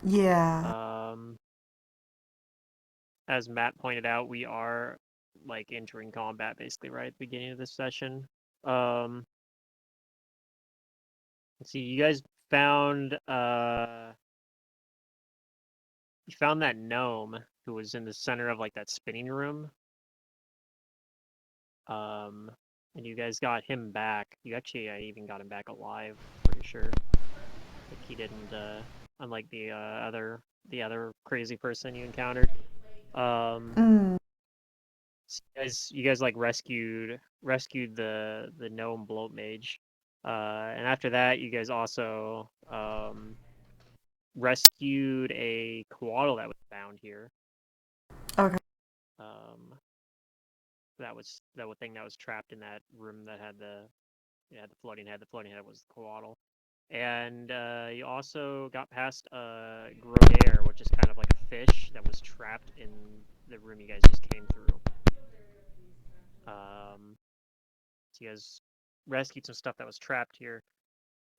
Yeah. As Matt pointed out, we are like entering combat basically right at the beginning of this session. Um, let's see, you guys found you found that gnome who was in the center of like that spinning room. Um, and you guys got him back. You actually, I even got him back alive, pretty sure. Like he didn't, unlike the other crazy person you encountered. Um, Mm. so you guys like rescued the gnome bloat mage. And after that, you guys also rescued a koala that was found here. Okay. Um, that was that thing that was trapped in that room that had the floating head. The floating head was the koala. And you also got past Grodair, which is kind of like a fish that was trapped in the room you guys just came through. So you guys rescued some stuff that was trapped here.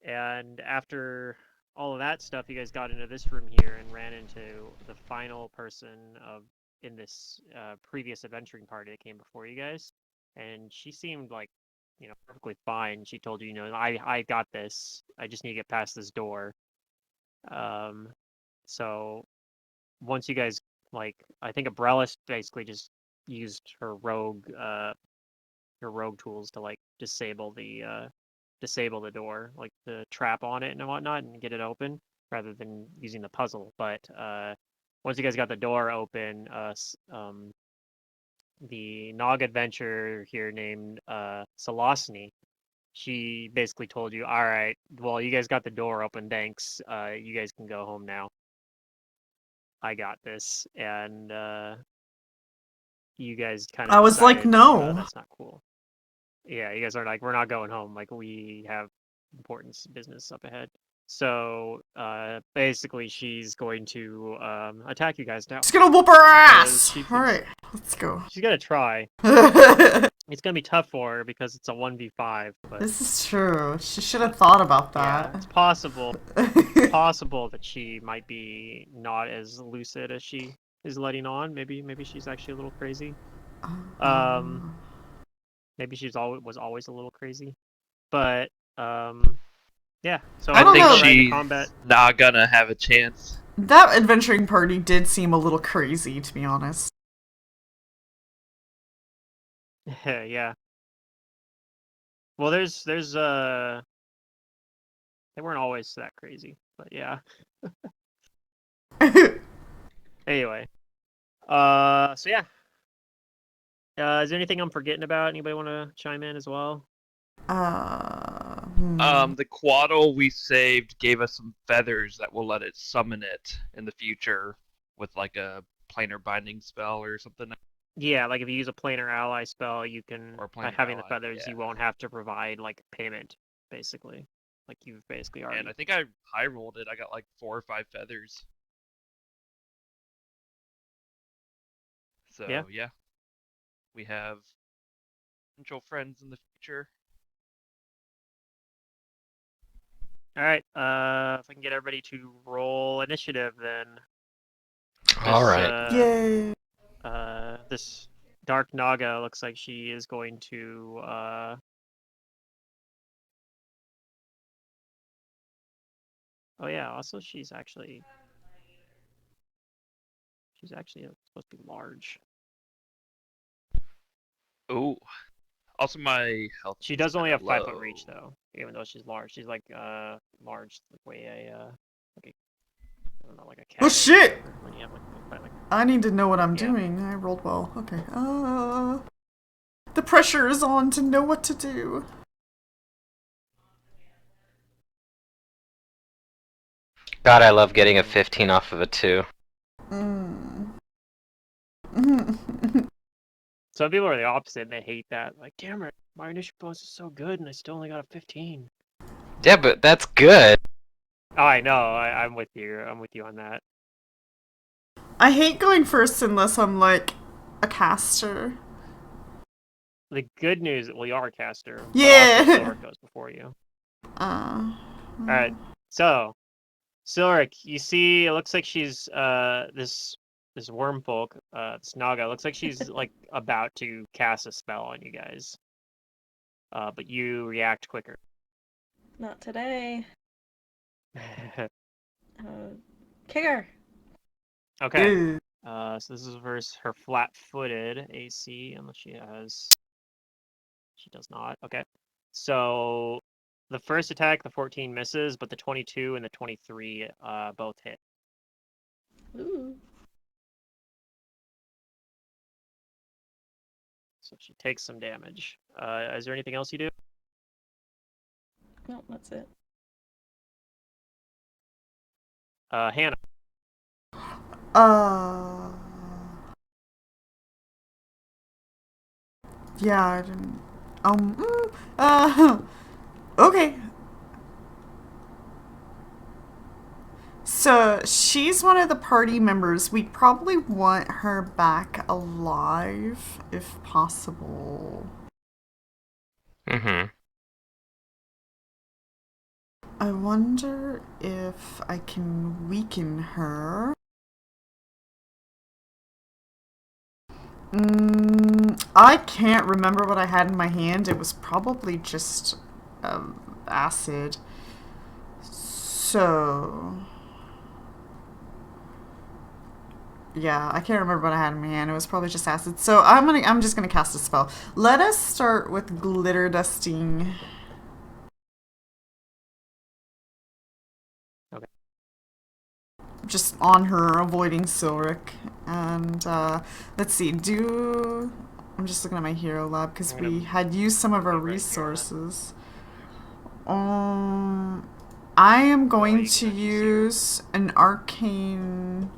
And after all of that stuff, you guys got into this room here and ran into the final person in this previous adventuring party that came before you guys. And she seemed like, perfectly fine. She told you, I got this. I just need to get past this door. Um, so once you guys I think Abrellis basically just used her rogue tools to like disable the door, like the trap on it and whatnot, and get it open rather than using the puzzle. But once you guys got the door open, the Nog adventurer here named Solosny, she basically told you, all right, well, you guys got the door open, thanks. You guys can go home now. I got this. And you guys kind of I was like, decided no. that's not cool. Yeah, you guys are like, we're not going home. Like, we have important business up ahead. So basically, she's going to attack you guys now She's gonna whoop her because ass. she thinks Alright, let's go. she's gonna try. It's gonna be tough for her because it's a 1v5, but This is true. She should have thought about yeah, that. it's possible. It's possible that she might be not as lucid as she is letting on. Maybe she's actually a little crazy. Um, maybe she's always was always a little crazy. But yeah. I So I we're don't gonna think go know. right into combat. she's not gonna have a chance. That adventuring party did seem a little crazy, to be honest. Yeah. Well, they weren't always that crazy, but yeah. Anyway, so yeah. Is there anything I'm forgetting about? Anybody want to chime in as well? Hmm. The quaddle we saved gave us some feathers that will let it summon it in the future with like a planar binding spell or something, Yeah, like if you use a planar ally spell, you can or by planar having the ally. feathers, you Yeah. won't have to provide like payment, basically. Like you've basically And already. I think I high rolled it. I got like 4 or 5 feathers. Yeah. So yeah, we have potential friends in the future. All right. If I can get everybody to roll initiative, then All this right. Yay. this Dark Naga looks like she is going to oh yeah, also she's actually supposed to be large. Ooh. Also, my health She is does only kind of have 5 foot reach low. though, even though she's large. She's like large the way like a I don't know, like a Oh cat is or shit! whatever when you have like I need to know what I'm yeah. doing. I rolled well. Okay. The pressure is on to know what to do. God, I love getting a 15 off of a 2. Mm. Some people are the opposite and they hate that. Like, damn it, my initial bonus is so good and I still only got a 15. Yeah, but that's good. Oh, I know. I'm with you. I'm with you on that. I hate going first unless I'm like a caster. The good news, well, you are a caster, but also Yeah. Sword goes before you. Uh, All right. So, Silric, you see, it looks like she's this worm folk, this Naga. Looks like she's like about to cast a spell on you guys. But you react quicker. Not today. Kick her. Okay. Ew. So this is versus her flat-footed AC, unless she has. She does not. Okay. So the first attack, the 14 misses, but the 22 and the 23 both hit. Ooh. So she takes some damage. Is there anything else you do? No, that's it. Hannah. Yeah, I didn't. Okay. So she's one of the party members. We'd probably want her back alive if possible. Mm-hmm. I wonder if I can weaken her. I can't remember what I had in my hand. It was probably just acid. So yeah, I can't remember what I had in my hand. It was probably just acid. So I'm just gonna cast a spell. Let us start with glitter dusting. Okay. Just on her, avoiding Silric. And let's see, I'm just looking at my hero lab because we had used some of our be right here, resources. I am going you to cannot use zero. use an arcane.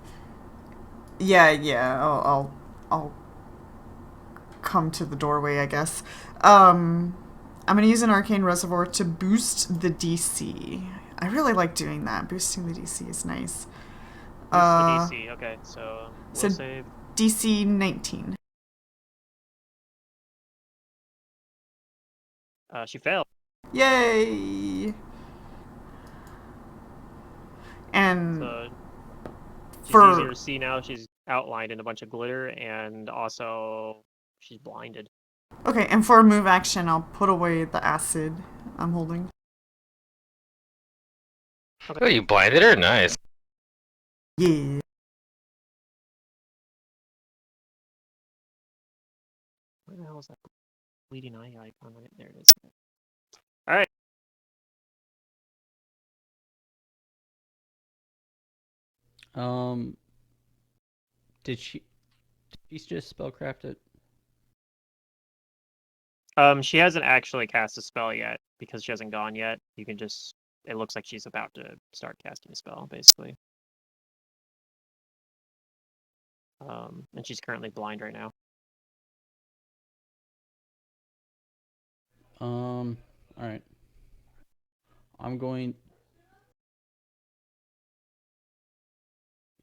Yeah. I'll come to the doorway, I guess. I'm gonna use an arcane reservoir to boost the DC. I really like doing that. Boosting the DC is nice. Boost the DC. Okay, so so we'll save. DC 19. She failed. Yay! And So she's for easier to see now. She's outlined in a bunch of glitter, and also she's blinded. okay, and for a move action, I'll put away the acid I'm holding. Oh, you blinded her? Nice. Yeah. Where the hell is that bleeding eye icon? Right there it is. All right. Did she just spellcraft it? She hasn't actually cast a spell yet because she hasn't gone yet. You can just. It looks like she's about to start casting a spell, basically. And she's currently blind right now. All right. I'm going.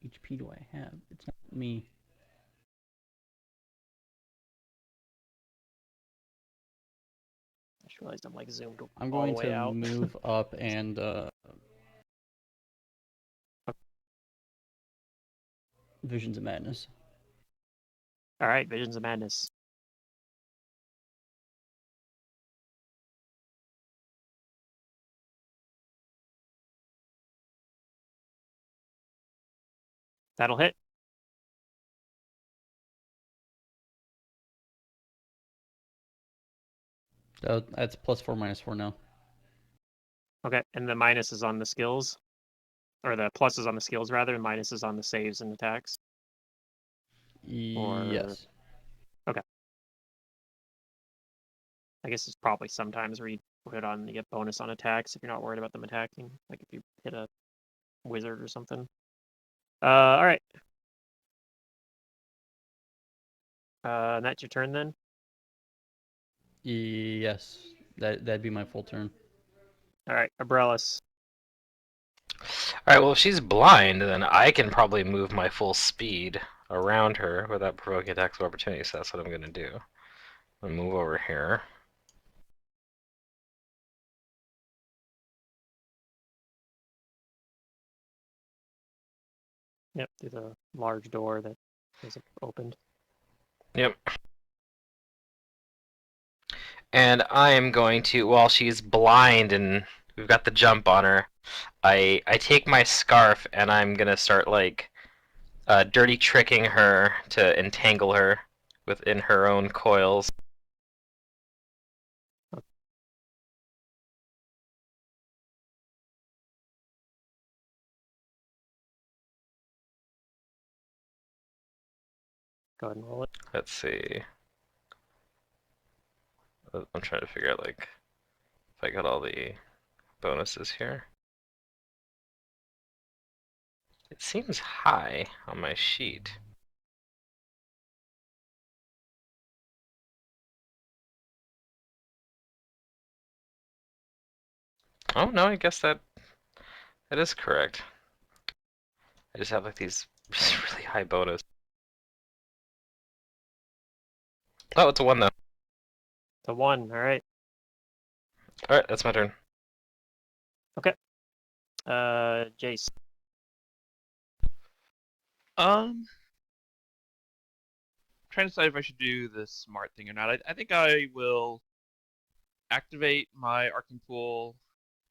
HP do I have? It's not me. I just realized I'm like zoomed I'm all the going way to out. move up and Visions of Madness. All right, Visions of Madness. That'll hit. That's +4 -4 now. Okay, and the minus is on the skills, or the plus is on the skills rather, and minus is on the saves and attacks. Or... Yes. Okay. I guess it's probably sometimes where you put it on, you get bonus on attacks if you're not worried about them attacking. Like if you hit a wizard or something. All right. And that's your turn then? Yes. That'd be my full turn. All right, Abrellis. Alright, well, if she's blind, then I can probably move my full speed around her without provoking attacks of opportunity, so that's what I'm gonna do. I'm gonna move over here. Yep, through the large door that is opened. Yep. And I am going to, while she's blind and we've got the jump on her, I take my scarf and I'm gonna start like dirty tricking her to entangle her within her own coils. Go ahead and roll it. Let's see. I'm trying to figure out like if I got all the bonuses here. It seems high on my sheet. Oh no, I guess that is correct. I just have like these really high bonus. Oh, it's a 1 though. It's a 1, alright. Alright, that's my turn. Jace. Trying to decide if I should do the smart thing or not. I think I will activate my Arcane Pool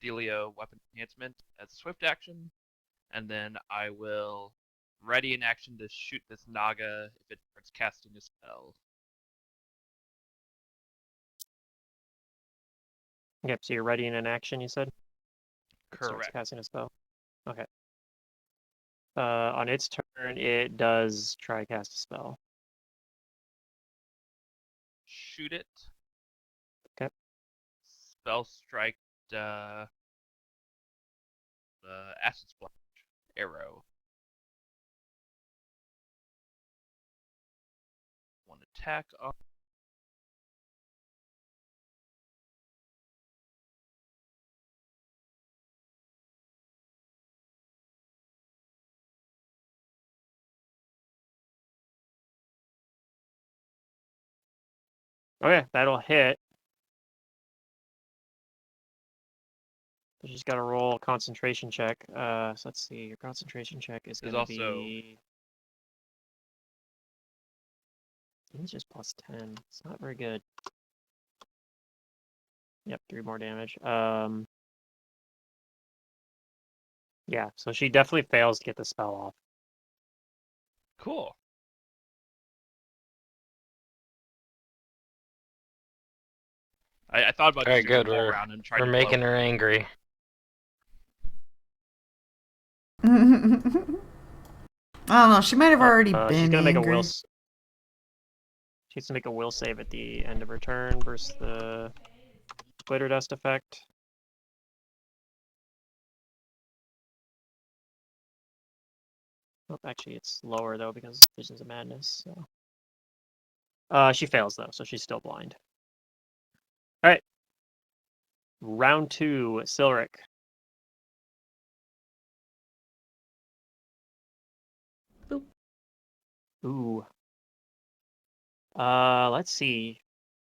Delio weapon enhancement as a swift action, and then I will ready an action to shoot this Naga if it starts casting a spell. Yep, so you're ready in an action, you said? It starts Correct. casting a spell. Okay. On its turn, it does try cast a spell. Shoot it. Okay. Spell strike acid splash arrow. 1 attack on. Okay, that'll hit. You just gotta roll a concentration check. So let's see, your concentration check is There's gonna also- be... It's just plus 10. It's not very good. Yep, 3 more damage. Yeah, so she definitely fails to get the spell off. Cool. I thought about Alright, just doing good. a wall round and trying We're to making blow. her angry. I don't know. She might have already been She's gonna make a angry. will. She's gonna make a will save at the end of her turn versus the glitter dust effect. Oh, actually, it's lower though because Visions of Madness. So. She fails though, so she's still blind. All right. Round 2, Silric. Boop. Ooh. Let's see.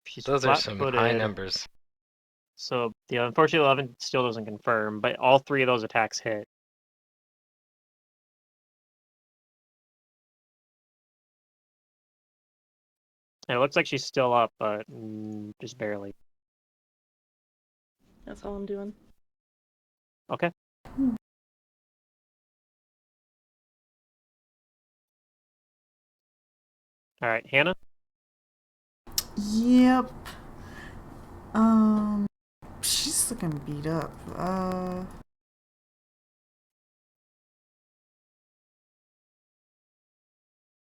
She's Those are some high flat-footed. numbers. So the unfortunate 11 still doesn't confirm, but all 3 of those attacks hit. And it looks like she's still up, but just barely. That's all I'm doing. Okay. All right, Hannah. Yep. She's looking beat up.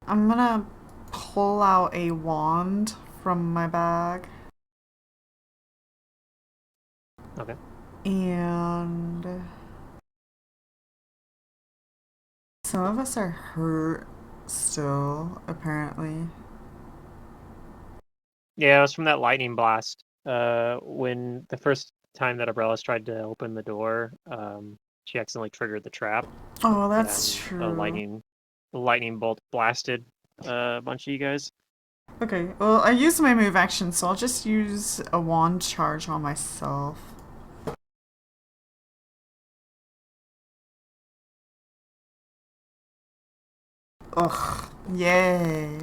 I'm gonna pull out a wand from my bag. Okay. And some of us are hurt still, apparently. Yeah, it was from that lightning blast. When the first time that Abrellis tried to open the door, she accidentally triggered the trap. Oh, that's and true. The lightning bolt blasted a bunch of you guys. Okay, well, I used my move action, so I'll just use a wand charge on myself. Ugh. Yay.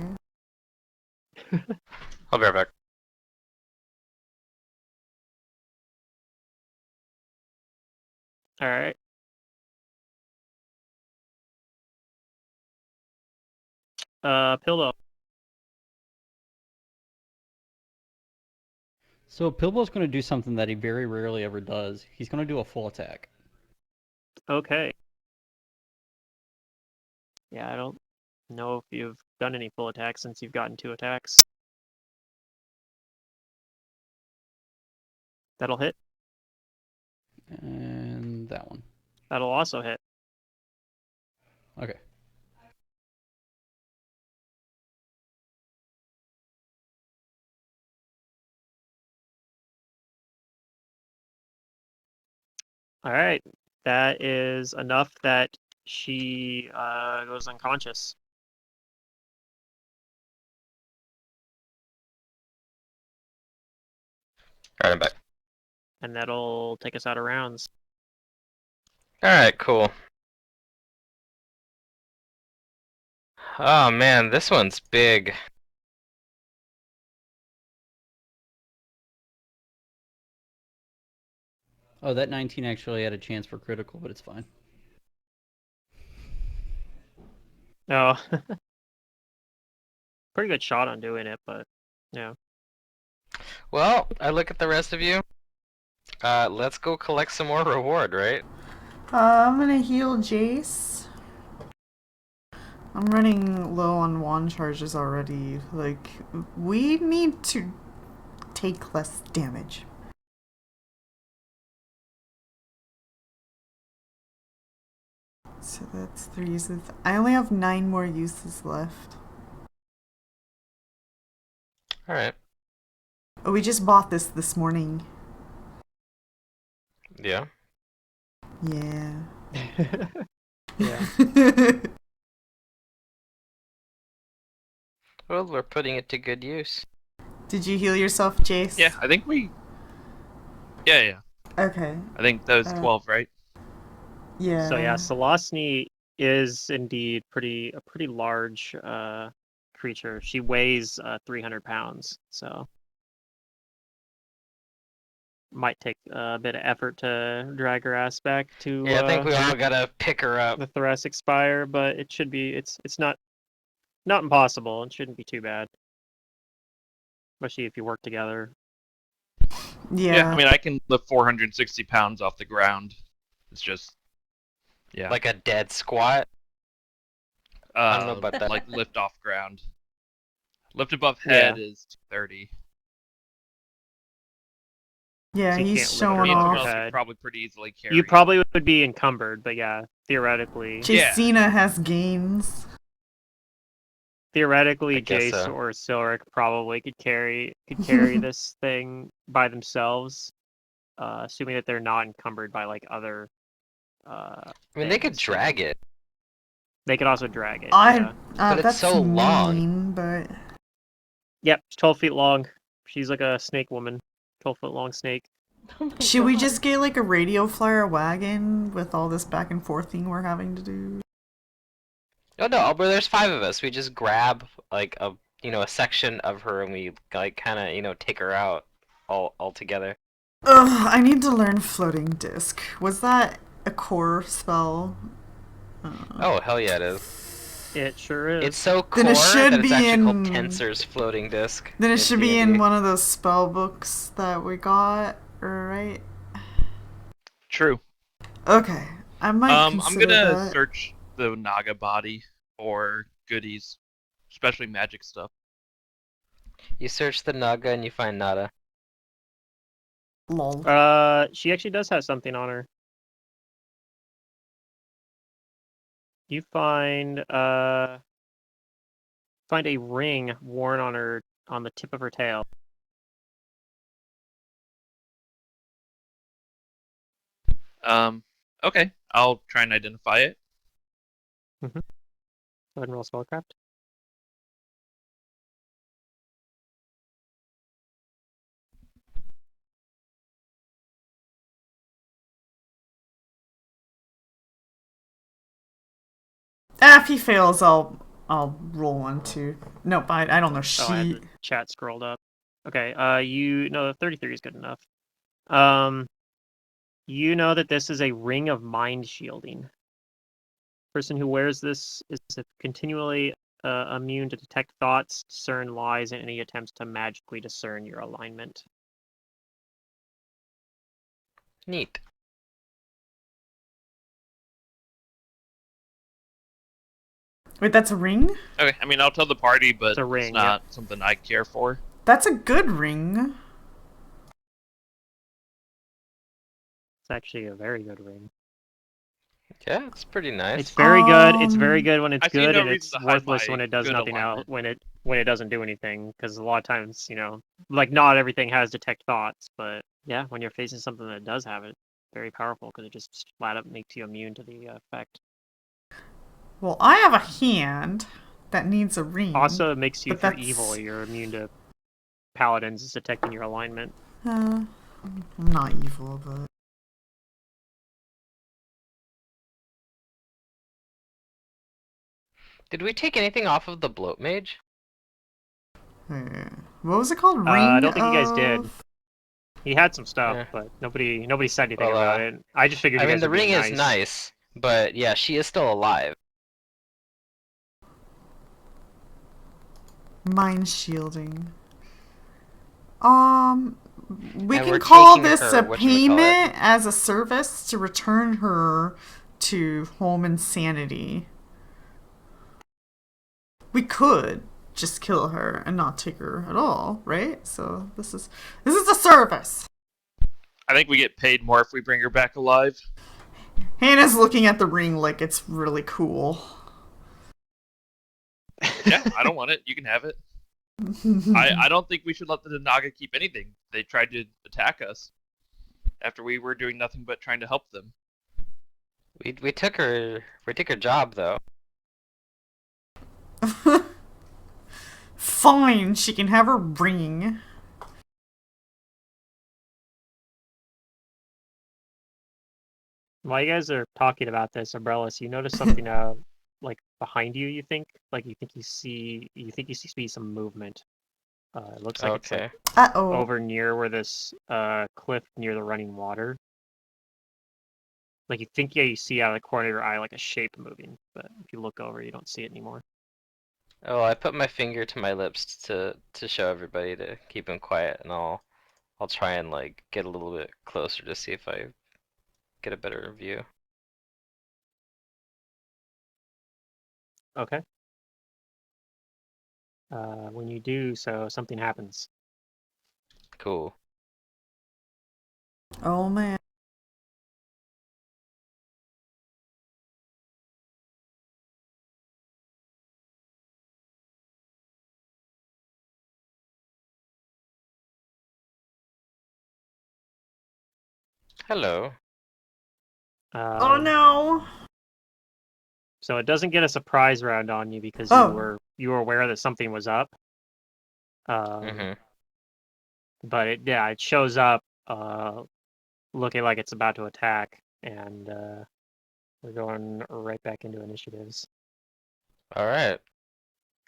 I'll be right back. All right. Pillow. So Pilbo's going to do something that he very rarely ever does. He's going to do a full attack. Okay. Yeah, I don't know if you've done any full attacks since you've gotten 2 attacks. That'll hit. And that one. That'll also hit. Okay. All right. That is enough that she goes unconscious. Alright, I'm back. And that'll take us out of rounds. Alright, cool. Oh man, this one's big. Oh, that 19 actually had a chance for critical, but it's fine. Oh. Pretty good shot on doing it, but yeah. Well, I look at the rest of you. Let's go collect some more reward, right? I'm gonna heal Jace. I'm running low on wand charges already. Like, we need to take less damage. So that's 3 uses. I only have 9 more uses left. Alright. Oh, we just bought this morning. Yeah. Yeah. Yeah. Well, we're putting it to good use. Did you heal yourself, Jace? Yeah, I think we. Yeah. Okay. I think that was 12, right? Yeah. So yeah, Selosny is indeed a pretty large creature. She weighs 300 pounds, so might take a bit of effort to drag her ass back to Yeah, I think we all gotta pick her up. the thoracic spire, but it should be it's not impossible. It shouldn't be too bad, especially if you work together. Yeah. I mean, I can lift 460 pounds off the ground. It's just. Yeah. Like a dead squat. I don't know about that. Like lift off ground. Lift above head is 230. Yeah, So you he's can't lift showing her above off. your You head. could probably pretty easily carry. You probably would be encumbered, but yeah, theoretically. Jacina has gains. Theoretically, I guess Jace so. or Silric probably could carry this thing by themselves, assuming that they're not encumbered by like other. I mean, they could things. drag it. They could also drag it. But it's that's so long. mean, but Yep, it's 12 feet long. She's like a snake woman, 12-foot long snake. Oh my should we God. just get like a radio flyer wagon with all this back and forth thing we're having to do? Oh no, but there's 5 of us. We just grab like a section of her and we like kind of take her out all together. Ugh, I need to learn floating disc. Was that a core spell? Oh hell yeah, it is. It sure is. It's so core Then it should that it's be actually called in- Tensor's floating disc. Then it in should be in D&D. one of those spell books that we got, right? True. Okay, I might I'm consider gonna that. search the Naga body for goodies, especially magic stuff. You search the Naga and you find nada. Lol. She actually does have something on her. You find a ring worn on her on the tip of her tail. Okay, I'll try and identify it. Go ahead and roll spellcraft. If he fails, I'll I'll roll one too. Nope, I don't know. Oh, I had She. the chat scrolled up. Okay, no, 33 is good enough. You know that this is a ring of mind shielding. Person who wears this is continually immune to detect thoughts, discern lies, and any attempts to magically discern your alignment. Neat. Wait, that's a ring? Okay, I mean, I'll tell the party, but It's a ring, it's not something I care for. That's a good ring. It's actually a very good ring. Yeah, it's pretty nice. It's very good. It's very good when it's I see good, no and reason it's to hide worthless my when it does good nothing else. alignment. When it doesn't do anything, because a lot of times, like not everything has detect thoughts, but yeah, when you're facing something that does have it, very powerful because it just flat up makes you immune to the effect. Well, I have a hand that needs a ring. Also, it makes you but for that's- evil. You're immune to paladins detecting your alignment. I'm not evil, but. Did we take anything off of the bloat mage? What was it called? Ring I don't think you guys did. of- He had some stuff, Yeah. but nobody said anything Well, about it. I just figured I you mean, guys the were being ring is nice, but yeah, she is still alive. Mind shielding. We And can we're call taking this her, a whatchamacallit. payment as a service to return her to home and sanity. We could just kill her and not take her at all, right? So this is a service. I think we get paid more if we bring her back alive. Hannah's looking at the ring like it's really cool. Yeah, I don't want it. You can have it. I don't think we should let the Naga keep anything. They tried to attack us after we were doing nothing but trying to help them. We took her job though. Fine, she can have her ring. While you guys are talking about this, Umbrellas, you notice something like behind you. You think you see some movement. It looks like it's like Uh-oh. over near where this cliff near the running water. Like you see out of the corner of your eye like a shape moving, but if you look over, you don't see it anymore. Oh, I put my finger to my lips to show everybody to keep them quiet, and I'll try and like get a little bit closer to see if I get a better view. Okay. When you do so, something happens. Cool. Oh man. Hello. Oh no. So it doesn't get a surprise round on you because you were aware that something was up. But it shows up looking like it's about to attack, and we're going right back into initiatives. All right.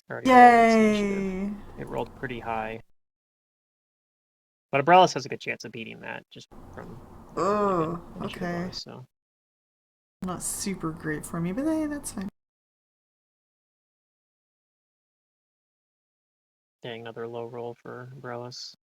Already rolled its initiative. Yay. It rolled pretty high. But Abrellis has a good chance of beating that just from Oh, initiative okay. wise, so. Not super great for me, but hey, that's fine. Dang, another low roll for Abrellis.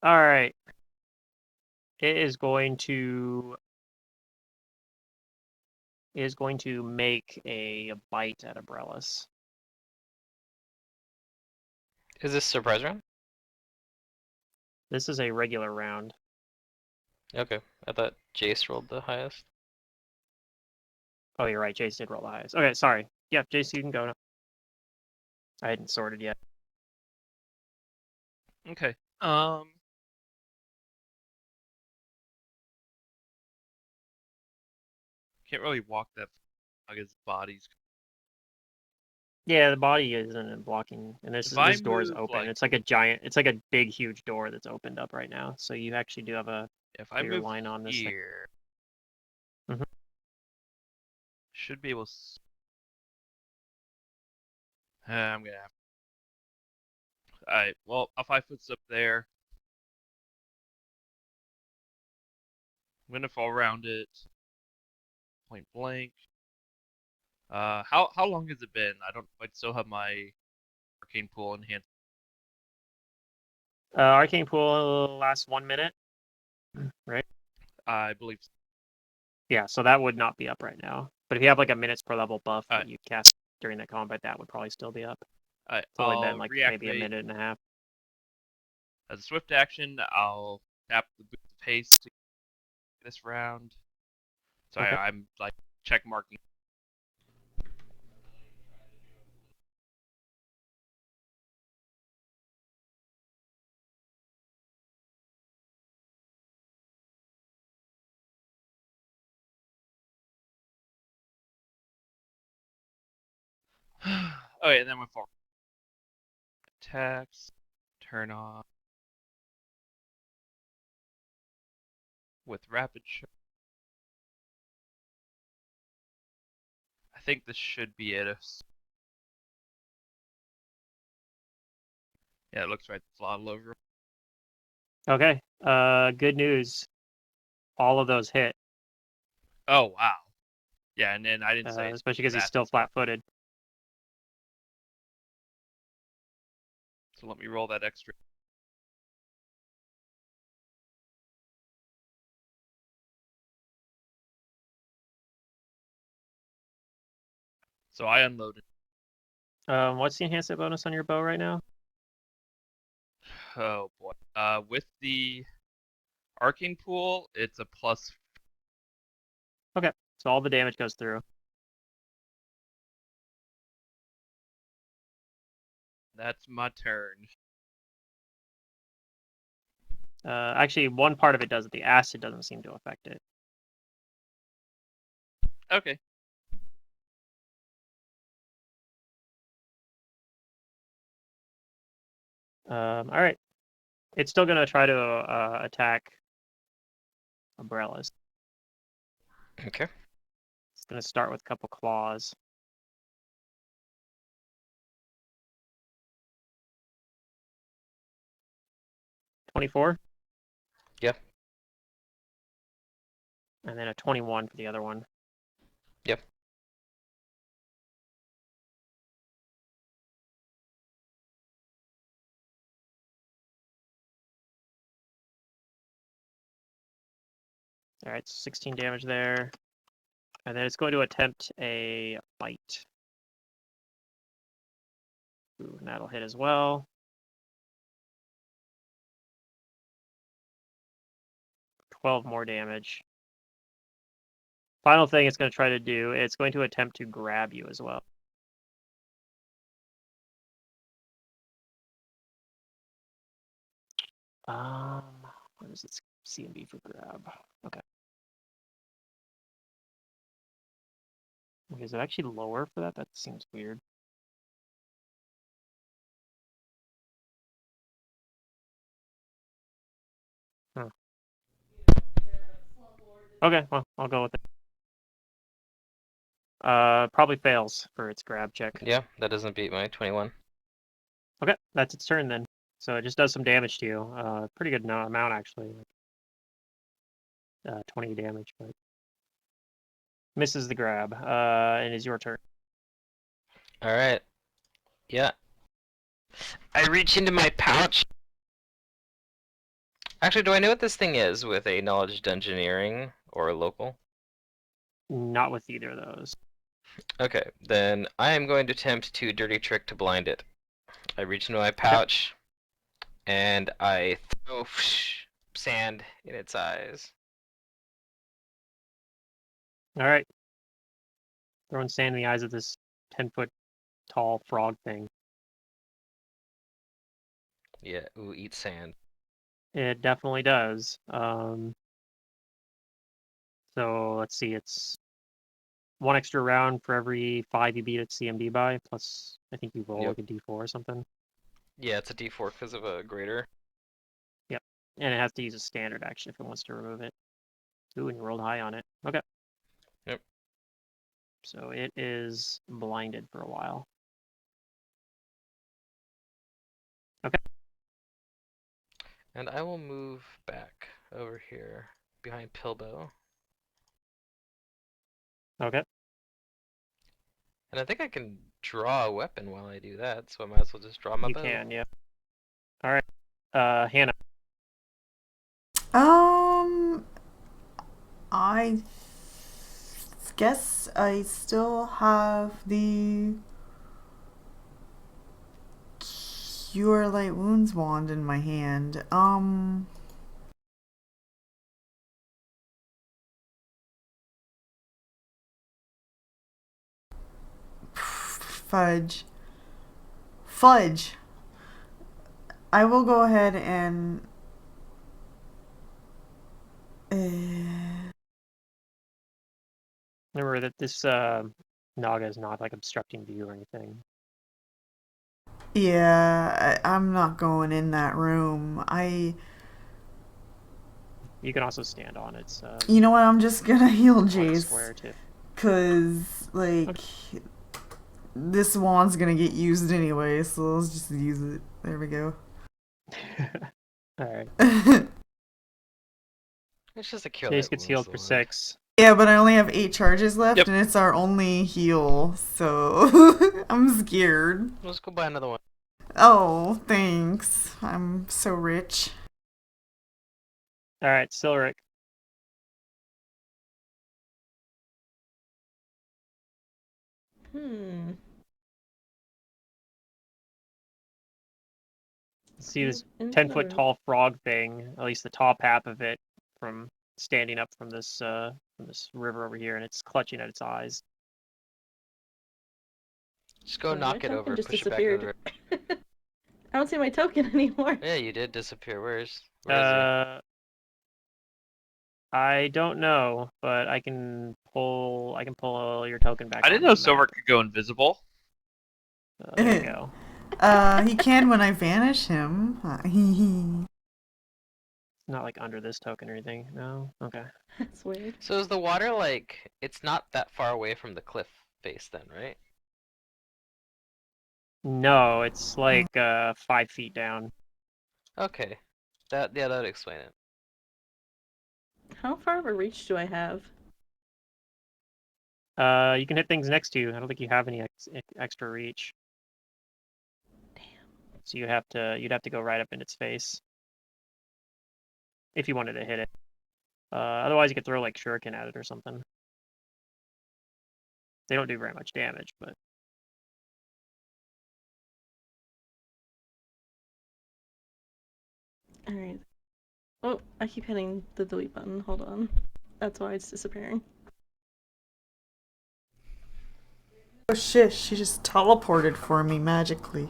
All right. It is going to make a bite at Abrellis. Is this surprise round? This is a regular round. Okay. I thought Jace rolled the highest. Oh, you're right. Jace did roll the highest. Okay, sorry. Yeah, Jace, you can go now. I hadn't sorted yet. Okay. Can't really walk that far. His body's. Yeah, the body isn't blocking, and If I this door is move, open. like- It's like a giant. It's like a big, huge door that's opened up right now. So you actually do have a If I clear move line on this thing. here, Mhm. should be able to. I'm gonna have. Alright, well, I'll 5 foot up there. I'm gonna fall around it. Point blank. How long has it been? I still have my arcane pool enhanced. Arcane pool lasts 1 minute, right? I believe. Yeah, so that would not be up right now. But if you have like a minutes per level buff that Alright. you cast during that combat, that would probably still be up. Alright, It's only I'll been like maybe a reactivate. minute and a half. As a swift action, I'll tap the boost of haste to get this round. So Okay. I'm like check marking. Okay, and then we're forward. Attacks. Turn off. With rapid shot. I think this should be it. Yeah, it looks right. Throttle over. Okay. Good news. All of those hit, Oh wow. Yeah, and then I didn't say especially because he's that. still flat-footed. So let me roll that extra. So I unloaded. What's the enhancement bonus on your bow right now? Oh boy. With the arcane pool, it's a plus. So all the damage goes through. That's my turn. Actually, one part of it does. The acid doesn't seem to affect it. Okay. All right. It's still gonna try to attack umbrellas. Okay. It's gonna start with a couple claws. $24. Yep. And then a 21 for the other one. Yep. All right, 16 damage there. And then it's going to attempt a bite. Ooh, and that'll hit as well. 12 more damage. Final thing it's going to try to do, it's going to attempt to grab you as well. What is its CMB for grab? Okay. Is it actually lower for that? That seems weird. Okay, well, I'll go with it. Probably fails for its grab check. Yeah, that doesn't beat my 21. Okay, that's its turn then. So it just does some damage to you. Pretty good amount actually. 20 damage, but misses the grab. And is your turn. All right. Yeah. I reach into my pouch. Actually, do I know what this thing is with a knowledge dungeoneering or local? Not with either of those. Okay, then I am going to attempt to dirty trick to blind it. I reach into my pouch and I throw sand in its eyes. All right. throwing sand in the eyes of this 10-foot tall frog thing. Yeah, ooh, eat sand. It definitely does. So let's see, it's 1 extra round for every 5 you beat its CMD by, plus I think you roll Yep. like a D4 or something. Yeah, it's a D4 because of a greater. Yep. And it has to use a standard action if it wants to remove it. Ooh, and you rolled high on it. Okay. Yep. So it is blinded for a while. Okay. And I will move back over here behind Pilbow. Okay. And I think I can draw a weapon while I do that, so I might as well just draw my You bow. can, yeah. Alright. Hannah. I guess I still have the Cure Light Wounds wand in my hand. Fudge. Fudge. I will go ahead and Remember that this Naga is not like obstructing view or anything. I'm not going in that room. You can also stand on it. You know what? I'm just gonna heal on Jace. square too. Cause this wand's gonna get used anyway, so let's just use it. There we go. Alright. It's just a Cure Jace Light gets Wounds, healed the for one. 6. Yeah, but I only have 8 charges left, Yep. and it's our only heal, so I'm scared. Let's go buy another one. Oh, thanks. I'm so rich. Alright, Silric. See this Into 10-foot the room. tall frog thing, at least the top half of it, from standing up from this river over here, and it's clutching at its eyes. Just go My knock it token over, just push it back into the disappeared. I don't see my token anymore. Yeah, you did disappear. Where is he? I don't know, but I can pull your token back. I didn't know Silver could go invisible. There you go. He can when I vanish him. Not like under this token or anything. No. Okay. That's weird. So is the water like, it's not that far away from the cliff face then, right? No, it's like 5 feet down. Okay. That would explain it. How far of a reach do I have? You can hit things next to you. I don't think you have any extra reach. Damn. So you'd have to go right up in its face if you wanted to hit it. Otherwise, you could throw like shuriken at it or something. They don't do very much damage, but Alright. Oh, I keep hitting the delete button. Hold on. That's why it's disappearing. Oh shit, she just teleported for me magically.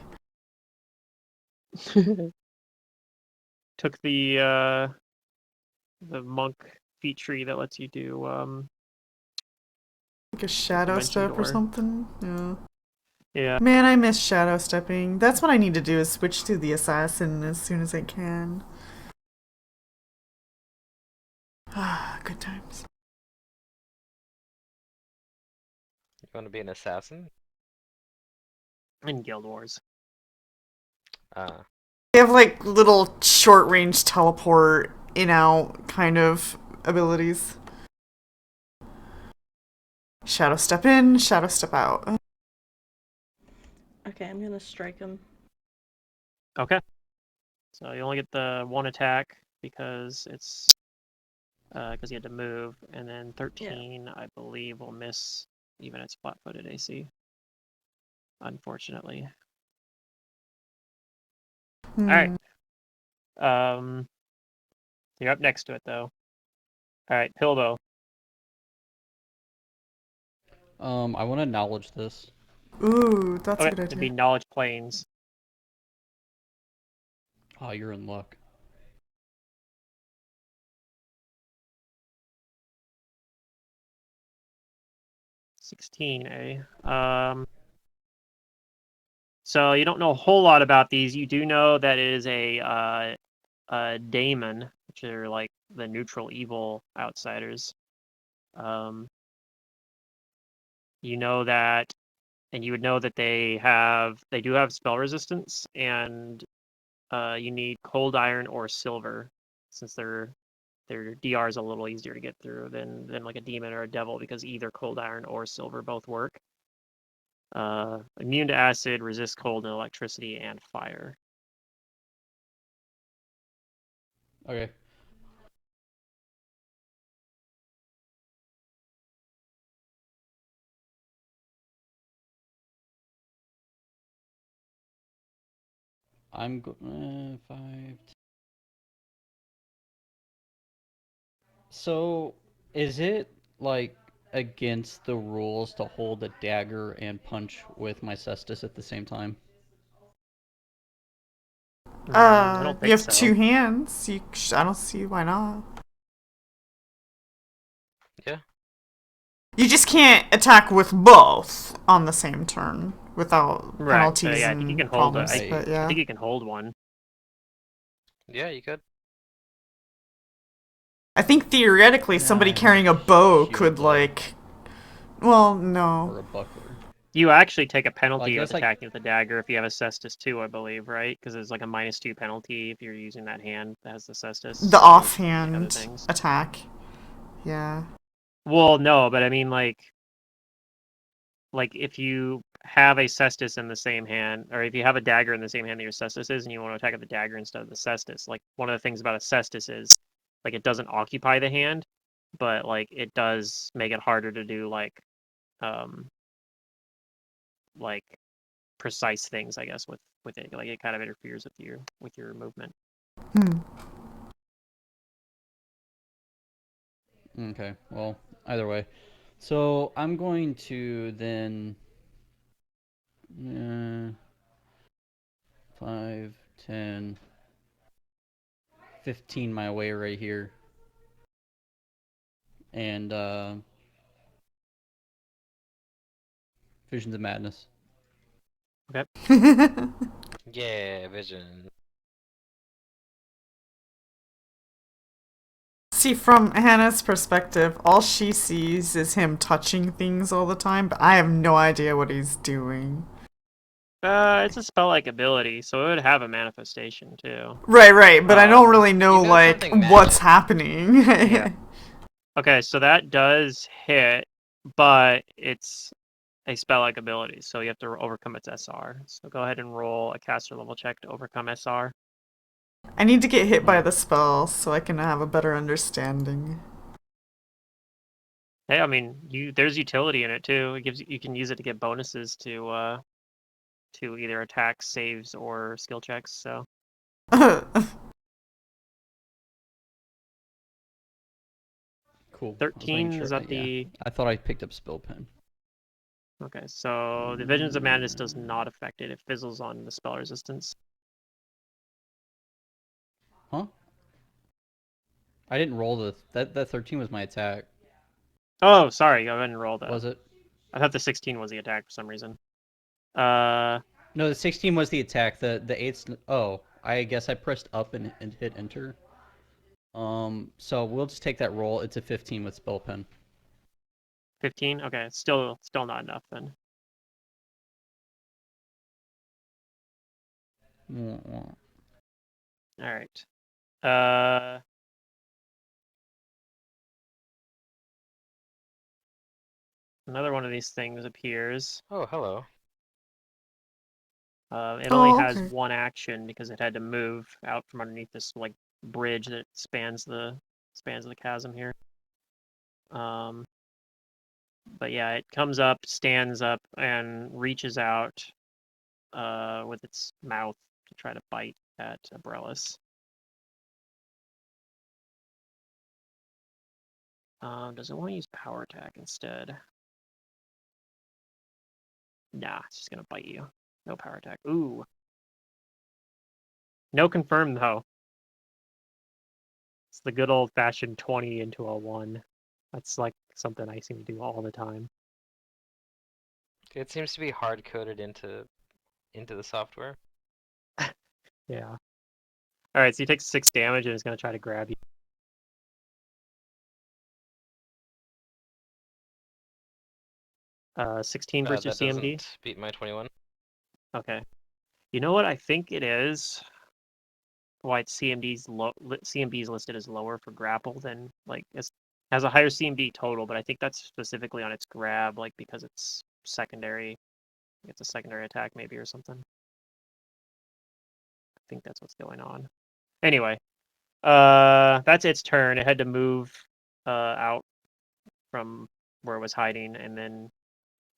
took the monk feat tree that lets you do Like a shadow Dimension step or door. something? Yeah. Yeah. Man, I miss shadow stepping. That's what I need to do, is switch to the assassin as soon as I can. Ah, good times. You want to be an assassin? In Guild Wars. They have like little short range teleport in out kind of abilities. Shadow step in, shadow step out. Okay, I'm gonna strike him. Okay. So you only get the 1 attack because it's because you had to move, and then 13, I believe, will miss even its flat-footed AC. Unfortunately. All right. You're up next to it though. All right, Pilbo. I want to acknowledge this. Ooh, that's a Okay, good it'd be idea. knowledge planes. Oh, you're in luck. 16, eh? So you don't know a whole lot about these. You do know that it is a daemon, which are like the neutral evil outsiders. You know that, and you would know that they do have spell resistance, and you need cold iron or silver, since their DR is a little easier to get through than like a demon or a devil, because either cold iron or silver both work. Immune to acid, resist cold and electricity and fire. Okay. I'm go 5. So, is it like against the rules to hold a dagger and punch with my cestus at the same time? I don't You think have so. 2 hands. I don't see why not. Yeah. You just can't attack with both on the same turn without Right. penalties Yeah, I think you and can hold problems. Right. But I yeah, think you can hold one. Yeah, you could. I think theoretically somebody I have carrying a bow shield, could though, like. Well, or no. a buckler. You actually take a Well, I penalty with guess I attacking with the dagger if you have a cestus too, I believe, right? Because there's like a -2 penalty if you're using that hand that has the cestus. The to other offhand things. attack. Yeah. Well, no, but I mean like if you have a cestus in the same hand, or if you have a dagger in the same hand that your cestus is, and you want to attack with the dagger instead of the cestus, like one of the things about a cestus is like it doesn't occupy the hand, but like it does make it harder to do like precise things, I guess, with it. Like it kind of interferes with your movement. Hmm. Okay, well, either way. So I'm going to then 5, 10, 15 my way right here. And Visions of Madness. Yeah, vision. See, from Hannah's perspective, all she sees is him touching things all the time, but I have no idea what he's doing. It's a spell-like ability, so it would have a manifestation too. Right, but I don't really know, Even like, something what's magic. happening. Yeah. Okay, so that does hit, but it's a spell-like ability, so you have to overcome its SR. So go ahead and roll a caster level check to overcome SR. I need to get hit by the spell so I can have a better understanding. Hey, I mean, there's utility in it too. It gives you can use it to get bonuses to either attacks, saves, or skill checks. So Cool. I was making 13 sure. is that Yeah. the I thought I picked up Spill Pen. okay? So the Visions of Madness does not affect it. It fizzles on the spell resistance. Huh? I didn't roll that 13 was my attack. Oh, sorry. Go ahead and roll that. Was it? I thought the 16 was the attack for some reason. Uh, No, the 16 was the attack. The 8's. Oh, I guess I pressed up and hit enter. So we'll just take that roll. It's a 15 with Spell Pen. 15. Okay, it's still not enough then. All right. Another one of these things appears. Oh, hello. It only Oh, has okay. one action because it had to move out from underneath this like bridge that spans the chasm here. But yeah, it comes up, stands up, and reaches out with its mouth to try to bite at Abrellis. Does it want to use power attack instead? Nah, it's just gonna bite you. No power attack. Ooh. No confirm though. It's the good old fashioned 20 into a 1. That's like something I seem to do all the time. It seems to be hard coded into the software. Yeah. Alright, so he takes 6 damage and is gonna try to grab you. 16 versus That CMD? doesn't beat my 21. Okay. You know what I think it is? Why it's CMD's listed as lower for grapple than like it has a higher CMD total, but I think that's specifically on its grab, like because it's secondary. It's a secondary attack maybe or something. I think that's what's going on. Anyway, that's its turn. It had to move out from where it was hiding, and then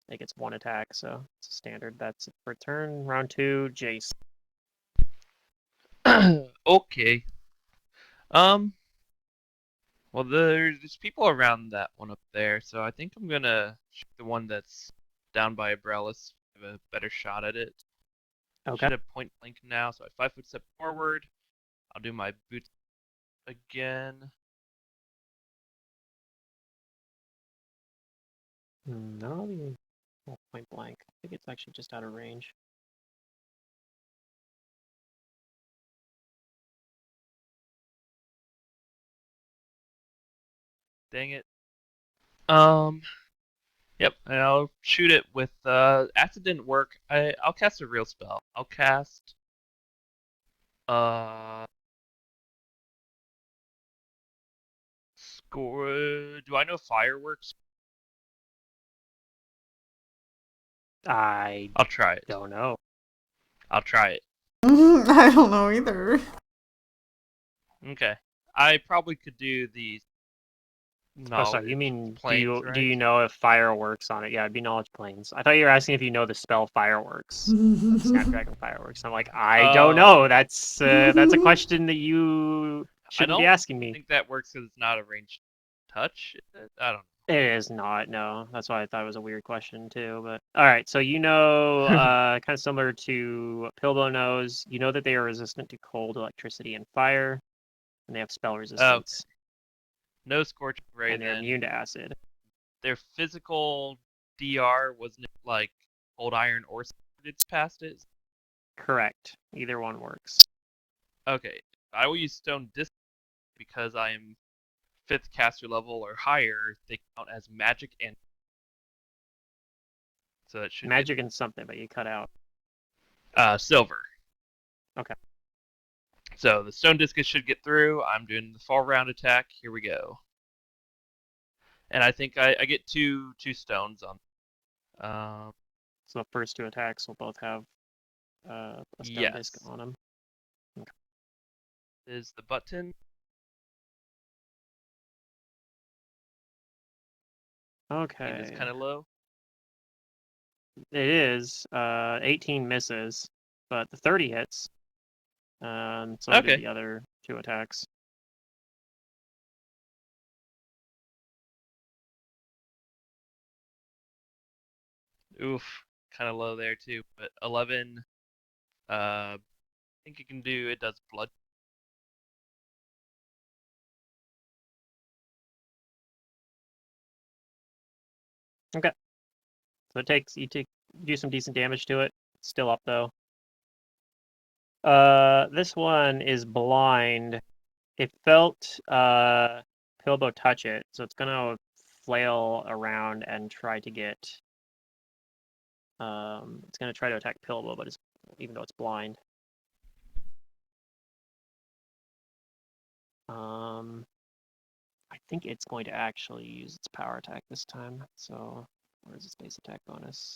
it gets 1 attack, so it's a standard. That's it for turn. Round 2, Jace. Okay. Well, there's people around that one up there, so I think I'm gonna shoot the one that's down by Abralis. Have a better shot at it. Okay. Should have point blank now, so I 5-foot step forward. I'll do my boots again. No, point blank. I think it's actually just out of range. Dang it. Yep, and I'll shoot it with acid didn't work. I'll cast a real spell. I'll cast score. Do I know fireworks? I I'll try it. don't know. I'll try it. I don't know either. Okay. I probably could do the knowledge Oh, sorry. You mean planes, do you right? know if fireworks on it? Yeah, it'd be knowledge planes. I thought you were asking if you know the spell fireworks, like Snapdragon fireworks. I'm like, I don't know. That's a question that you shouldn't be asking I me. think that works because it's not a ranged touch. I don't know. It is not. No, that's why I thought it was a weird question too. But all right, so you know, kind of similar to Pilbo knows. You know that they are resistant to cold, electricity, and fire, and they have spell resistance, No scorching ray and they're then. immune to acid. Their physical DR wasn't it like old iron or it's past it? Correct. Either one works. Okay. I will use stone disc because I am 5th caster level or higher. They count as magic and so it should Magic and something, but you cut out. silver. Okay. So the stone discus should get through. I'm doing the fall round attack. Here we go. And I think I get two stones on. So the first 2 attacks will both have a stone disc on them. Okay. Is the button. Okay. It's kind of low. It is. 18 misses, but the 30 hits. So do the other 2 attacks. Oof, kind of low there too. But 11. I think it can do. It does blood. Okay. So you do some decent damage to it. Still up though. This one is blind. It felt Pilbo touch it, so it's gonna flail around and try to get. It's gonna try to attack Pilbo, but even though it's blind. I think it's going to actually use its power attack this time. So, where's its base attack bonus?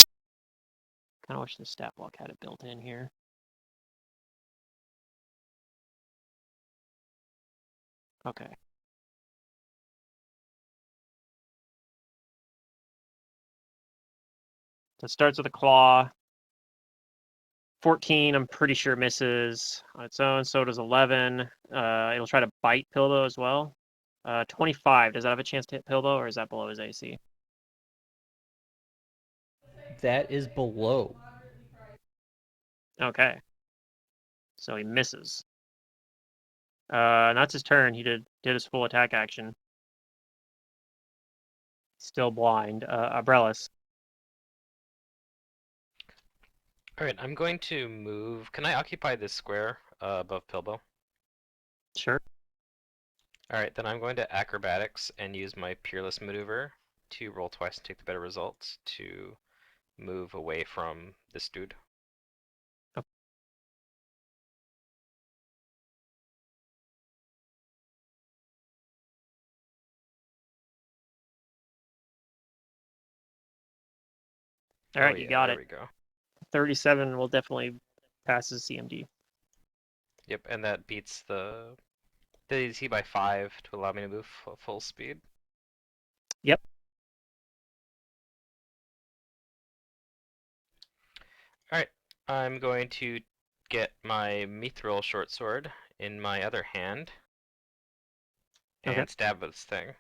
Kind of wish the stat block had it built in here. Okay. So it starts with a claw. 14, I'm pretty sure misses on its own. So does 11. It'll try to bite Pilbo as well. 25. Does that have a chance to hit Pilbo, or is that below his AC? That is below. Okay. So he misses. And that's his turn. He did his full attack action. Still blind. Abrellis. Alright, I'm going to move. Can I occupy this square above Pilbo? Sure. Alright, then I'm going to acrobatics and use my peerless maneuver to roll twice and take the better results to move away from this dude. All right, Oh, you yeah, got there it. we go. 37 will definitely pass his CMD. Yep, and that beats the DC by 5 to allow me to move full speed. Yep. Alright, I'm going to get my mithril short sword in my other hand and Okay. stab this thing.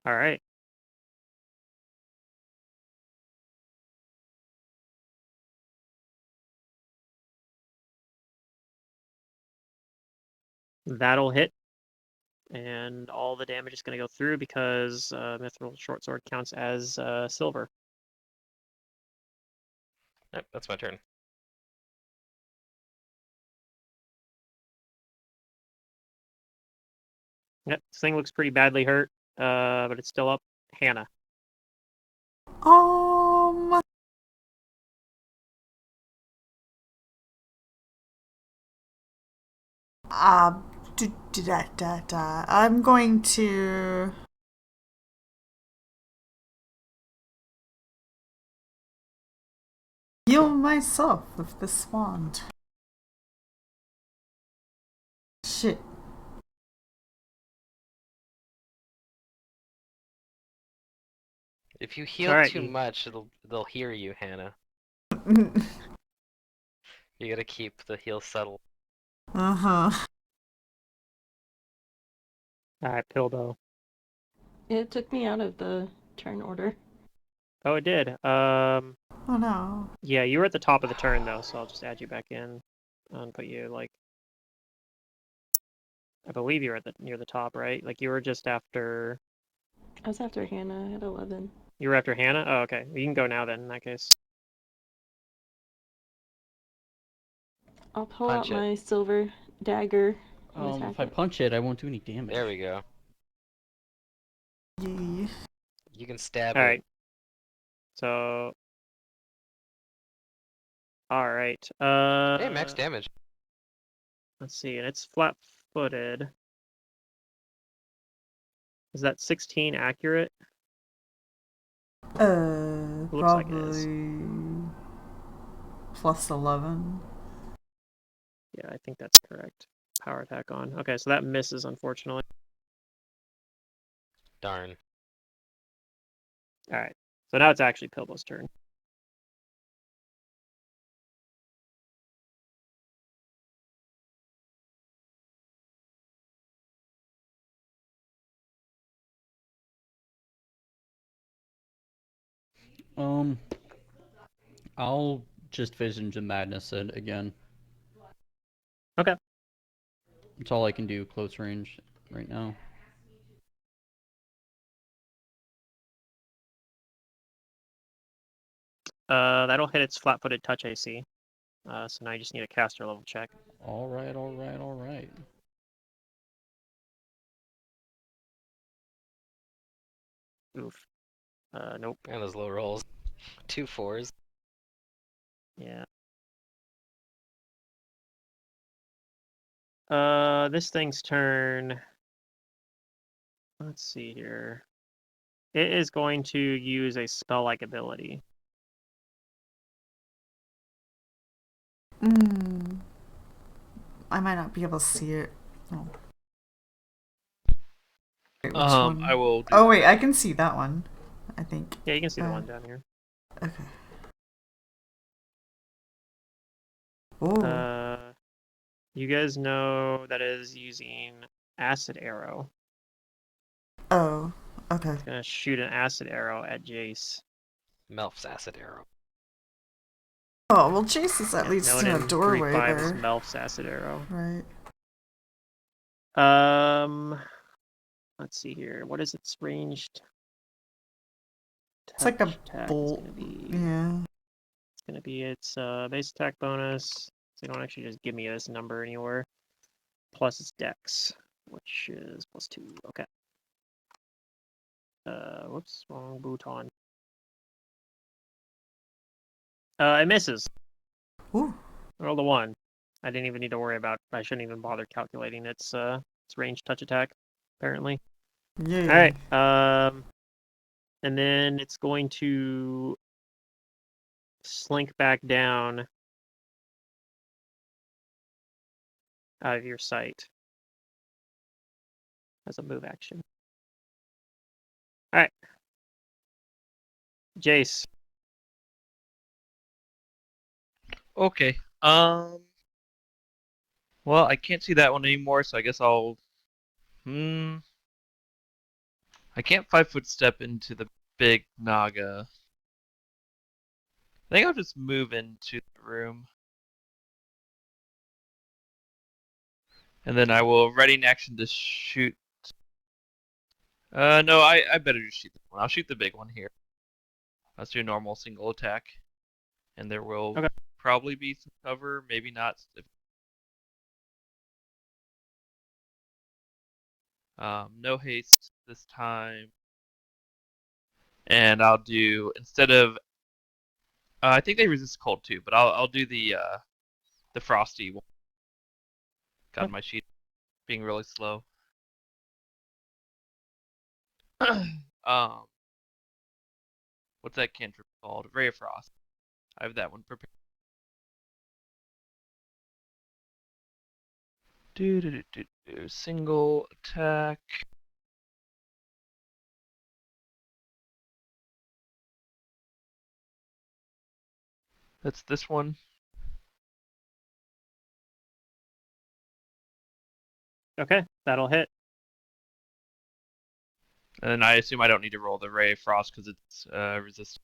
All right. That'll hit. And all the damage is going to go through because Mithril Short Sword counts as silver. Yep, that's my turn. Yep, this thing looks pretty badly hurt, but it's still up. Hannah. Um. Uh, I'm going to. Heal myself with this wand. Shit. If you heal alright, too much, they'll hear you, Hannah. You gotta keep the heal subtle. Uh-huh. Alright, Pilbo. It took me out of the turn order. Oh, it did. Oh no. Yeah, you were at the top of the turn, though, so I'll just add you back in and put you, like... I believe you were near the top, right? Like, you were just after... I was after Hannah at 11. You were after Hannah? Oh, okay. You can go now, then, in that case. I'll pull Punch out it. my silver dagger and attack If I it. punch it, I won't do any damage. There we go. Yee. You can stab it. Alright. So... Alright. Hey, max damage. Let's see, and it's flat-footed. Is that 16 accurate? Looks like it is. Probably plus 11. Yeah, I think that's correct. Power attack on. Okay, so that misses, unfortunately. Darn. Alright, so now it's actually Pilbo's turn. I'll just Vision to Madness it again. Okay. That's all I can do close range right now. That'll hit its flat-footed touch AC. So now you just need a caster level check. Alright, alright, alright. Oof. Nope. And those low rolls. 2 4s. Yeah. This thing's turn. Let's see here. It is going to use a spell-like ability. I might not be able to see it. Oh. Wait, which one? I will. Do Oh wait, I can see that one. I think. Yeah, you can see the one down here. Okay. Oh. You guys know that is using acid arrow. Oh. Okay. It's gonna shoot an acid arrow at Jace. Melf's acid arrow. Oh, well, Jace is at Yeah, least known in a in doorway 3.5 as there. Melf's acid arrow. Right. Let's see here. What is its ranged? It's like a Touch attack is bolt. gonna be. Yeah. It's gonna be its base attack bonus. So they don't actually just give me this number anywhere. Plus its dex, which is +2. Okay. Whoops, wrong bouton. It misses. Ooh. Rolled a 1. I didn't even need to worry about. I shouldn't even bother calculating its range touch attack. Apparently. Yay. All right. And then it's going to slink back down out of your sight as a move action. All right. Jace. Okay. Well, I can't see that one anymore, so I guess I'll. I can't 5-foot step into the big Naga. I think I'll just move into the room. And then I will ready in action to shoot. No, I better just shoot the one. I'll shoot the big one here. Let's do a normal single attack. And there will Okay. probably be some cover, maybe not. No haste this time. And I'll do, instead of, I think they resist cold too, but I'll do the frosty one. God, Okay. my sheet being really slow. What's that cantrip called? Ray of Frost. I have that one prepared. Single attack. That's this one. Okay, that'll hit. And I assume I don't need to roll the Ray of Frost because it's resistant.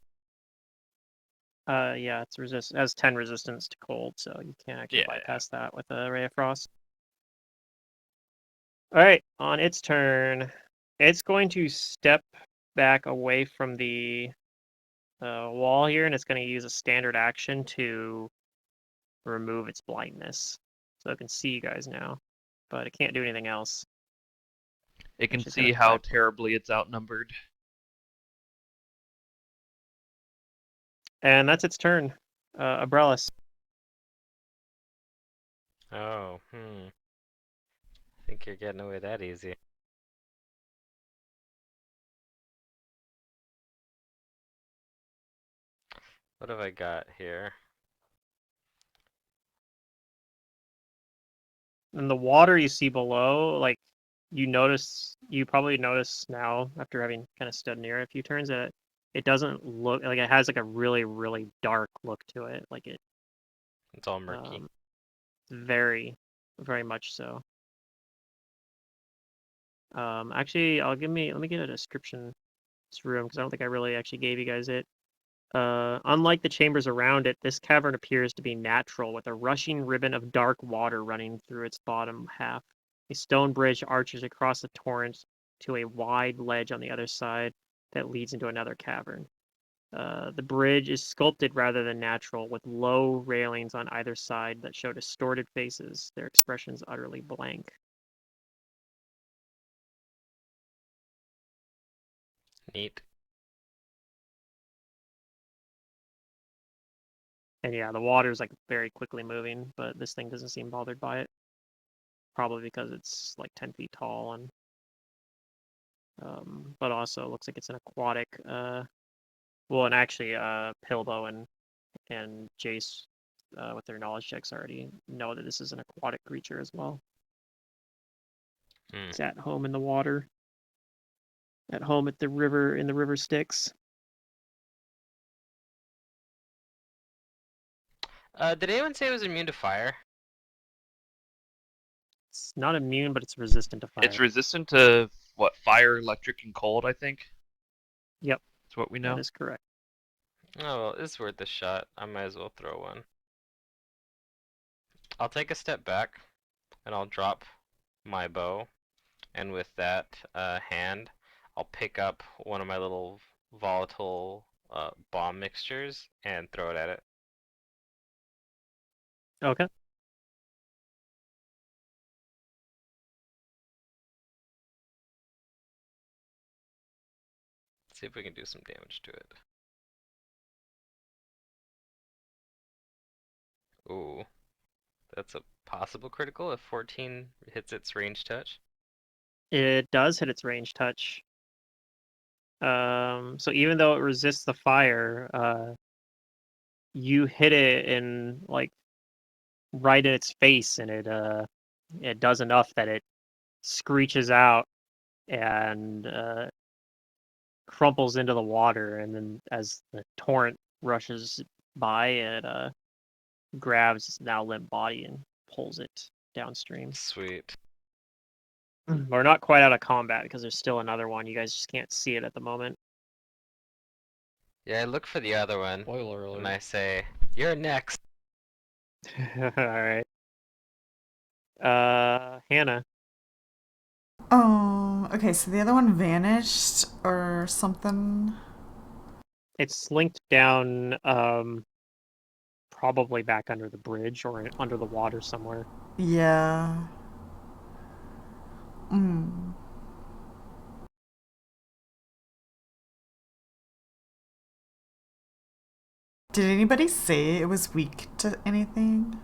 Yeah, it's it has 10 resistance to cold, so you can't actually bypass that with a Ray of Frost. All right, on its turn, it's going to step back away from the wall here, and it's going to use a standard action to remove its blindness. So it can see you guys now, but it can't do anything else. It can Which is see gonna how fly. terribly it's outnumbered. And that's its turn. Abrellis. Oh, I think you're getting away that easy. What have I got here? And the water you see below, like you probably notice now after having kind of stood near it a few turns that it doesn't look like it has like a really, really dark look to it. Like it. It's all murky. Very, very much so. Actually, let me get a description of this room because I don't think I really actually gave you guys it. Unlike the chambers around it, this cavern appears to be natural, with a rushing ribbon of dark water running through its bottom half. A stone bridge arches across the torrent to a wide ledge on the other side that leads into another cavern. The bridge is sculpted rather than natural, with low railings on either side that show distorted faces, their expressions utterly blank. Neat. And yeah, the water's like very quickly moving, but this thing doesn't seem bothered by it. Probably because it's like 10 feet tall and but also looks like it's an aquatic well, and actually Pilbo and Jace with their knowledge checks already know that this is an aquatic creature as well. It's at home in the water. At home at the river in the river Styx. Did anyone say it was immune to fire? It's not immune, but it's resistant to fire. It's resistant to what? Fire, electric, and cold, I think. Yep. That's what we know. That is correct. Oh, well, it's worth a shot. I might as well throw one. I'll take a step back, and I'll drop my bow, and with that hand, I'll pick up one of my little volatile bomb mixtures and throw it at it. Okay. See if we can do some damage to it. Ooh, that's a possible critical if 14 hits its range touch. It does hit its range touch. So even though it resists the fire, you hit it in like right in its face, and it does enough that it screeches out and crumples into the water, and then as the torrent rushes by, it grabs its now limp body and pulls it downstream. Sweet. We're not quite out of combat because there's still another one. You guys just can't see it at the moment. Yeah, I look for the other one, Spoiler and I alert. say, "You're next." All right. Hannah. Oh, okay, so the other one vanished or something. It's slinked down, probably back under the bridge or under the water somewhere. Yeah. Mm. Did anybody say it was weak to anything?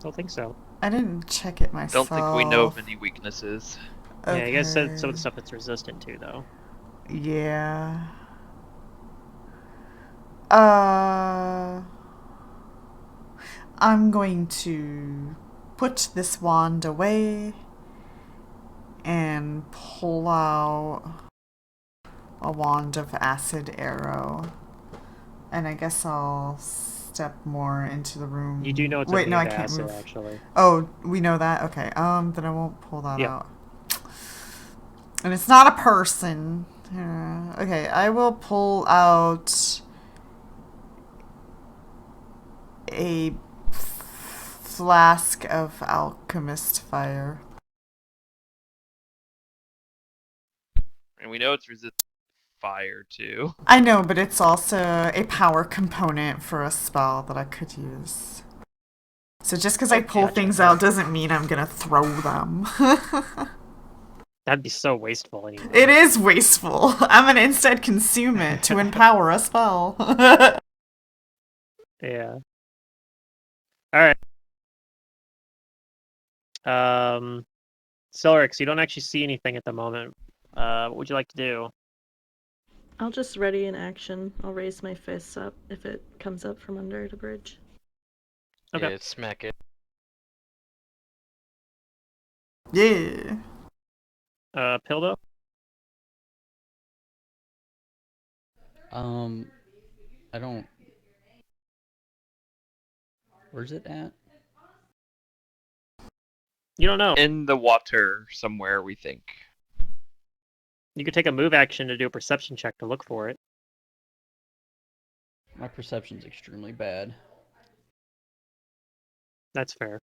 Don't think so. I didn't check it myself. Don't think we know of any weaknesses. Okay. Yeah, you guys said some of the stuff it's resistant to, though. Yeah. I'm going to put this wand away and pull out a wand of acid arrow. And I guess I'll step more into the room. You do know it's Wait, a no, I beam to can't acid, move. actually. Oh, we know that? Okay. Then I won't pull that Yep. out. And it's not a person. Okay, I will pull out a flask of alchemist fire. And we know it's resistant to fire too. I know, but it's also a power component for a spell that I could use. So just because I pull Gotcha. things out doesn't mean I'm gonna throw them. That'd be so wasteful anyway. It is wasteful. I'm gonna instead consume it to empower a spell. Yeah. Alright. Celrix, you don't actually see anything at the moment. What would you like to do? I'll just ready an action. I'll raise my fists up if it comes up from under the bridge. Okay. Yeah, smack it. Yeah. Pildo? I don't. Where's it at? You don't know. In the water somewhere, we think. You could take a move action to do a perception check to look for it. My perception's extremely bad. That's fair.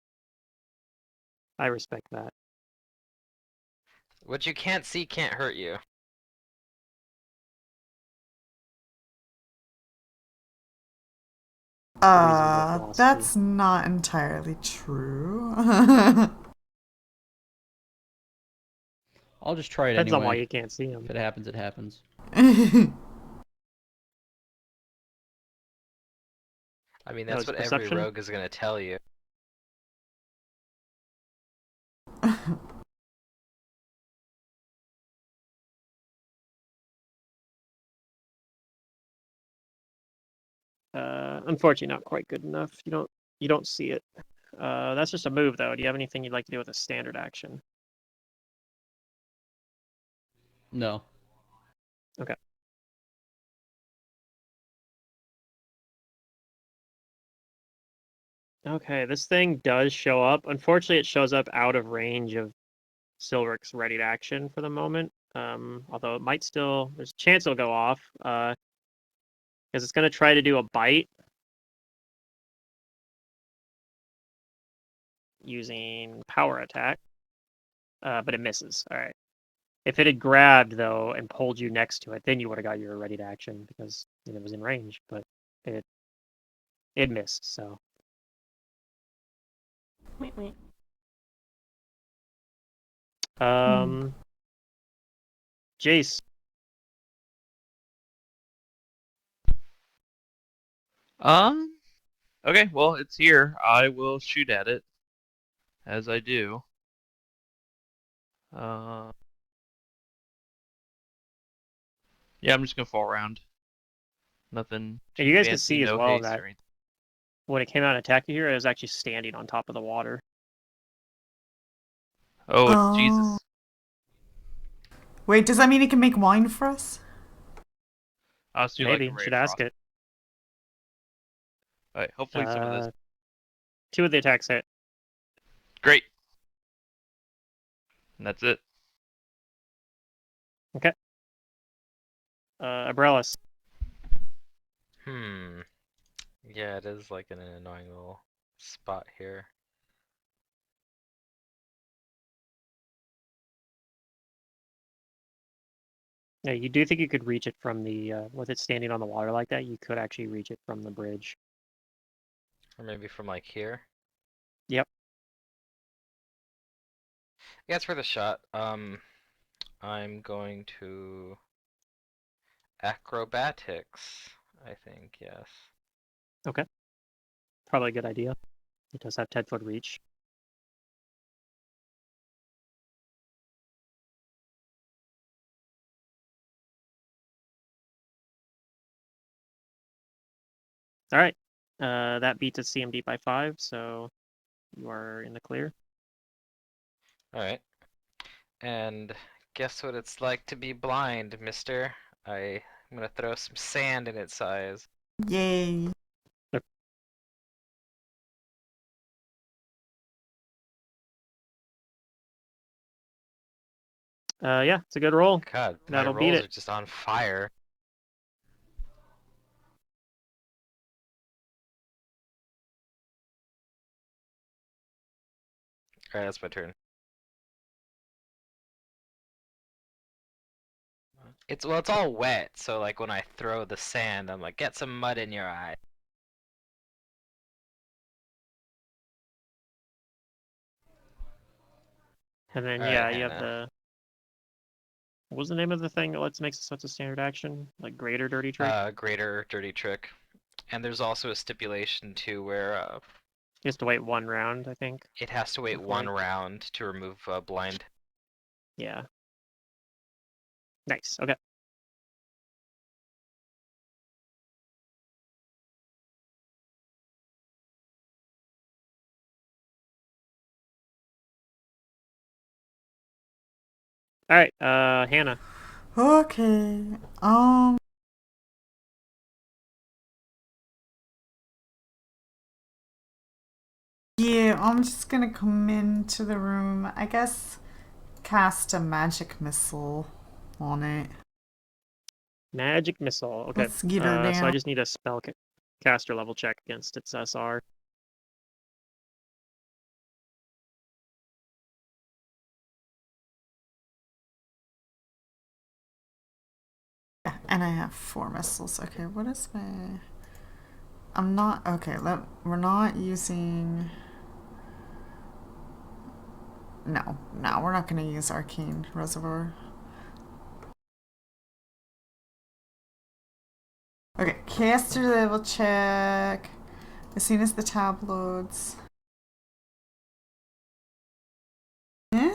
I respect that. What you can't see can't hurt you. Reasonable philosophy. That's not entirely true. I'll just try it Depends anyway. on why you can't see him. If it happens, it happens. I mean, that's it's what perception? every rogue is gonna tell you. Unfortunately, not quite good enough. You don't see it. That's just a move, though. Do you have anything you'd like to do with a standard action? No. Okay. Okay, this thing does show up. Unfortunately, it shows up out of range of Silric's ready to action for the moment. Although it might still, there's a chance it'll go off, because it's going to try to do a bite using power attack, but it misses. All right. If it had grabbed, though, and pulled you next to it, then you would have got your ready to action because it was in range, but it missed, so. Wait. Jace. Okay, well, it's here. I will shoot at it, as I do. Yeah, I'm just gonna fall around. Nothing And too you guys can fancy, see as no well haste that or anything. when it came out and attacked you here, it was actually standing on top of the water. Oh, Oh. Jesus. Wait, does that mean it can make wine for us? Let's do Maybe. like a ray Should of ask frost. it. Alright, hopefully some of this. 2 of the attacks hit. Great. And that's it. Okay. Abrellis. Yeah, it is like an annoying little spot here. Yeah, you do think you could reach it from the, with it standing on the water like that, you could actually reach it from the bridge. Or maybe from like here. Yep. Yeah, it's worth a shot. I'm going to acrobatics, I think, yes. Okay. Probably a good idea. It does have 10-foot reach. All right. That beats its CMD by 5, so you are in the clear. Alright. And guess what it's like to be blind, mister? I'm gonna throw some sand in its eyes. Yay. Yeah, it's a good roll. God, my That'll beat rolls it. are just on fire. Alright, that's my turn. It's all wet, so like when I throw the sand, I'm like, get some mud in your eye. And then, All right, yeah, you have Hannah. the... What was the name of the thing that makes it such a standard action? Like greater dirty trick? Greater dirty trick. And there's also a stipulation too where You have to wait 1 round, I think. it has to wait Before 1 round to remove blind. Yeah. Nice. Okay. All right, Hannah. Okay. Yeah, I'm just gonna come into the room. I guess cast a magic missile on it. Magic missile. Okay. Let's get her So I down. just need a spell caster level check against its SR. Yeah, and I have 4 missiles. Okay, what is my... I'm not... Okay, we're not using... No, we're not going to use Arcane Reservoir. Okay, caster level check. As soon as the tab loads. Nope.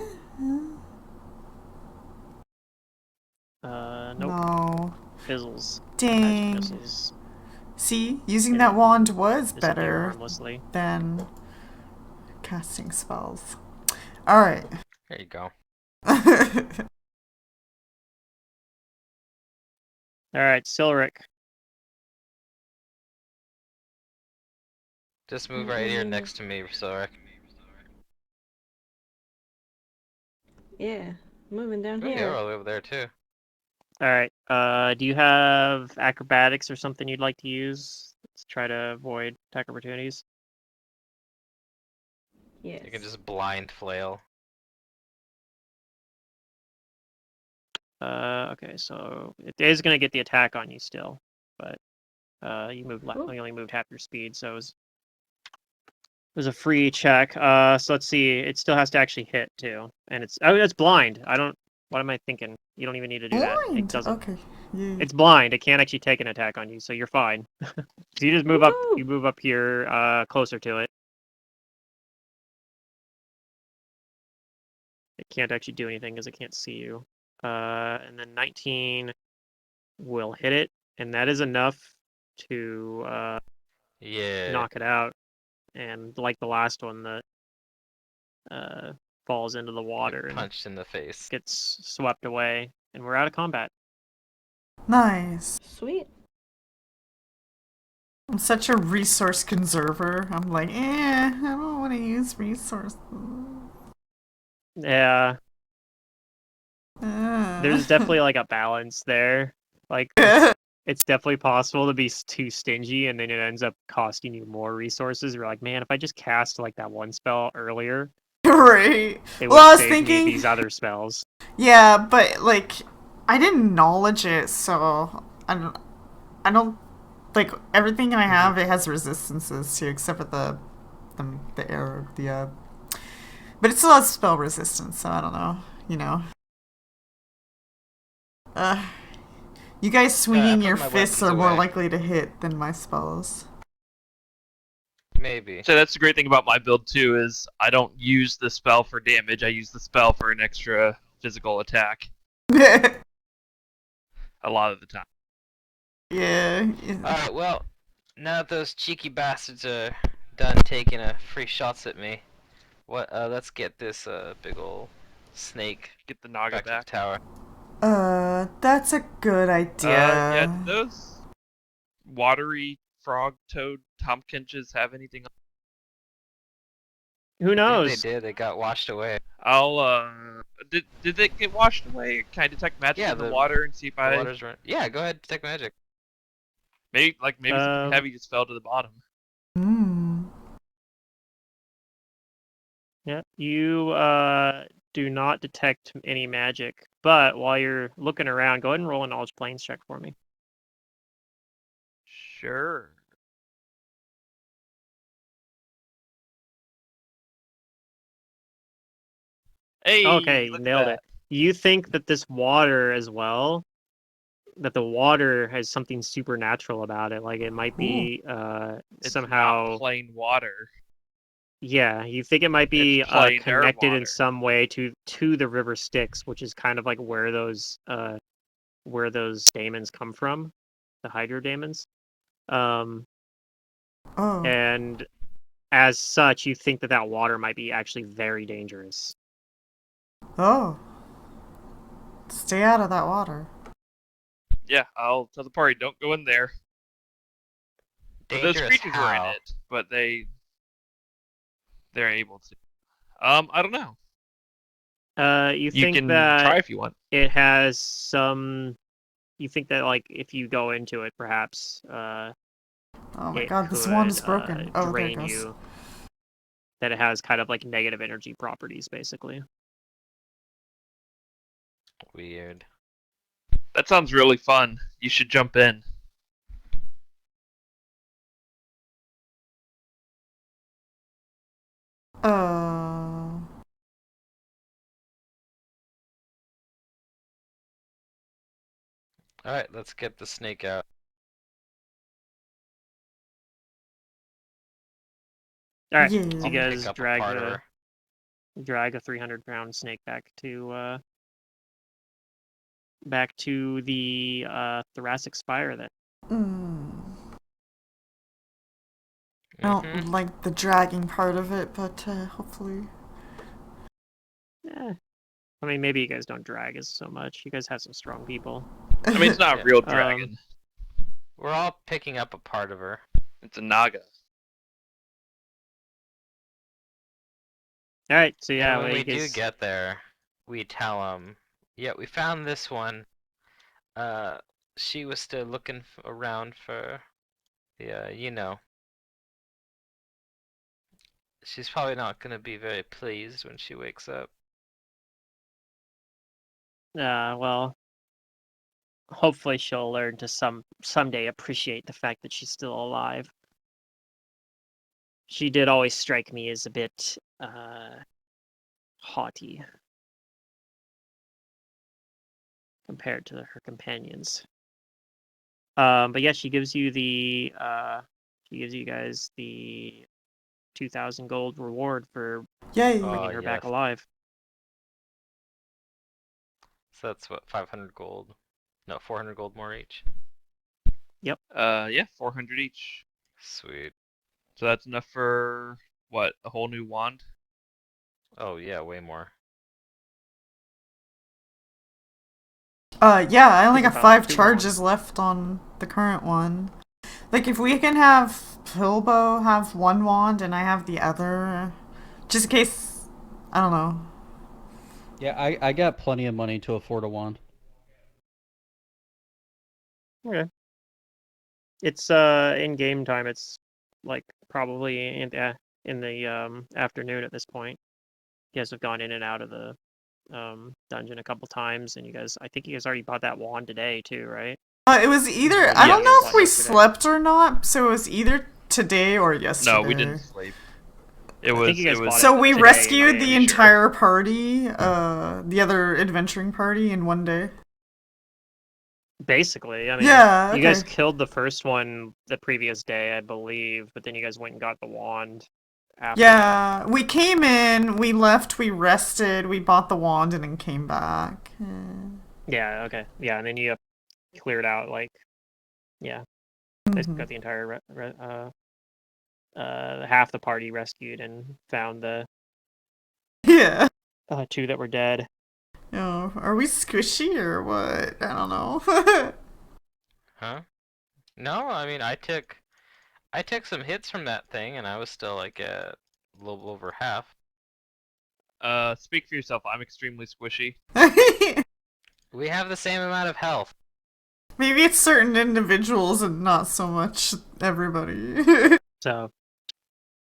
No. Fizzles. Magic Dang. missiles. See, using And that wand was disappear better harmlessly. than casting spells. Alright. There you go. Alright, Silric. Just move right here next to me, Sorek. Yeah. Moving down Oh, yeah, here. we're all over there too. All right. Do you have acrobatics or something you'd like to use to try to avoid attack opportunities? Yes. You can just blind flail. Okay, so it is gonna get the attack on you still, but you Cool. you only moved half your speed, so it was a free check. So let's see, it still has to actually hit too, and it's blind. What am I thinking? You don't even need to do that. It Blind. doesn't. Okay. Yeah. It's blind. It can't actually take an attack on you, so you're fine. So you just move up. Woohoo! You move up here, closer to it. It can't actually do anything because it can't see you. And then 19 will hit it, and that is enough to Yeah. knock it out. And like the last one, that falls into the water Get and punched in the face. gets swept away, and we're out of combat. Nice. Sweet. I'm such a resource conserver. I'm like, I don't want to use resources. Yeah, there's definitely like a balance there. Like it's definitely possible to be too stingy, and then it ends up costing you more resources. You're like, man, if I just cast like that one spell earlier, right. it would Well, I was save me thinking these other spells. Yeah, but like I didn't knowledge it, so I don't like everything I have. It has resistances to, except for the air but it still has spell resistance. So I don't know. You know. You guys swinging put your my fists weapons are more away. likely to hit than my spells. Maybe. So that's the great thing about my build too, is I don't use the spell for damage. I use the spell for an extra physical attack a lot of the time. Yeah. Alright, well, now that those cheeky bastards are done taking free shots at me, let's get this big ol' snake Get the Naga back to the back. tower. That's a good idea. Yeah, did those watery frog toad Tomkinches have anything? Who I think knows? they did, they got washed away. Did they get washed away? Can I detect magic Yeah, in the the- water and see if The I water's run. Yeah, go ahead, detect magic. maybe something heavy just fell to the bottom. Hmm. Yeah, you do not detect any magic, but while you're looking around, go ahead and roll a knowledge planes check for me. Sure. Hey, Okay, look at nailed that. it. You think that this water as well, that the water has something supernatural about it, like it might be It's somehow. not plain water. Yeah, you think it might be It's plain air connected in water. some way to the river Styx, which is kind of like where those daemons come from, the hydro daemons. Oh. And as such, you think that water might be actually very dangerous. Oh. Stay out of that water. Yeah, I'll tell the party, don't go in there. But those Dangerous creatures were in how? it, but they're able to. I don't know. You You think can that try if you want. it has some. You think that like if you go into it, perhaps Oh my it god, this wand is could broken. Oh, there it drain goes. you. That it has kind of like negative energy properties, basically. Weird. That sounds really fun. You should jump in. Uh. Alright, let's get the snake out. All right, Yeah. so you I'll guys pick up a drag part of her. a 300-pound snake back to the thoracic spire. Then I don't like the dragging part of it, but hopefully. yeah. I mean, maybe you guys don't drag as so much. You guys have some strong people. I mean, it's not Yeah. a real dragon. We're all picking up a part of her. It's a Naga. All right, so yeah, And when well, we you do guys. get there, we tell them Yeah, we found this one. She was still looking around for the, you know. She's probably not gonna be very pleased when she wakes up. Well, hopefully she'll learn to someday appreciate the fact that she's still alive. She did always strike me as a bit haughty compared to her companions. But yeah, she gives you guys the 2,000 gold reward for Yay. bringing Oh, her back yes. alive. So that's what, 500 gold? No, 400 gold more each. Yeah, 400 each. Sweet. So that's enough for what? A whole new wand? Oh yeah, way more. Yeah, I only Think got about 5 2 charges wands. left on the current one. Like, if we can have Pilbo have 1 wand and I have the other, just in case, I don't know. Yeah, I got plenty of money to afford a wand. Okay. It's in game time. It's like probably in the afternoon at this point. You guys have gone in and out of the dungeon a couple times, and I think you guys already bought that wand today too, right? It was either, Or I yeah, don't you know guys if bought we yesterday. slept or not, so it was either today or yesterday. No, we didn't sleep. It I was. think you guys It was. bought So it we today, rescued yeah. the Sure. entire party, the other adventuring party in 1 day. Basically, I mean, Yeah, you guys okay. killed the first one the previous day, I believe, but then you guys went and got the wand after that. Yeah, we came in, we left, we rested, we bought the wand, and then came back. Yeah, okay. Yeah, and then you cleared out, like, yeah, basically got the entire half the party rescued and found the Yeah. 2 that were dead. Oh, are we squishy or what? I don't know. Huh? No, I mean I took some hits from that thing and I was still like at a little over half. Speak for yourself. I'm extremely squishy. We have the same amount of health. Maybe it's certain individuals and not so much everybody. So,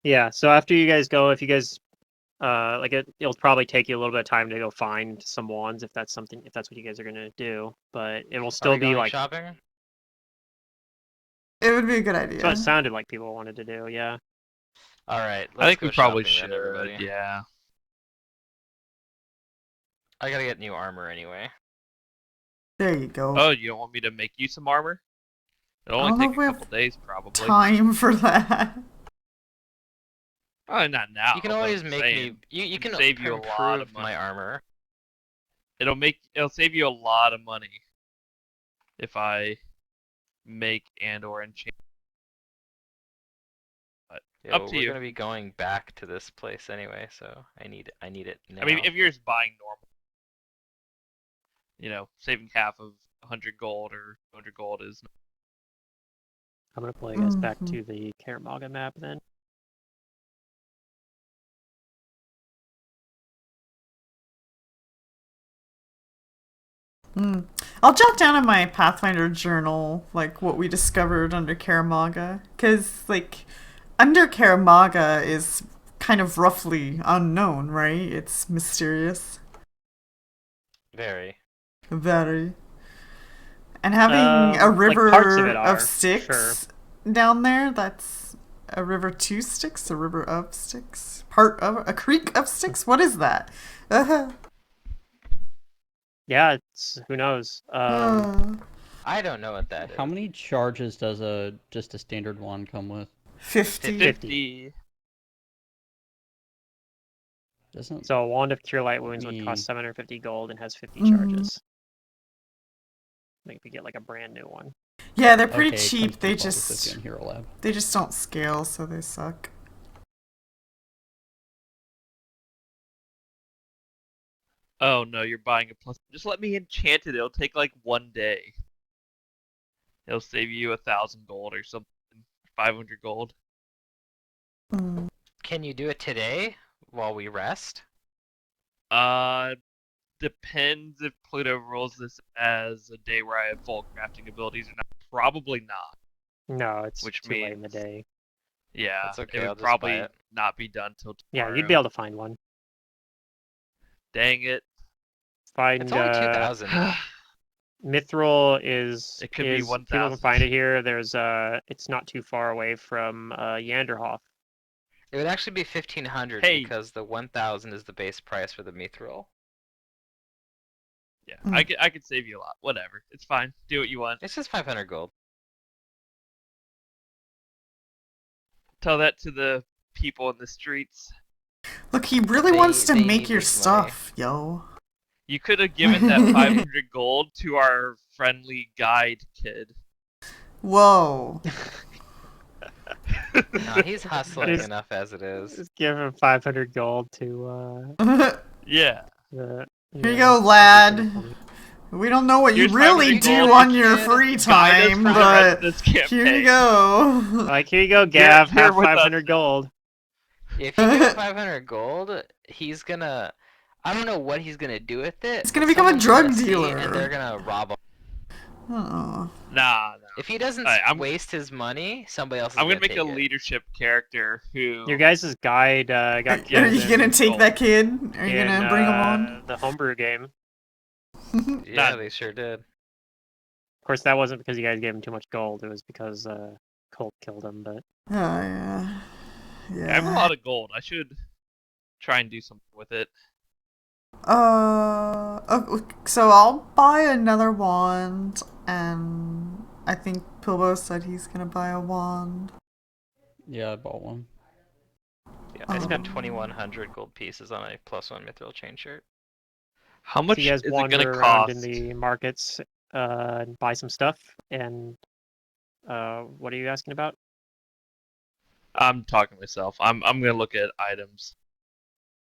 yeah, so after you guys go, if you guys it'll probably take you a little bit of time to go find some wands if that's what you guys are gonna do, but it will Are still we be going like shopping? It would be a good that's what it idea. sounded like people wanted to do. Yeah. All right, I let's think go we probably shopping should. then, everybody. Yeah. I gotta get new armor anyway. There you go. Oh, you don't want me to make you some armor? It'll I only don't know take if a we couple have days, probably. time for that. Oh, not now. You can but always I'm make saying, me. You can save you a lot of improve money. my armor. It'll save you a lot of money if I make and/or enchant. But Yeah, up well, to we're you. gonna be going back to this place anyway, so I need it now. I mean, if you're just buying normal, saving half of 100 gold or 200 gold is. I'm gonna pull you guys back to the Karamaga map then. I'll jot down in my Pathfinder journal, like, what we discovered under Karamaga. Because, like, under Karamaga is kind of roughly unknown, right? It's mysterious. Very. Very. And having a Like, river parts of it of are, Styx down there, that's a river to Styx, a river of Styx, part of a creek of Styx. What is that? Yeah, it's who knows. I don't know what that is. How many charges does just a standard wand come with? 50. 50. Doesn't So a wand of cure light wounds would me- cost 750 gold and has 50 Mhm. charges. Like if you get like a brand new one. Yeah, they're pretty Okay, it cheap. comes They from level 50 just on Hero Lab. don't scale, so they suck. Oh no, you're buying a plus. Just let me enchant it. It'll take like 1 day. It'll save you 1,000 gold or something. 500 gold. Mm. Can you do it today while we rest? depends if Pluto rules this as a day where I have full crafting abilities or not. Probably not. No, it's Which too late in the means- day. Yeah, That's okay, it I'll would just buy probably it. not be done till tomorrow. Yeah, you'd be able to find one. Dang it. Find It's only 2,000. Mithril is It could be people 1,000. can find it here. There's it's not too far away from Yanderhof. It would actually be 1,500 Hey. because the 1,000 is the base price for the mithril. Yeah, Mm. I could save you a lot. Whatever. It's fine. Do what you want. It's just 500 gold. Tell that to the people in the streets. Look, he really They- wants to they make need your this money. stuff, yo. You could have given that 500 gold to our friendly guide kid. Whoa. No, he's hustling Just- enough as it is. Just give him 500 gold to Here Yeah. the. you go, lad. We don't know what you Here's really 500 do gold, on your kid. free Guide us time, for the rest of but this campaign. here you go. Like, here you go, Gav. Here Have with us 500 gold. If you give him 500 gold, he's gonna... I don't know what he's gonna do with it. He's gonna but become a someone's drug gonna see dealer. And they're gonna rob him. Oh. Nah. If he doesn't Alright, I'm- waste his money, somebody else is I'm gonna make take a it. leadership character who. Your guys' guide got Are killed you gonna in- take that kid? Are you in, gonna bring him on? the homebrew game. Yeah, Nah. they sure did. Of course, that wasn't because you guys gave him too much gold. It was because Colt killed him. But Oh, yeah. Yeah. I have a lot of gold. I should try and do something with it. So I'll buy another wand, and I think Pilbo said he's gonna buy a wand. Yeah, I bought one. Yeah, I Oh. spent 2,100 gold pieces on a +1 mithril chain shirt. How so much you guys is it wander gonna around cost? in the markets and buy some stuff. And what are you asking about? I'm talking to myself. I'm gonna look at items.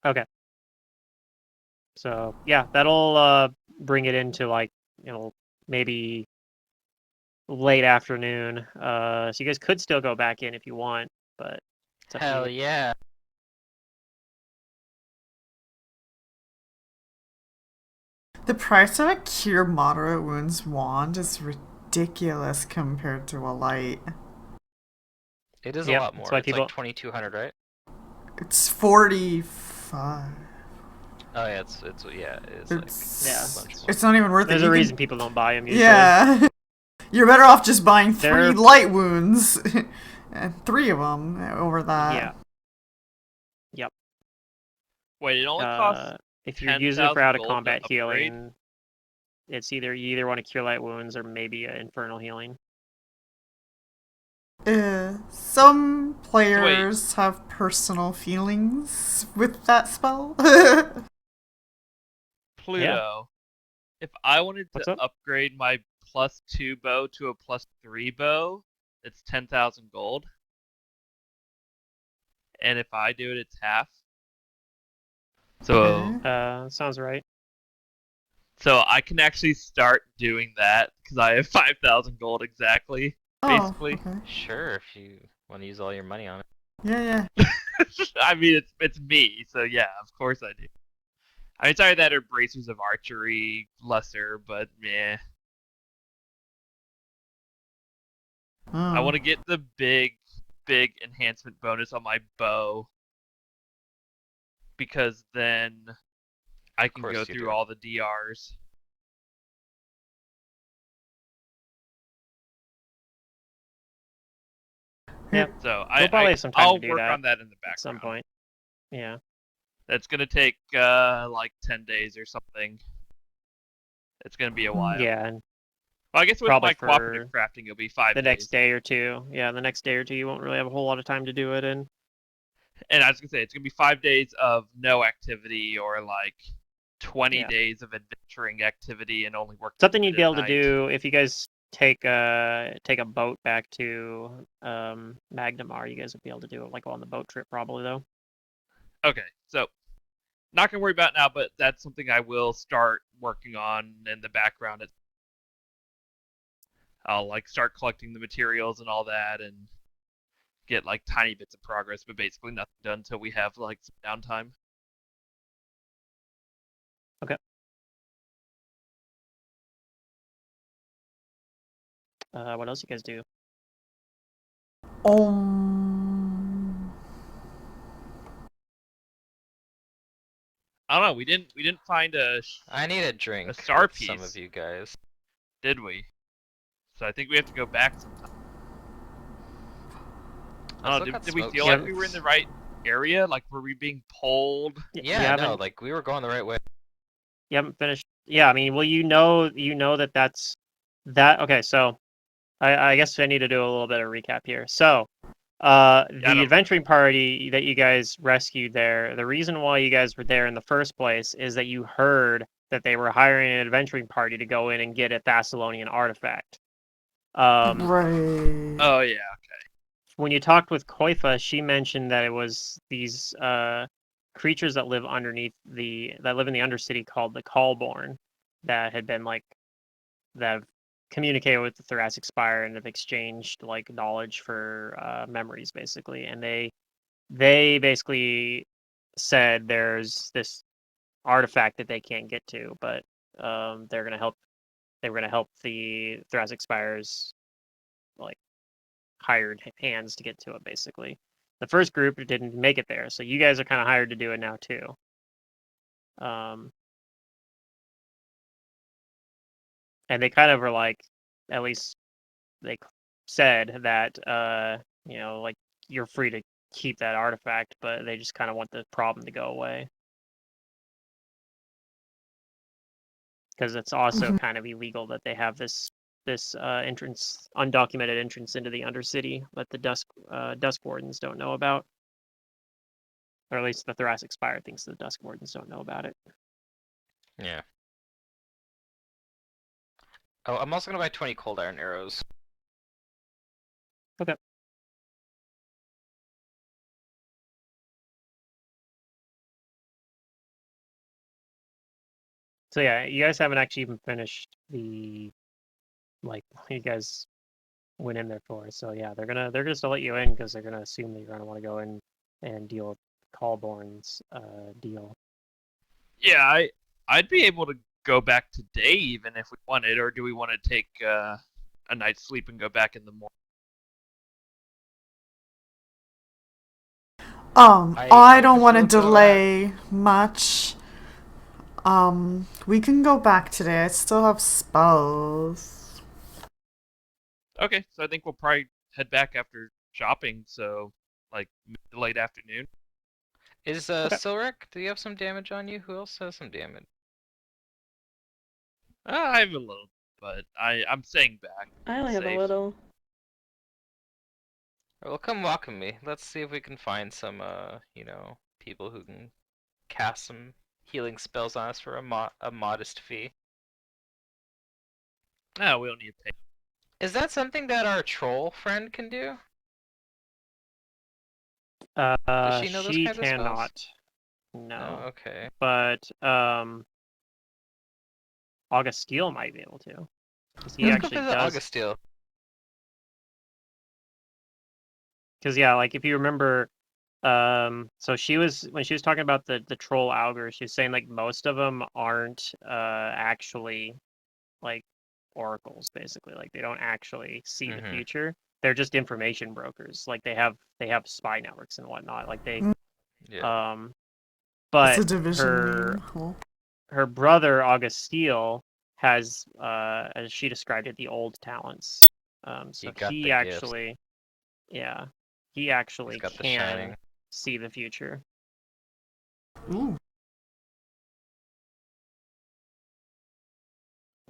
Okay. So yeah, that'll bring it into like maybe late afternoon. So you guys could still go back in if you want, but it's up to Hell you. yeah. The price of a cure moderate wounds wand is ridiculous compared to a light. It is Yep, a lot more. that's why It's people- like 2,200, right? It's 45. Oh yeah, it's yeah, it is It's, Yeah. a bunch more. it's not even worth There's it. a You can- reason people don't buy them usually. Yeah. You're better off just buying 3 They're- light wounds. And 3 of them over that. Yeah. Wait, it only costs. If you're using it for 10,000 out of gold to combat upgrade? healing, it's you either want to cure light wounds or maybe infernal healing. Some players have personal feelings with that spell. Pluto. If I wanted What's to up? upgrade my +2 bow to a +3 bow, it's 10,000 gold. And if I do it, it's half. So, Okay. Sounds right. so I can actually start doing that because I have 5,000 gold exactly. Basically. Oh, okay. Sure, if you want to use all your money on it. Yeah, yeah. I mean, it's me, so yeah, of course I do. I mean, sorry that are bracers of archery lesser, but meh. I Oh. want to get the big enhancement bonus on my bow because then I can course go you through do. all the DRs. Yep. So You'll probably have some time I'll to do work that on that in the background. At some point. Yeah. That's gonna take like 10 days or something. It's gonna be a while. Yeah, and Well, I guess with Probably my cooperative for crafting, it'll be 5 the days. next day or two. Yeah, the next day or two, you won't really have a whole lot of time to do it in. And I was gonna say it's gonna be 5 days of no activity or like 20 Yeah. days of adventuring activity and only work. Something you'd be able to night. do if you guys take a boat back to Magnamar. You guys would be able to do it like on the boat trip probably though. Okay, so not gonna worry about it now, but that's something I will start working on in the background. I'll like start collecting the materials and all that, and get like tiny bits of progress, but basically nothing done until we have like some downtime. Okay. What else you guys do? I don't know. We didn't find I need a drink. a star with piece, some of you guys. did we? So I think we have to go back sometime. I Let's don't know, look at did we smoke feel like Yeah. we were in the right area? Like, were we being pulled? You Yeah, no, haven't, like we were going the right way. you haven't finished. Yeah, I mean, well, you know that that's that. Okay, so I guess I need to do a little bit of recap here. So, I the don't- adventuring party that you guys rescued there, the reason why you guys were there in the first place is that you heard that they were hiring an adventuring party to go in and get a Thessalonian artifact. Right. Oh yeah. When you talked with Koifa, she mentioned that it was these creatures that live underneath that live in the Undercity called the Callborn that had been like that have communicated with the Thoracic Spire and have exchanged like knowledge for memories basically, and they basically said there's this artifact that they can't get to, but they're gonna help. They were gonna help the Thoracic Spire's like hired hands to get to it basically. The first group didn't make it there, so you guys are kind of hired to do it now too. And they kind of were like, at least they said that like you're free to keep that artifact, but they just kind of want the problem to go away. Because it's also kind of illegal that they have this entrance, undocumented entrance into the Undercity that the Dusk Wardens don't know about, or at least the Thoracic Spire thinks the Dusk Wardens don't know about it. Yeah. Oh, I'm also gonna buy 20 cold iron arrows. Okay. So yeah, you guys haven't actually even finished the like you guys went in there for. So yeah, they're just to let you in because they're gonna assume that you're gonna want to go in and deal with Callborn's deal. Yeah, I'd be able to go back today even if we wanted, or do we want to take a night's sleep and go back in the morning? I I don't can want to still go delay much. We can go back today. I still have spells. Okay, so I think we'll probably head back after shopping, so like late afternoon. Is Okay. Silric, do you have some damage on you? Who else has some damage? I have a little, but I'm staying back. I only have a Safe. little. Well, come walk with me. Let's see if we can find some, people who can cast some healing spells on us for a modest fee. No, we don't need to pay. Is that something that our troll friend can do? Does she know those She kinds of spells? cannot. Oh, No. okay. But Augusteel might be able to. 'Cause he Let's go actually visit does. Augusteel. Because yeah, like if you remember, so she was when she was talking about the troll augur, she was saying like most of them aren't actually like oracles, basically. Like they don't actually see the Mhm. future. They're just information brokers. Like they have spy networks and whatnot. Like they Yeah. It's but a division her name. Cool. her brother Augusteel has as she described it, the old talents. So He got he the gifts. actually yeah, he actually He's got the can shining. see the future. Ooh.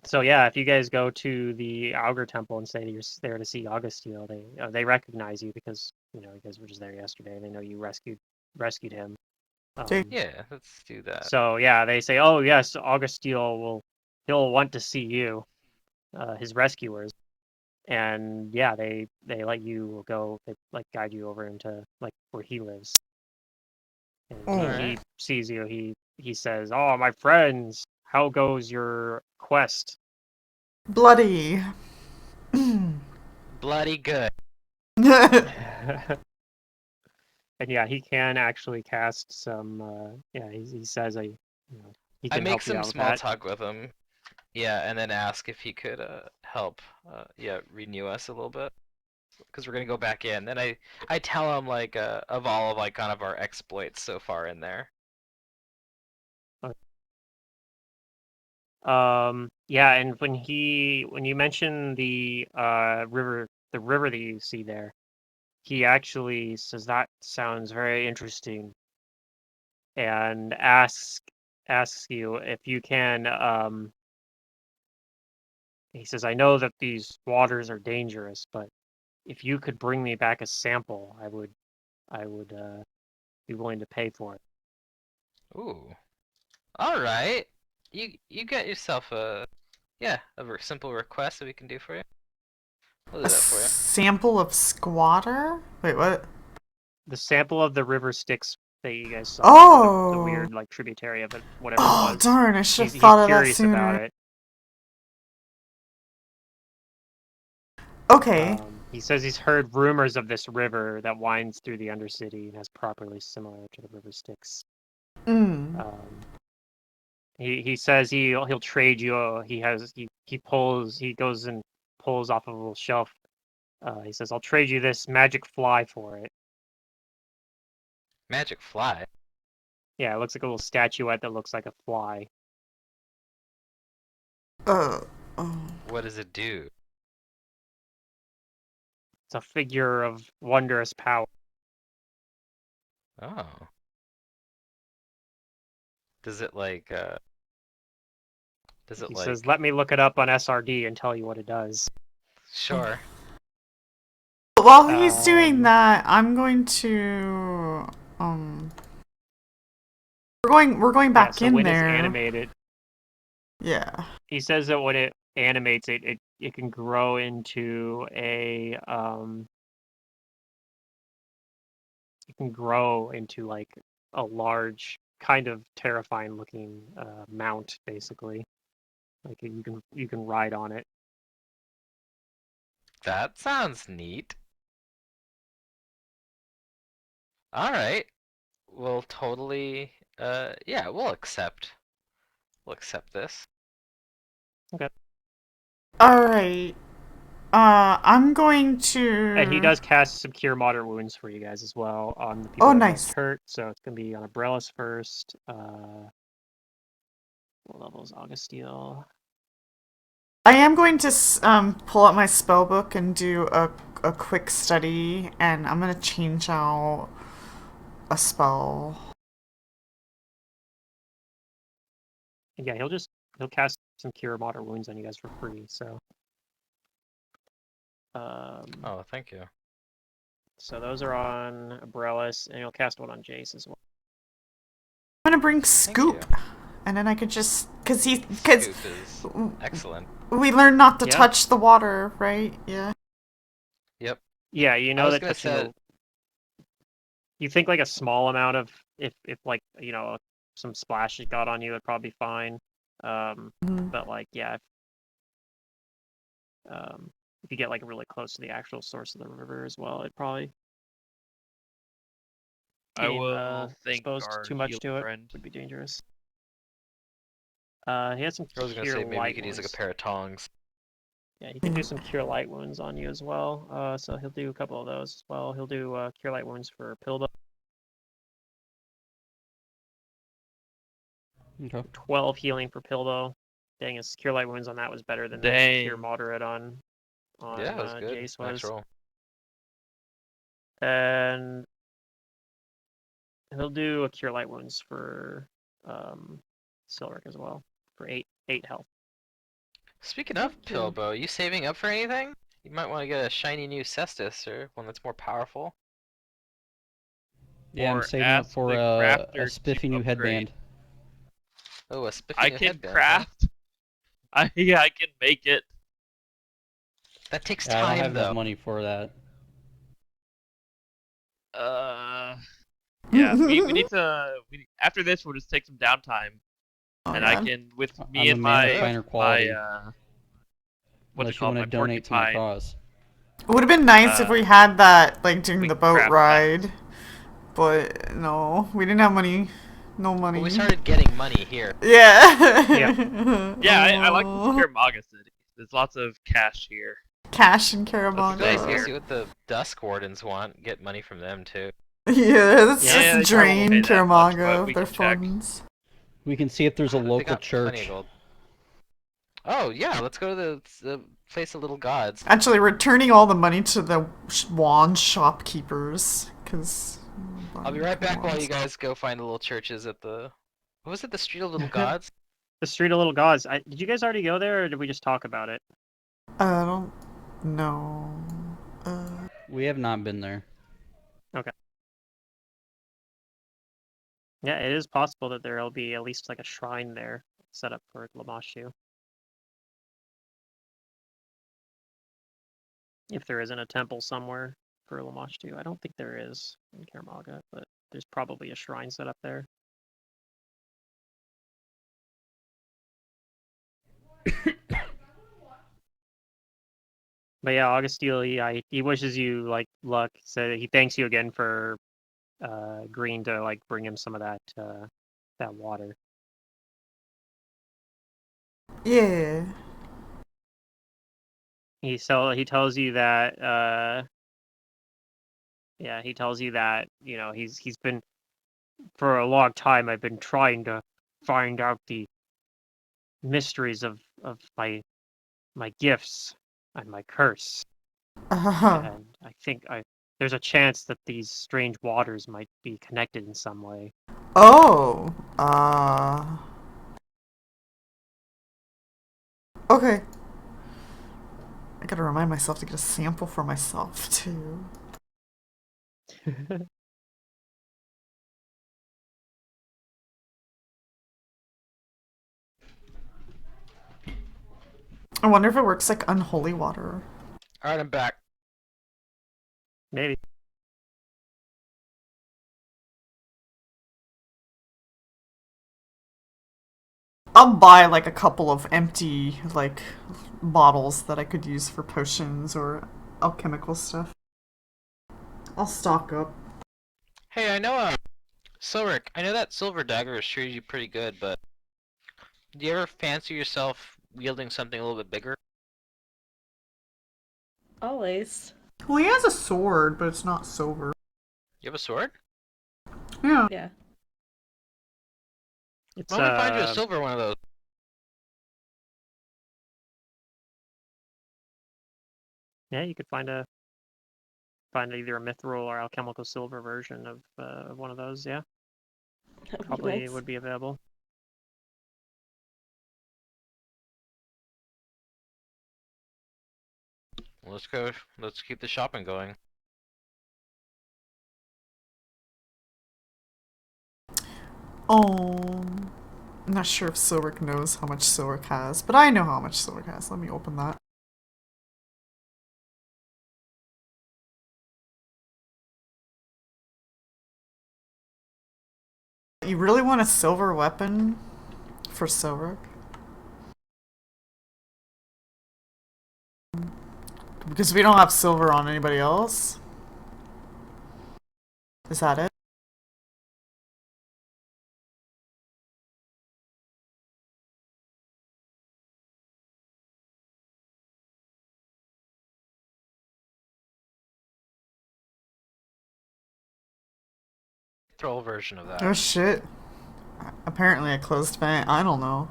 So yeah, if you guys go to the Augur Temple and say you're there to see Augusteel, they recognize you because you guys were just there yesterday. They know you rescued him. Yeah, let's do that. So yeah, they say, oh yes, Augusteel he'll want to see you, his rescuers, and yeah, they let you go. They like guide you over into like where he lives, and Oh. he Alright. sees you. He says, oh my friends, how goes your quest? Bloody. Bloody good. And yeah, he can actually cast some. Yeah, he says he I can make help you some out with small that. talk with him. Yeah, and then ask if he could help, renew us a little bit, because we're gonna go back in. And I tell him like of all of like kind of our exploits so far in there. Yeah, and when you mention the river that you see there, he actually says that sounds very interesting, and asks you if you can. He says, I know that these waters are dangerous, but if you could bring me back a sample, I would be willing to pay for it. Ooh. All right. You get yourself a simple request that we can do for you. We'll do A that for you. sample of squatter? Wait, what? The sample of the river Styx that you guys saw, the Oh. weird like tributary of it, whatever it Oh, was. darn, I should He's have thought of that curious sooner. about it. Okay. He says he's heard rumors of this river that winds through the Undercity and has properties similar to the river Styx. He says he'll trade you. He goes and pulls off of a little shelf. He says, I'll trade you this magic fly for it. Magic fly. Yeah, it looks like a little statuette that looks like a fly. Oh. What does it do? It's a figure of wondrous power. Oh. Does it like He says, let me look it up on SRD and tell you what it does. Sure. While he's doing that, I'm going to we're going back so in when there. it's animated, Yeah. he says that when it animates it can grow into like a large, kind of terrifying looking mount, basically. Like you can ride on it. That sounds neat. All right. We'll totally we'll accept this. Okay. All right. I'm going to. And he does cast some cure moderate wounds for you guys as well on the people Oh, that are nice. most hurt. So it's gonna be on Umbrellas first. What level is Augusteel? I am going to pull out my spell book and do a quick study, and I'm gonna change out a spell. Yeah, he'll cast some cure moderate wounds on you guys for free. So. Oh, thank you. So those are on Umbrellas, and he'll cast one on Jace as well. I'm gonna bring Scoop, and then I could just because Scoop is excellent. We learned not to Yeah. touch the water, right? Yeah. Yep. Yeah, you know that gonna touching you think like a small amount of if like some splash it got on you, it'd probably be fine. But like if you get like really close to the actual source of the river as well, it'd probably I will think exposed our too much healer to it friend. would be dangerous. He has some I was gonna cure say maybe we light could use like wounds. a pair of tongs. Yeah, he can do some cure light wounds on you as well. So he'll do a couple of those as well. He'll do cure light wounds for Pilda. Okay. 12 healing for Pildo. Dang, his cure light wounds on that was better than the cure moderate on Yeah, it was good. Jace Nice was. roll. And he'll do a cure light wounds for Silric as well for 8 health. Speaking of Pilbo, you saving up for anything? You might want to get a shiny new Cestus or one that's more powerful. Yeah, I'm Or saving up ask for the a crafter spiffy to new upgrade. headband. Oh, a spiffy I new can headband. craft. I can make it. That takes Yeah, I don't time, have though. enough money for that. Yeah, we need to. After this, we'll just take some downtime, and I God. can with I'm me a and man of my finer quality. what Unless you want to donate to my cause. It would have been nice if we had that, like, during we the can boat craft ride. But, no. We didn't have money. No money. Well, we started getting money here. Yeah. Yeah, I like to secure Maga City. There's lots of cash here. Cash and That's Caramonga. nice Nice, here. you see what the Dusk Wardens want. Get money from them too. Yeah, let's Yeah, just they probably drain won't pay that much, Caramonga but of we their can check. funds. We can see if there's a They local got plenty of church. gold. Oh yeah, let's go to the place of little gods. Actually, returning all the money to the wand shopkeepers, because... I'll be right back while you guys go find the little churches at the... What was it? The Street of Little Gods? The Street of Little Gods. Did you guys already go there, or did we just talk about it? I don't know. We have not been there. Yeah, it is possible that there'll be at least like a shrine there set up for Lamashu. If there isn't a temple somewhere for Lamashu. I don't think there is in Karamaga, but there's probably a shrine set up there. But yeah, Augustile, he wishes you like luck. So he thanks you again for agreeing to like bring him some of that water. Yeah. He tells you that he tells you that, you know, he's been, for a long time I've been trying to find out the mysteries of my gifts and my curse. And I think there's a chance that these strange waters might be connected in some way. Oh. Okay. I gotta remind myself to get a sample for myself, too. I wonder if it works like unholy water. Alright, I'm back. Maybe. I'll buy like a couple of empty like bottles that I could use for potions or alchemical stuff. I'll stock up. Hey, I know, Silric, I know that silver dagger has treated you pretty good, but do you ever fancy yourself wielding something a little bit bigger? Always. Well, he has a sword, but it's not silver. You have a sword? Yeah. Yeah. It's Why don't we find you a silver one of those? yeah, you could find either a mithril or alchemical silver version of one of those. Yeah, That'd be probably nice. would be available. Let's go. Let's keep the shopping going. Oh, I'm not sure if Silric knows how much Silric has, but I know how much Silric has. Let me open that. You really want a silver weapon for Silric? Because we don't have silver on anybody else? Is that it? Throw a version of that. Oh shit. Apparently I closed vent. I don't know.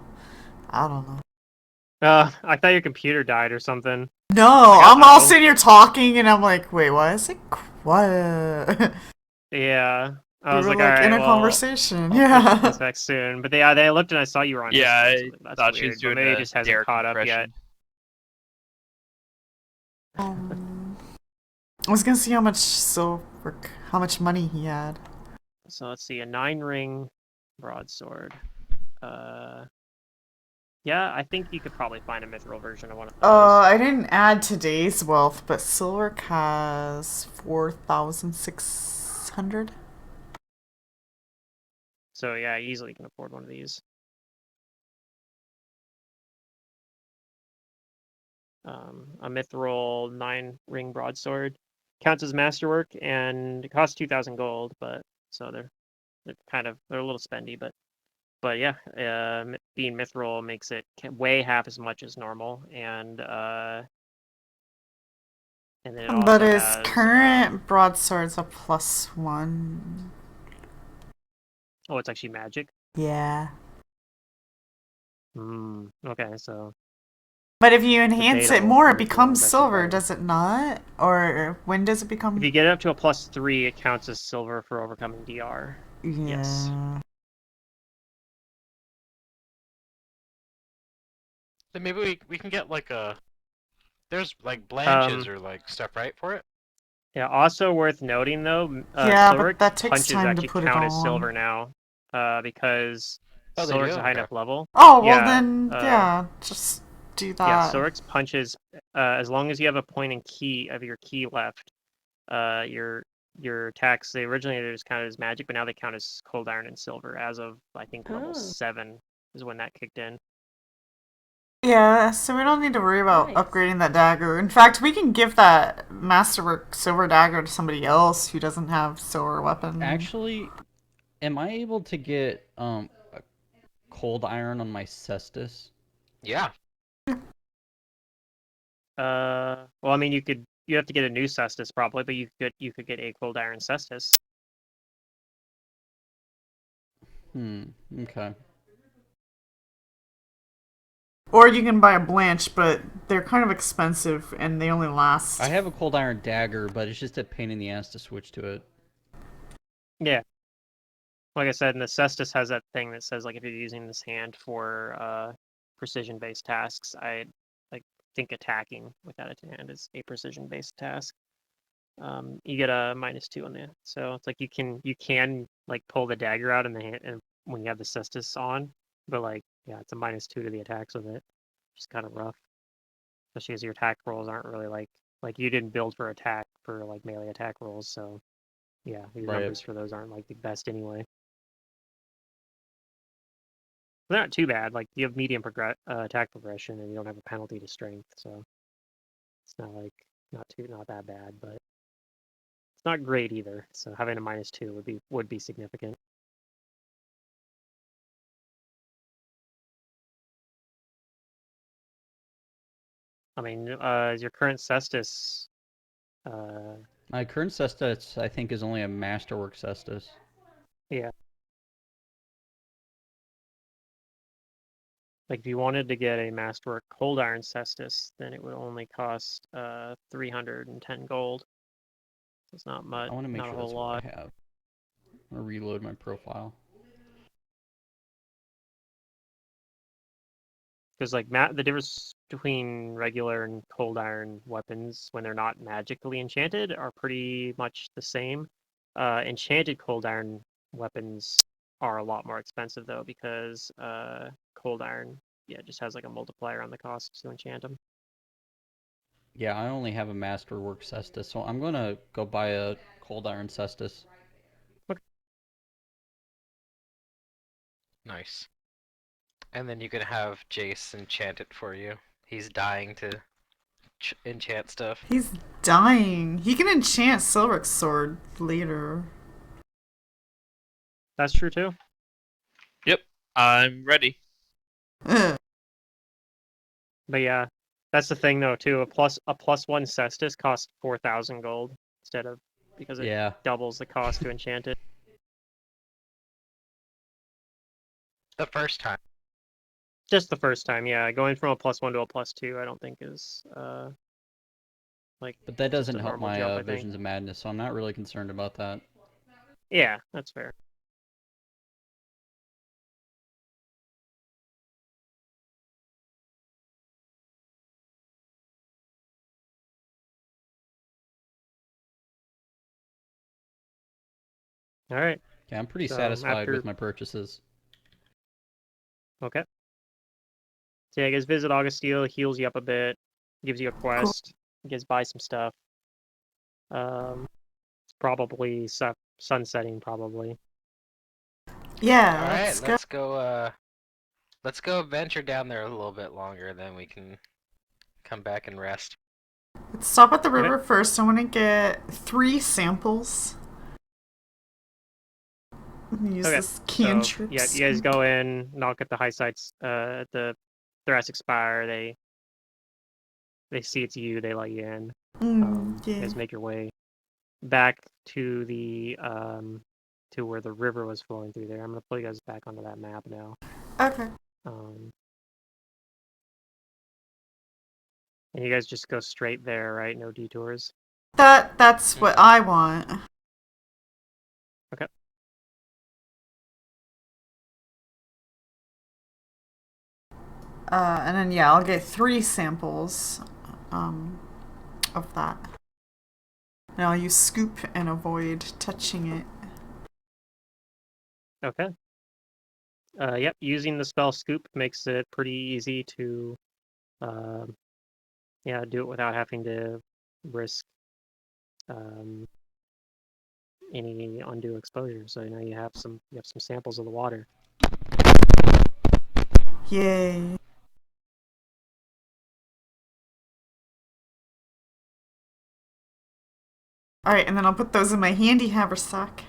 I thought your computer died or something. No, I'm all sitting here talking and I'm like, wait, why is it quiet? Yeah, I We was were like, like all right, in a well, conversation. I'll Yeah. this back soon. But they looked and I saw you were on. Yeah, Discord, so I like, that's thought she weird, was but doing maybe a it just hasn't Derek caught up yet. impression. I was gonna see how much money he had. So let's see, a 9-ring broadsword. Yeah, I think you could probably find a mithril version of one of those. I didn't add today's wealth, but Silric has 4,600. So yeah, easily can afford one of these. A mithril 9-ring broadsword counts as masterwork and it costs 2,000 gold, but so they're a little spendy, but But yeah, being mithril makes it weigh half as much as normal, and then it But also his has current broadsword's a +1. oh, it's actually magic. Yeah. Okay, so But if you enhance it debatable more, for it mithril becomes is actually silver, better. does it not? Or when does it If become? you get it up to a +3, it counts as silver for overcoming DR. Yes. Yeah. Then maybe we can get like a. There's like blanches or like stuff, right, for it? Yeah, also worth noting though, Yeah, but Silveric's that takes punches time to actually put it count as on. silver now, because Oh, they Silveric's do? a high Okay. enough level. Oh, well Yeah, then, yeah, just do that. yeah, Silveric's punches, as long as you have a point and key of your key left, your attacks, they originally just counted as magic, but now they count as cold iron and silver as of, I think, level Oh. 7 is when that kicked in. Yeah, so we don't need to worry about Nice. upgrading that dagger. In fact, we can give that masterwork silver dagger to somebody else who doesn't have silver weapon. Actually, am I able to get a cold iron on my cestus? Yeah. Well, I mean, you have to get a new cestus probably, but you could get a cold iron cestus. Okay. Or you can buy a blanch, but they're kind of expensive and they only last. I have a cold iron dagger, but it's just a pain in the ass to switch to it. Yeah. Like I said, and the cestus has that thing that says, like, if you're using this hand for precision-based tasks, I think attacking with that hand is a precision-based task. You get a -2 on that, so it's like you can like pull the dagger out in the hand, and when you have the cestus on, but like yeah, it's a -2 to the attacks with it, which is kind of rough, especially as your attack rolls aren't really like you didn't build for attack for like melee attack rolls, so yeah, your Right. numbers for those aren't like the best anyway. They're not too bad. Like you have medium attack progression, and you don't have a penalty to strength, so it's not like not that bad, but it's not great either. So having a -2 would be significant. I mean, is your current cestus? My current cestus, I think, is only a masterwork cestus. Yeah. Like if you wanted to get a masterwork cold iron cestus, then it would only cost 310 gold. It's not much. I want to make not sure a whole that's lot. what I have. I'm gonna reload my profile. Because like the difference between regular and cold iron weapons when they're not magically enchanted are pretty much the same. Enchanted cold iron weapons are a lot more expensive though, because cold iron just has like a multiplier on the cost to enchant them. Yeah, I only have a masterwork cestus, so I'm gonna go buy a cold iron cestus. Nice. And then you can have Jace enchant it for you. He's dying to enchant stuff. He's dying. He can enchant Silric's sword later. That's true too. Yep, I'm ready. Ugh. But yeah, that's the thing though too. A +1 cestus costs 4,000 gold instead of, because it Yeah. doubles the cost to enchant it. The first time. Just the first time, yeah. Going from a +1 to a +2, I don't think is like. But that doesn't a help normal my jump, I think. Visions of Madness, so I'm not really concerned about that. Yeah, that's fair. All right. Yeah, I'm pretty So, satisfied after- with my purchases. Okay. So yeah, I guess visit Augusteel, heals you up a bit, gives you a quest, you guys buy some stuff. It's probably sunsetting, probably. Yeah, All right, let's go. let's go venture down there a little bit longer, then we can come back and rest. Let's stop at the Okay. river first. I want to get 3 samples. Use Okay, this so cantrip. yeah, you guys go in, knock at the high sights, at the thoracic spire. They see it's you. They let you in. You Yeah. guys make your way back to the to where the river was flowing through there. I'm gonna pull you guys back onto that map now. Okay. And you guys just go straight there, right? No detours. That's what I want. Okay. And then yeah, I'll get 3 samples of that. And I'll use scoop and avoid touching it. Okay. Yep. Using the spell scoop makes it pretty easy to, yeah, do it without having to risk any undue exposure. So now you have some samples of the water. Yay. Alright, and then I'll put those in my handy haversack.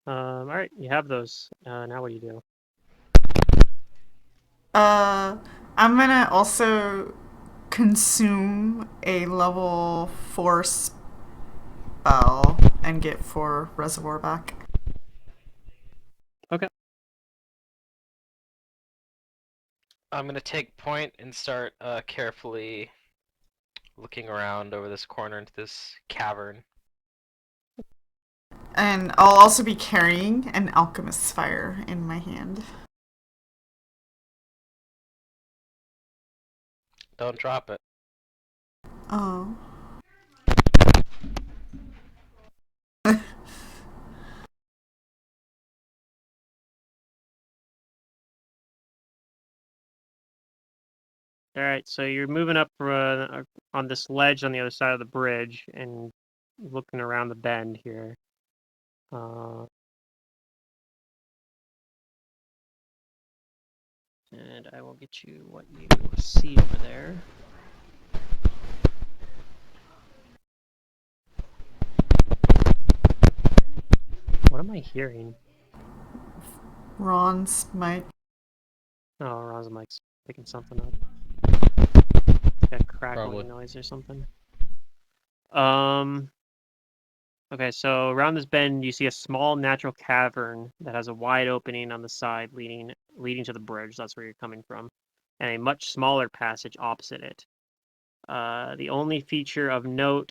All right, you have those. Now what do you do? I'm gonna also consume a level 4 spell and get 4 reservoir back. Okay. I'm gonna take point and start carefully looking around over this corner into this cavern. And I'll also be carrying an alchemist's fire in my hand. Don't drop it. Oh. All right, so you're moving up on this ledge on the other side of the bridge and looking around the bend here. And I will get you what you see over there. What am I hearing? Ron's mic. Oh, Ron's mic's picking something up. Like a crackling Probably. noise or something. Okay, so around this bend, you see a small natural cavern that has a wide opening on the side leading to the bridge. That's where you're coming from, and a much smaller passage opposite it. The only feature of note,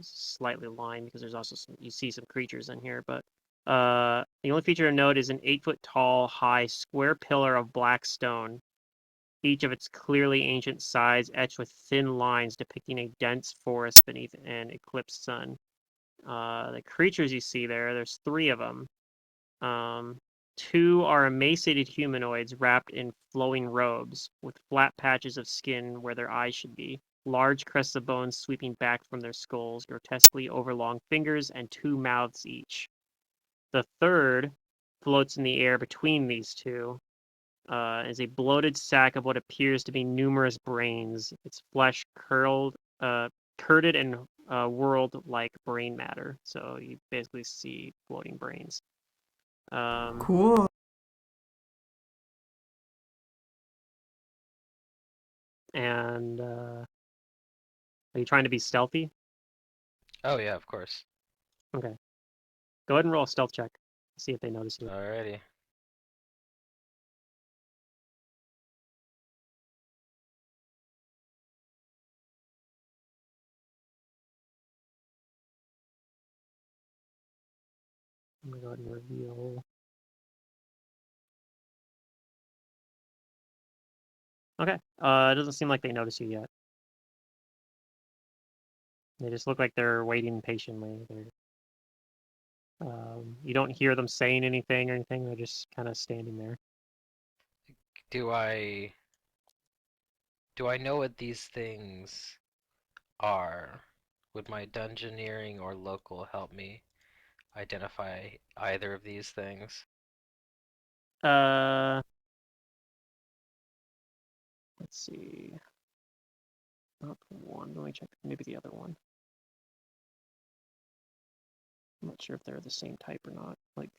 slightly lined because there's also you see some creatures in here, but the only feature of note is an 8-foot tall, high, square pillar of black stone, each of its clearly ancient sides etched with thin lines depicting a dense forest beneath an eclipsed sun. The creatures you see there's 3 of them. 2 are emaciated humanoids wrapped in flowing robes, with flat patches of skin where their eyes should be, large crests of bones sweeping back from their skulls, grotesquely overlong fingers, and 2 mouths each. The third floats in the air between these 2, is a bloated sack of what appears to be numerous brains, its flesh curded and whirled like brain matter. So you basically see floating brains. Cool. And are you trying to be stealthy? Oh yeah, of course. Okay. Go ahead and roll a stealth check. See if they notice you. Alrighty. I'm gonna go ahead and reveal. Okay. It doesn't seem like they notice you yet. They just look like they're waiting patiently. You don't hear them saying anything or anything. They're just kind of standing there. Do I know what these things are? Would my dungeoneering or local help me identify either of these things? Let's see. Not one. Let me check. Maybe the other one. I'm not sure if they're the same type or not. Like,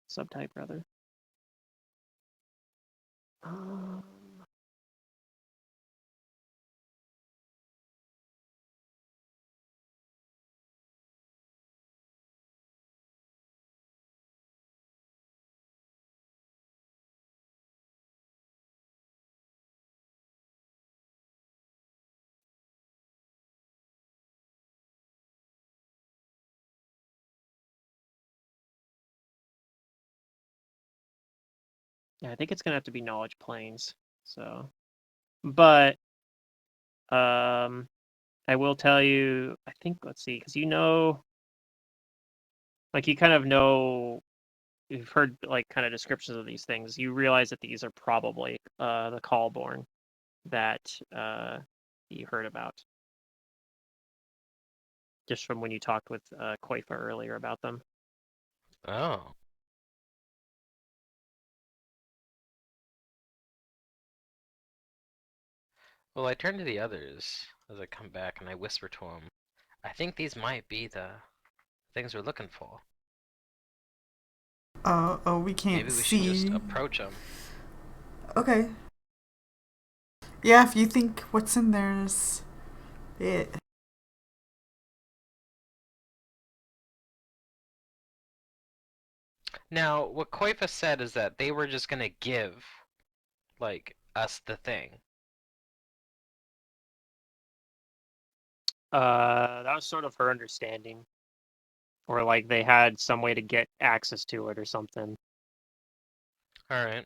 subtype, rather. Um, yeah, I think it's gonna have to be knowledge planes. So, but I will tell you. I think let's see, because you know, like you kind of know. You've heard like kind of descriptions of these things. You realize that these are probably the Callborn that you heard about just from when you talked with Koifa earlier about them. Oh. Well, I turn to the others as I come back and I whisper to them, I think these might be the things we're looking for. Oh, we can't Maybe we should just see. approach them. Okay. Yeah, if you think what's in there is it. Now, what Koifa said is that they were just gonna give, like, us the thing. That was sort of her understanding, or like they had some way to get access to it or something. Alright.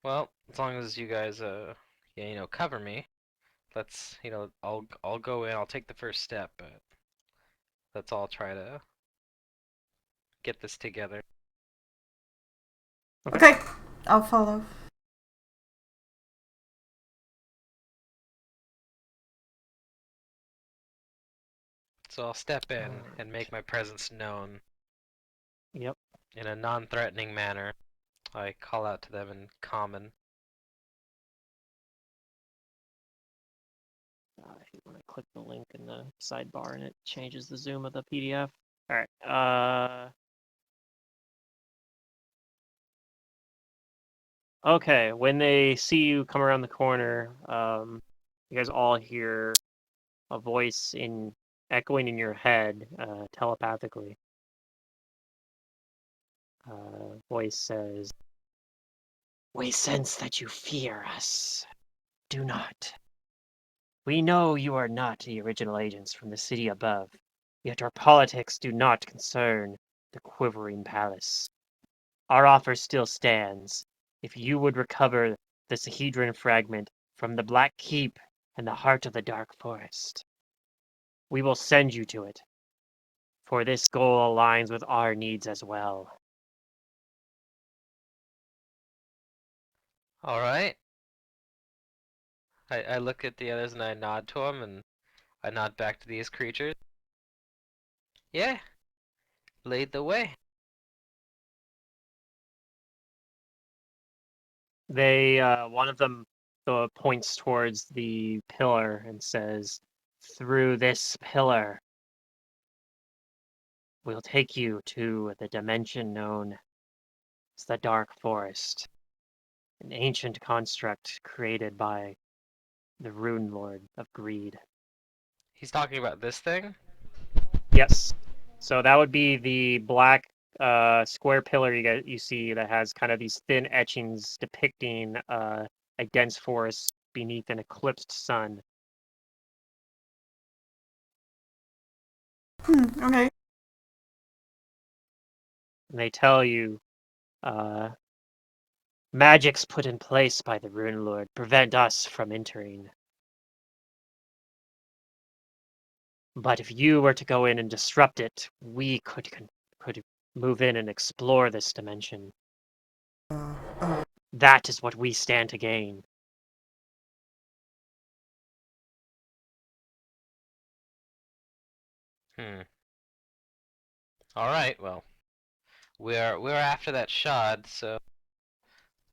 Well, as long as you guys, yeah, cover me, let's, I'll go in, I'll take the first step, but let's all try to get this together. Okay, I'll follow. So I'll step in and make my presence known Yep. in a non-threatening manner. I call out to them in common. I hate when I click the link in the sidebar and it changes the zoom of the PDF. All right. Okay. When they see you come around the corner, you guys all hear a voice echoing in your head, telepathically. Voice says, "We sense that you fear us. Do not. We know you are not the original agents from the city above, yet our politics do not concern the quivering palace. Our offer still stands. If you would recover the sahedran fragment from the Black Keep and the heart of the Dark Forest, we will send you to it, for this goal aligns with our needs as well." Alright. I look at the others and I nod to them and I nod back to these creatures. Yeah, lead the way. One of them points towards the pillar and says, "Through this pillar, we'll take you to the dimension known as the Dark Forest, an ancient construct created by the Rune Lord of Greed." He's talking about this thing? Yes. So that would be the black square pillar you see that has kind of these thin etchings depicting a dense forest beneath an eclipsed sun. Okay. And they tell you, magics put in place by the Rune Lord prevent us from entering. But if you were to go in and disrupt it, we could move in and explore this dimension. That is what we stand to gain. Alright, well, We're after that shard, so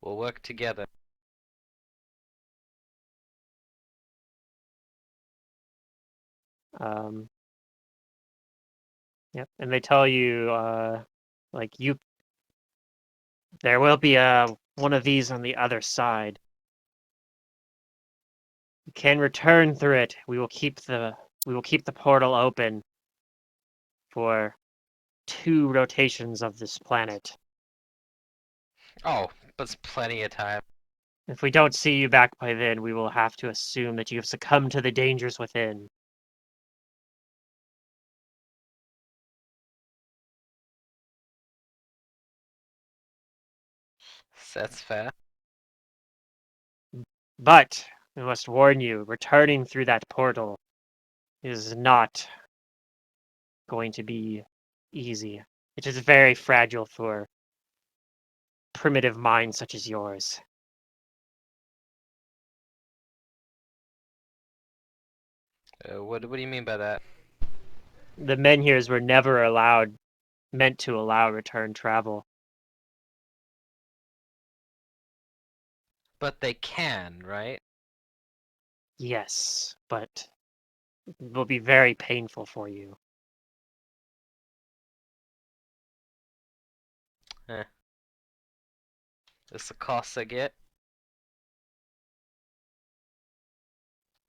we'll work together. Yep, and they tell you, like there will be one of these on the other side. You can return through it. We will keep the portal open for 2 rotations of this planet. Oh, that's plenty of time. If we don't see you back by then, we will have to assume that you have succumbed to the dangers within. That's fair. But we must warn you, returning through that portal is not going to be easy. It is very fragile for primitive minds such as yours. What do you mean by that? The menhirs were never meant to allow return travel. But they can, right? Yes, but it will be very painful for you. That's the cost I get.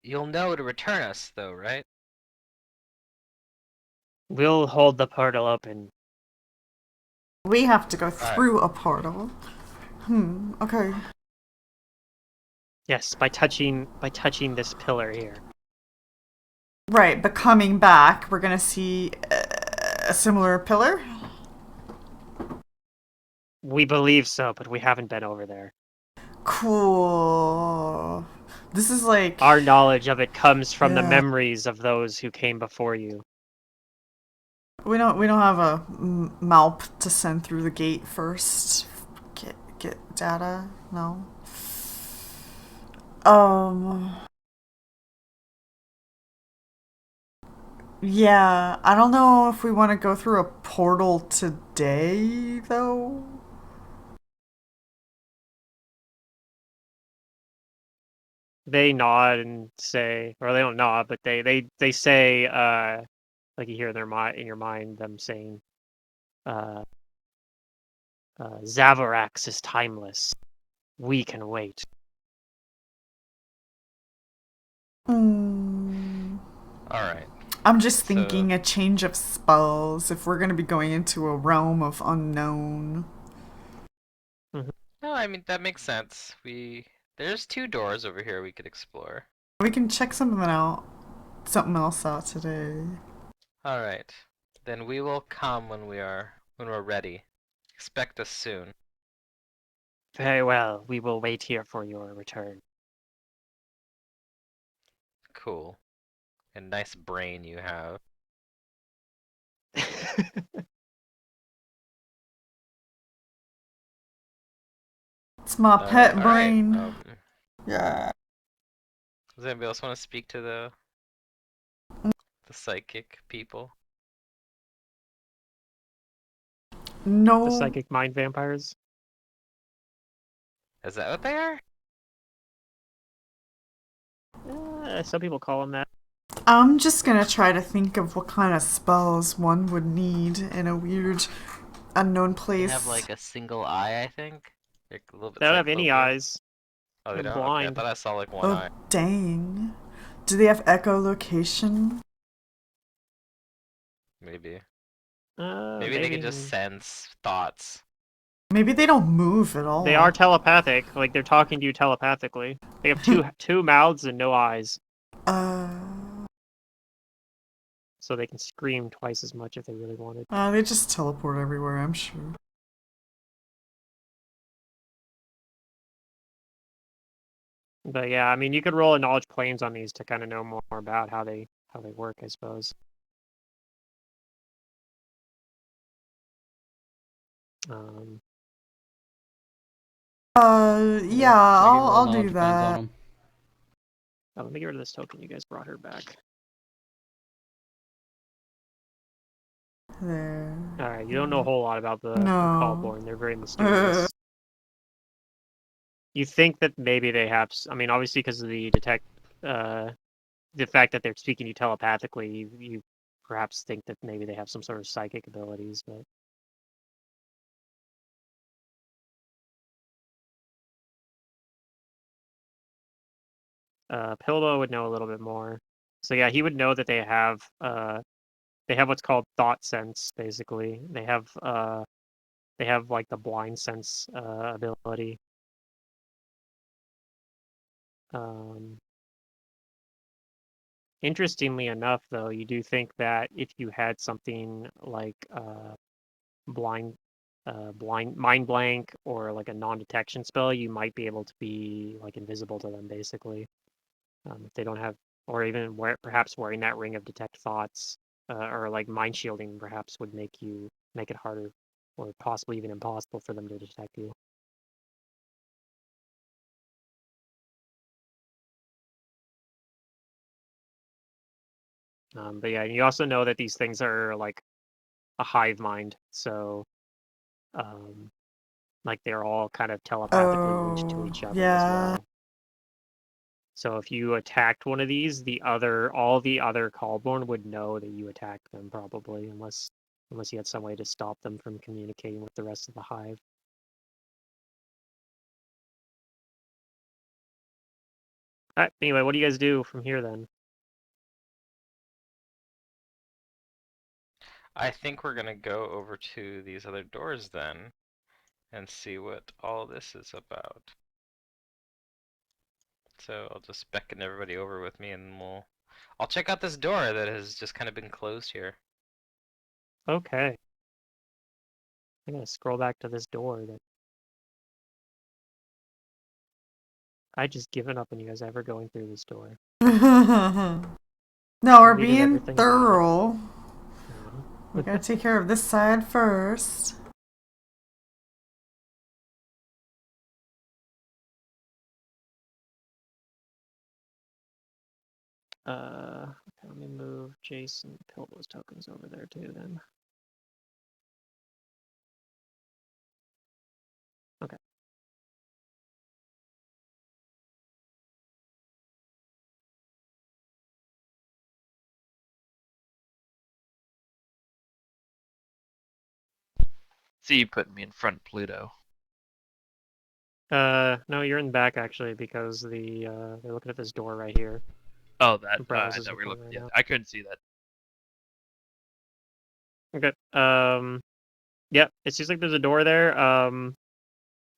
You'll know to return us, though, right? We'll hold the portal open. We have to go through a portal. Okay. Yes, by touching this pillar here. Right, but coming back, we're gonna see a similar pillar? We believe so, but we haven't been over there. Cool. This is like... Our knowledge of it comes from the Yeah. memories of those who came before you. We don't have a malp to send through the gate first. Get data? No. Yeah, I don't know if we want to go through a portal today, though. They nod and say, or they don't nod, but they say, like you hear in your mind them saying, Zavarax is timeless. We can wait. Alright. I'm just thinking a change of spells if we're going to be going into a realm of unknown. No, I mean, that makes sense. There's 2 doors over here we could explore. We can check something else out today. Alright. Then we will come when we're ready. Expect us soon. Very well. We will wait here for your return. Cool. A nice brain you have. It's my pet Alright, brain. Yeah. Does anybody else want to speak to the psychic people? No. The psychic mind vampires. Is that what they are? Some people call them that. I'm just gonna try to think of what kind of spells one would need in a weird, unknown place. They have like a single eye, I think. They're a little bit They don't have any cyclopean. eyes. Oh, they They're don't? Okay, I blind. thought I saw like one Oh, eye. dang. Do they have echolocation? Maybe. Maybe They can just sense thoughts. Maybe they don't move at all. They are telepathic. Like they're talking to you telepathically. They have two mouths and no eyes, so they can scream twice as much if they really wanted. They just teleport everywhere, I'm sure. But yeah, I mean, you could roll a knowledge planes on these to kind of know more about how they work, I suppose. Yeah, I'll do that. Oh, let me get rid of this token. You guys brought her back. there. Alright, you don't know a whole lot about the No. Callborn. They're very mysterious. You think that maybe they have, I mean, obviously because of the the fact that they're speaking to you telepathically, you perhaps think that maybe they have some sort of psychic abilities, but Pillow would know a little bit more. So yeah, he would know that they have what's called thought sense, basically. They have like the blind sense ability. Interestingly enough, though, you do think that if you had something like blind mind blank or like a non-detection spell, you might be able to be like invisible to them, basically. If they don't have, or even perhaps wearing that ring of detect thoughts, or like mind shielding, perhaps would make it harder, or possibly even impossible for them to detect you. But yeah, you also know that these things are like a hive mind, so like they're all kind of telepathically linked to each other as well. So if you attacked one of these, all the other Callborn would know that you attacked them, probably, unless you had some way to stop them from communicating with the rest of the hive. All right, anyway, what do you guys do from here then? I think we're gonna go over to these other doors then and see what all this is about. So I'll just beckon everybody over with me and I'll check out this door that has just kind of been closed here. Okay. I'm gonna scroll back to this door that I just given up on you guys ever going through this door. No, we're Deleted being everything about it. thorough. We gotta take care of this side first. Okay, let me move Jason Pilbow's tokens over there too then. Okay. See you putting me in front of Pluto. No, you're in the back actually because they're looking at this door right here. Oh, that Browse I is thought we were looking looking. right Yeah, I couldn't see that. Okay. Yeah, it seems like there's a door there.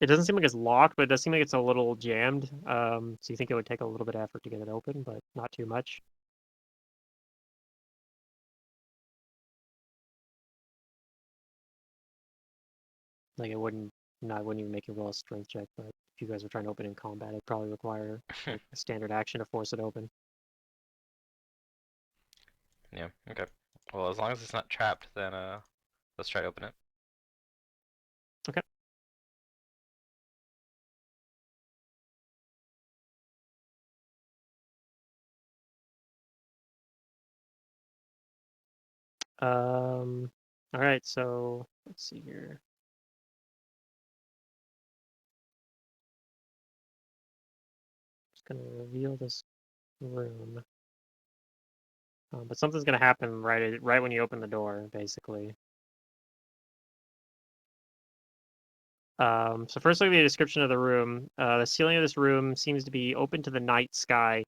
It doesn't seem like it's locked, but it does seem like it's a little jammed. So you think it would take a little bit of effort to get it open, but not too much. Like it wouldn't even make you roll a strength check, but if you guys were trying to open in combat, it'd probably require like a standard action to force it open. Yeah, okay. Well, as long as it's not trapped, then let's try to open it. Okay. All right, so let's see here. Just gonna reveal this room. But something's gonna happen right when you open the door, basically. So first look at the description of the room. The ceiling of this room seems to be open to the night sky,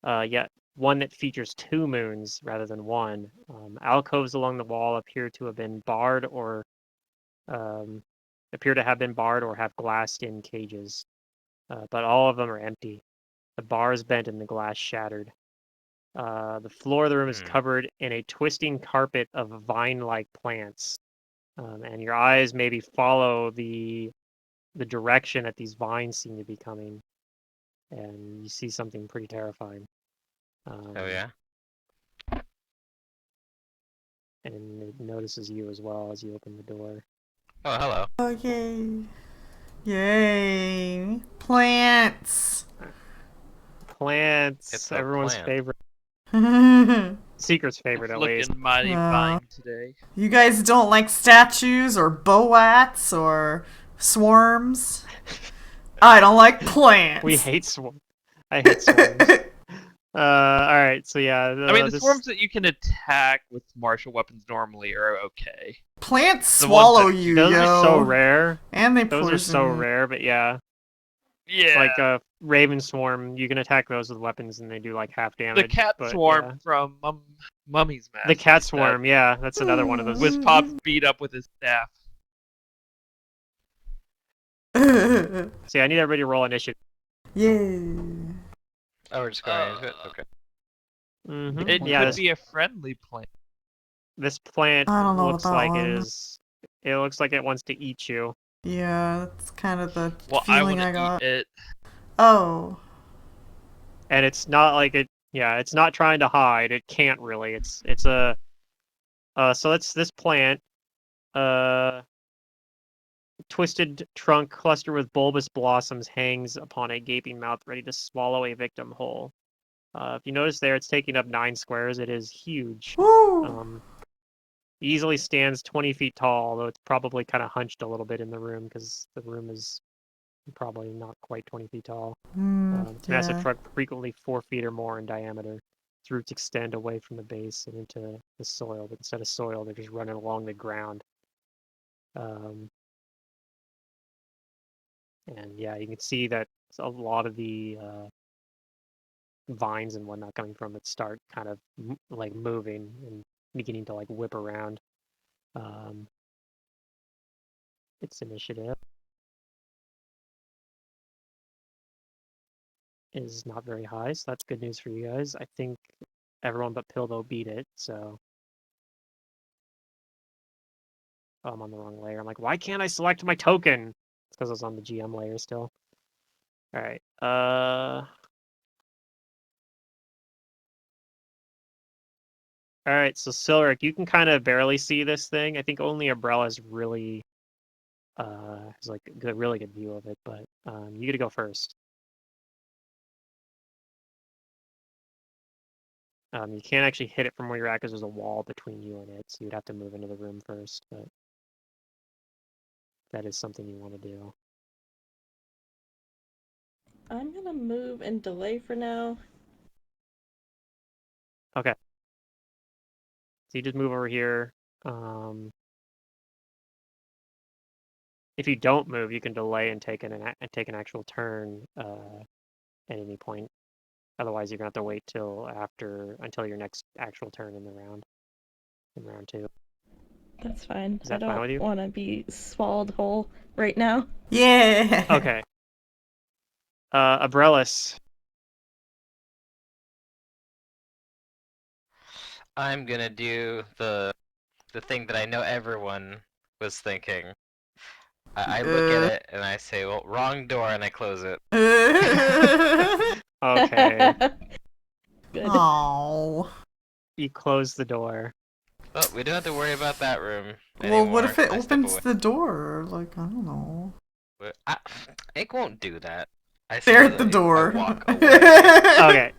yet one that features two moons rather than one. Alcoves along the wall appear to have been barred or have glassed-in cages, but all of them are empty. The bar is bent and the glass shattered. The floor of the room is covered in a twisting carpet of vine-like plants, and your eyes maybe follow the direction that these vines seem to be coming, and you see something pretty terrifying. Oh yeah? And it notices you as well as you open the door. Oh, hello. Oh, yay. Yay. Plants. Plants, It's a everyone's plant. favorite. Secret's favorite, It's at least. looking mighty fine today. You guys don't like statues or boats or swarms? I don't like plants. We hate swarms. I hate swarms. Alright, so yeah. I mean, the this... swarms that you can attack with martial weapons normally are okay. Plants The ones swallow that- you, Those yo. are so rare. And they Those poison are so you. rare, but yeah. Yeah. Like a Raven Swarm, you can attack those with weapons and they do like half the damage. cat but, swarm yeah. from Mummy's Mask. The cat swarm, yeah, that's another one of those. With Pop beat up with his staff. So yeah, I need everybody to roll initiative. Yeah. Oh, we're just going into it? Okay. Mm-hmm. It Yeah, could be a friendly plant. this plant I don't know looks about like that it one. is. It looks like it wants to eat you. Yeah, that's kind of the Well, I feeling want I got. to eat it. Oh. And it's not like it. Yeah, it's not trying to hide. It can't really. It's a. So it's this plant. Twisted trunk cluster with bulbous blossoms hangs upon a gaping mouth, ready to swallow a victim whole. If you notice there, it's taking up 9 squares. It is huge. Woo! Easily stands 20 feet tall, although it's probably kind of hunched a little bit in the room because the room is probably not quite 20 feet tall. Its massive Yeah. trunk frequently 4 feet or more in diameter. Its roots extend away from the base and into the soil, but instead of soil, they're just running along the ground. And yeah, you can see that a lot of the vines and whatnot coming from it start kind of like moving and beginning to like whip around. Its initiative is not very high, so that's good news for you guys. I think everyone but Pildo beat it, so. Oh, I'm on the wrong layer. I'm like, why can't I select my token? It's because I was on the GM layer still. Alright, Alright, so Silric, you can kind of barely see this thing. I think only Umbrella's really has like a good, really good view of it, but you get to go first. You can't actually hit it from where you're at because there's a wall between you and it, so you'd have to move into the room first, but that is something you want to do. I'm gonna move and delay for now. Okay. So you just move over here. If you don't move, you can delay and take an actual turn at any point. Otherwise, you're gonna have to wait until your next actual turn in the round. In round 2. That's fine. Is that I fine with you? don't want to be swallowed whole right now. Yeah. Okay. Abrellis. I'm gonna do the thing that I know everyone was thinking. I look at it and I say, well, wrong door, and I close it. Okay. Good. Oh. You close the door. Oh, we don't have to worry about that room Well, what anymore. if it I step opens away. the door? Like, I don't know. It won't do that. I There say at the that door. I walk away. Okay.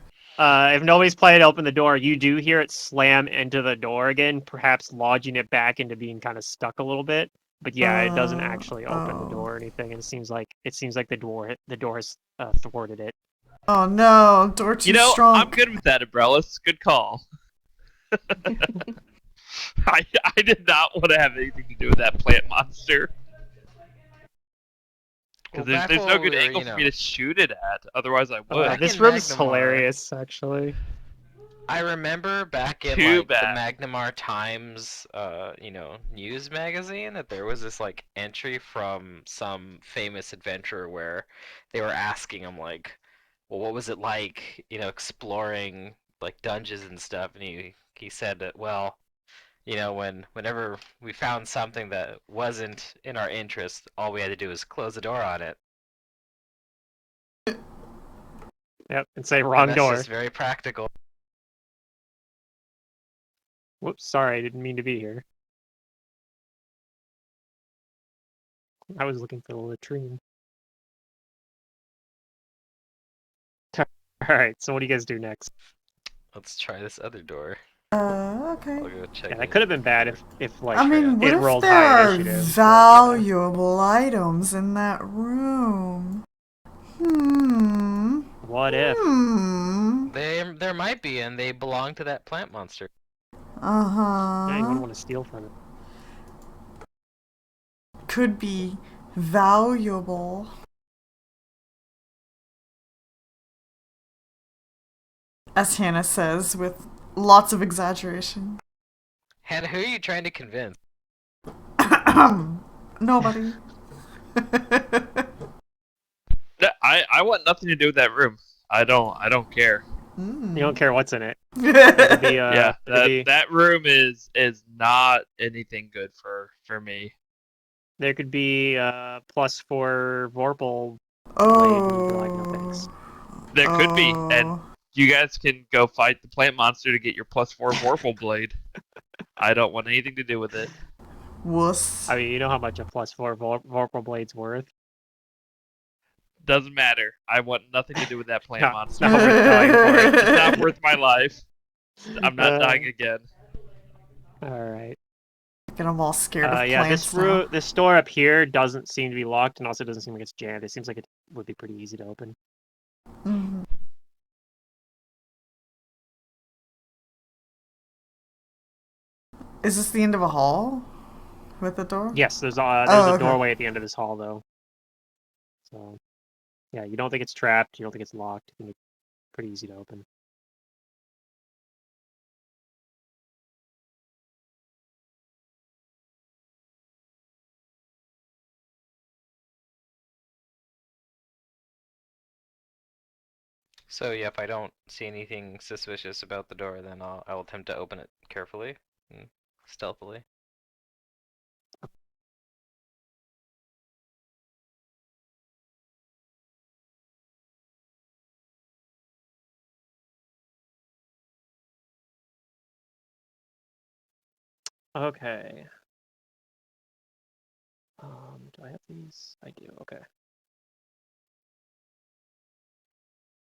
If nobody's played Open the Door, you do hear it slam into the door again, perhaps lodging it back into being kind of stuck a little bit. But yeah, it doesn't actually open the door or anything, and it seems like the door has thwarted it. Oh no, door too strong. I'm good with that, Umbrellas. Good call. I did not want to have anything to do with that plant monster. Because Well, there's no good back angle for me to shoot it at. Otherwise, I would. Back This in room's Magnamar, hilarious, actually. I remember back in Too like the bad. Magnamar Times, news magazine, that there was this like entry from some famous adventurer where they were asking him like, well, what was it like, exploring like dungeons and stuff, and he said that, well, whenever we found something that wasn't in our interest, all we had to do was close the door on it. Yep, and say And wrong that's door. just very practical. Whoops, sorry, I didn't mean to be here. I was looking for the latrine. Alright, so what do you guys do next? Let's try this other door. Okay. I'll go check Yeah, that it. could have been bad if like I mean, what it if rolled there high are initiative. valuable items in that room? What if? There might be, and they belong to that plant monster. Yeah, you wouldn't Uh-huh. want to steal from it. Could be valuable. As Hannah says, with lots of exaggeration. Hannah, who are you trying to convince? Nobody. I want nothing to do with that room. I don't care. You don't care what's in it. It could be, Yeah, it could be, that room is not anything good for me. there could be +4 Vorpal blade, and you'd be like, no thanks. There could be, and you guys can go fight the plant monster to get your +4 Vorpal blade. I don't want anything to do with it. Wuss. I mean, you know how much a +4 Vorpal blade's worth? Doesn't matter. I want nothing to do with that plant Yeah, monster. it's not worth dying for it. It's not worth my life. I'm not dying again. Alright. Get them all scared of Yeah, plants now. this door up here doesn't seem to be locked, and also doesn't seem like it's jammed. It seems like it would be pretty easy to open. Mhm. Is this the end of a hall with a door? Yes, there's a okay. doorway at the end of this hall, though. So, yeah, you don't think it's trapped. You don't think it's locked. You think it's pretty easy to open. So, yeah, if I don't see anything suspicious about the door, then I will attempt to open it carefully and stealthily. Okay. Do I have these? I do. Okay.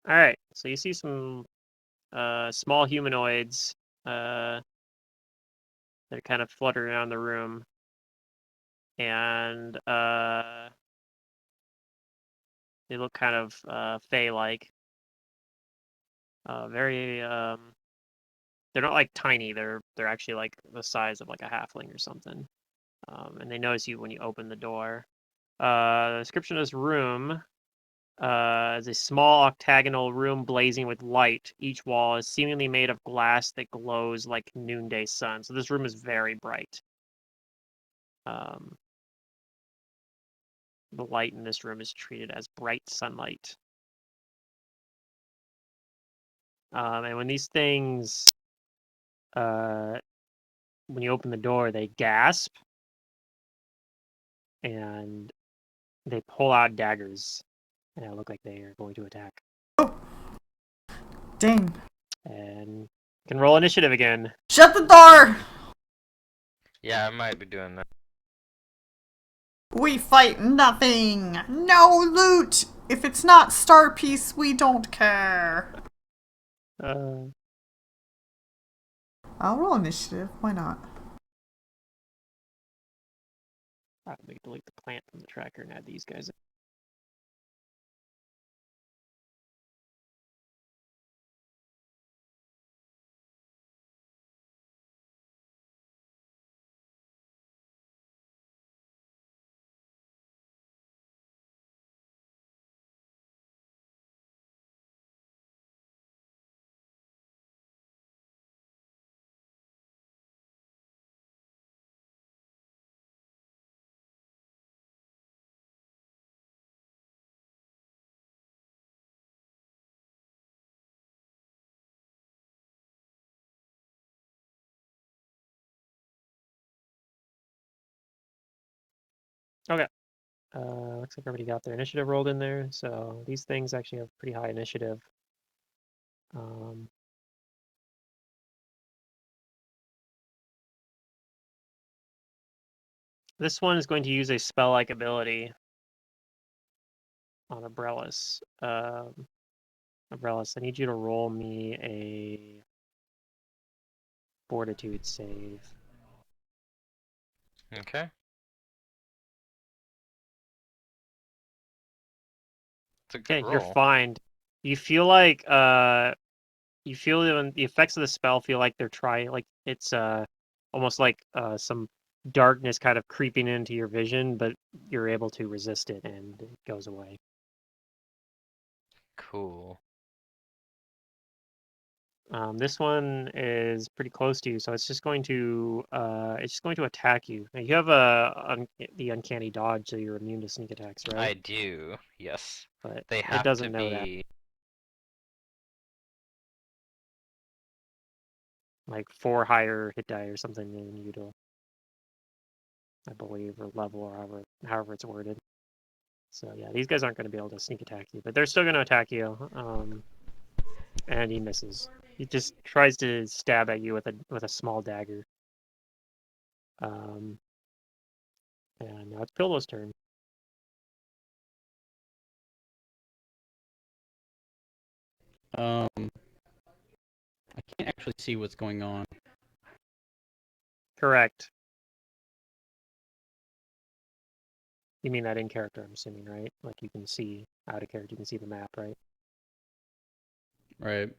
All right. So you see some small humanoids that are kind of fluttering around the room, and they look kind of Fey-like. Very they're not like tiny. They're actually like the size of like a halfling or something. And they notice you when you open the door. The description of this room is a small octagonal room blazing with light. Each wall is seemingly made of glass that glows like noonday sun. So this room is very bright. The light in this room is treated as bright sunlight. And when these things, when you open the door, they gasp and they pull out daggers, and it look like they are going to attack. Oh! Dang. And you can roll initiative again. Shut the door! Yeah, I might be doing that. We fight nothing! No loot! If it's not star piece, we don't care. Uh, I'll roll initiative. Why not? let me delete the plant from the tracker and add these guys. Okay. Looks like everybody got their initiative rolled in there. So these things actually have pretty high initiative. This one is going to use a spell-like ability on Abrellis. Abrellis, I need you to roll me a fortitude save. Okay. It's a good Okay, you're roll. fine. You feel like you feel the effects of the spell feel like they're trying, like it's almost like some darkness kind of creeping into your vision, but you're able to resist it and it goes away. Cool. This one is pretty close to you, so it's just going to attack you. Now, you have the uncanny dodge, so you're immune to sneak attacks, right? I do, yes. But They it have to doesn't know that. be. Like 4 higher hit die or something than you do, I believe, or level, or however it's worded. So yeah, these guys aren't going to be able to sneak attack you, but they're still going to attack you. And he misses. He just tries to stab at you with a small dagger. And now it's Pillo's turn. I can't actually see what's going on. Correct. You mean that in character, I'm assuming, right? Like you can see out of character, you can see the map, right? Right.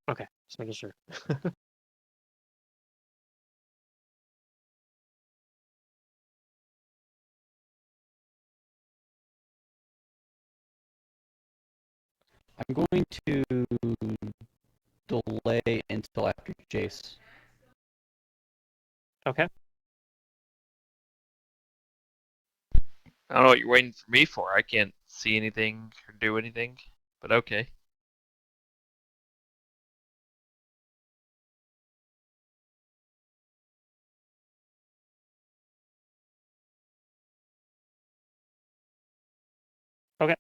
Okay, just making sure. I'm going to delay until after Jace. Okay. I don't know what you're waiting for me for. I can't see anything or do anything, but okay. Okay.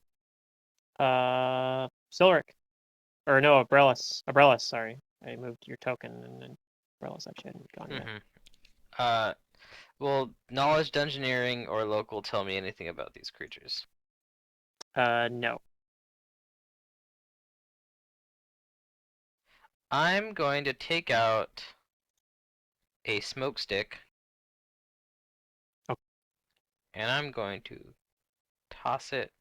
Silric. Or no, Abrellis. Abrellis, sorry. I moved your token and then Abrellis actually hadn't gone yet. Will knowledge, dungeoneering, or local tell me anything about these creatures? No. I'm going to take out a smoke stick. Oh. And I'm going to toss it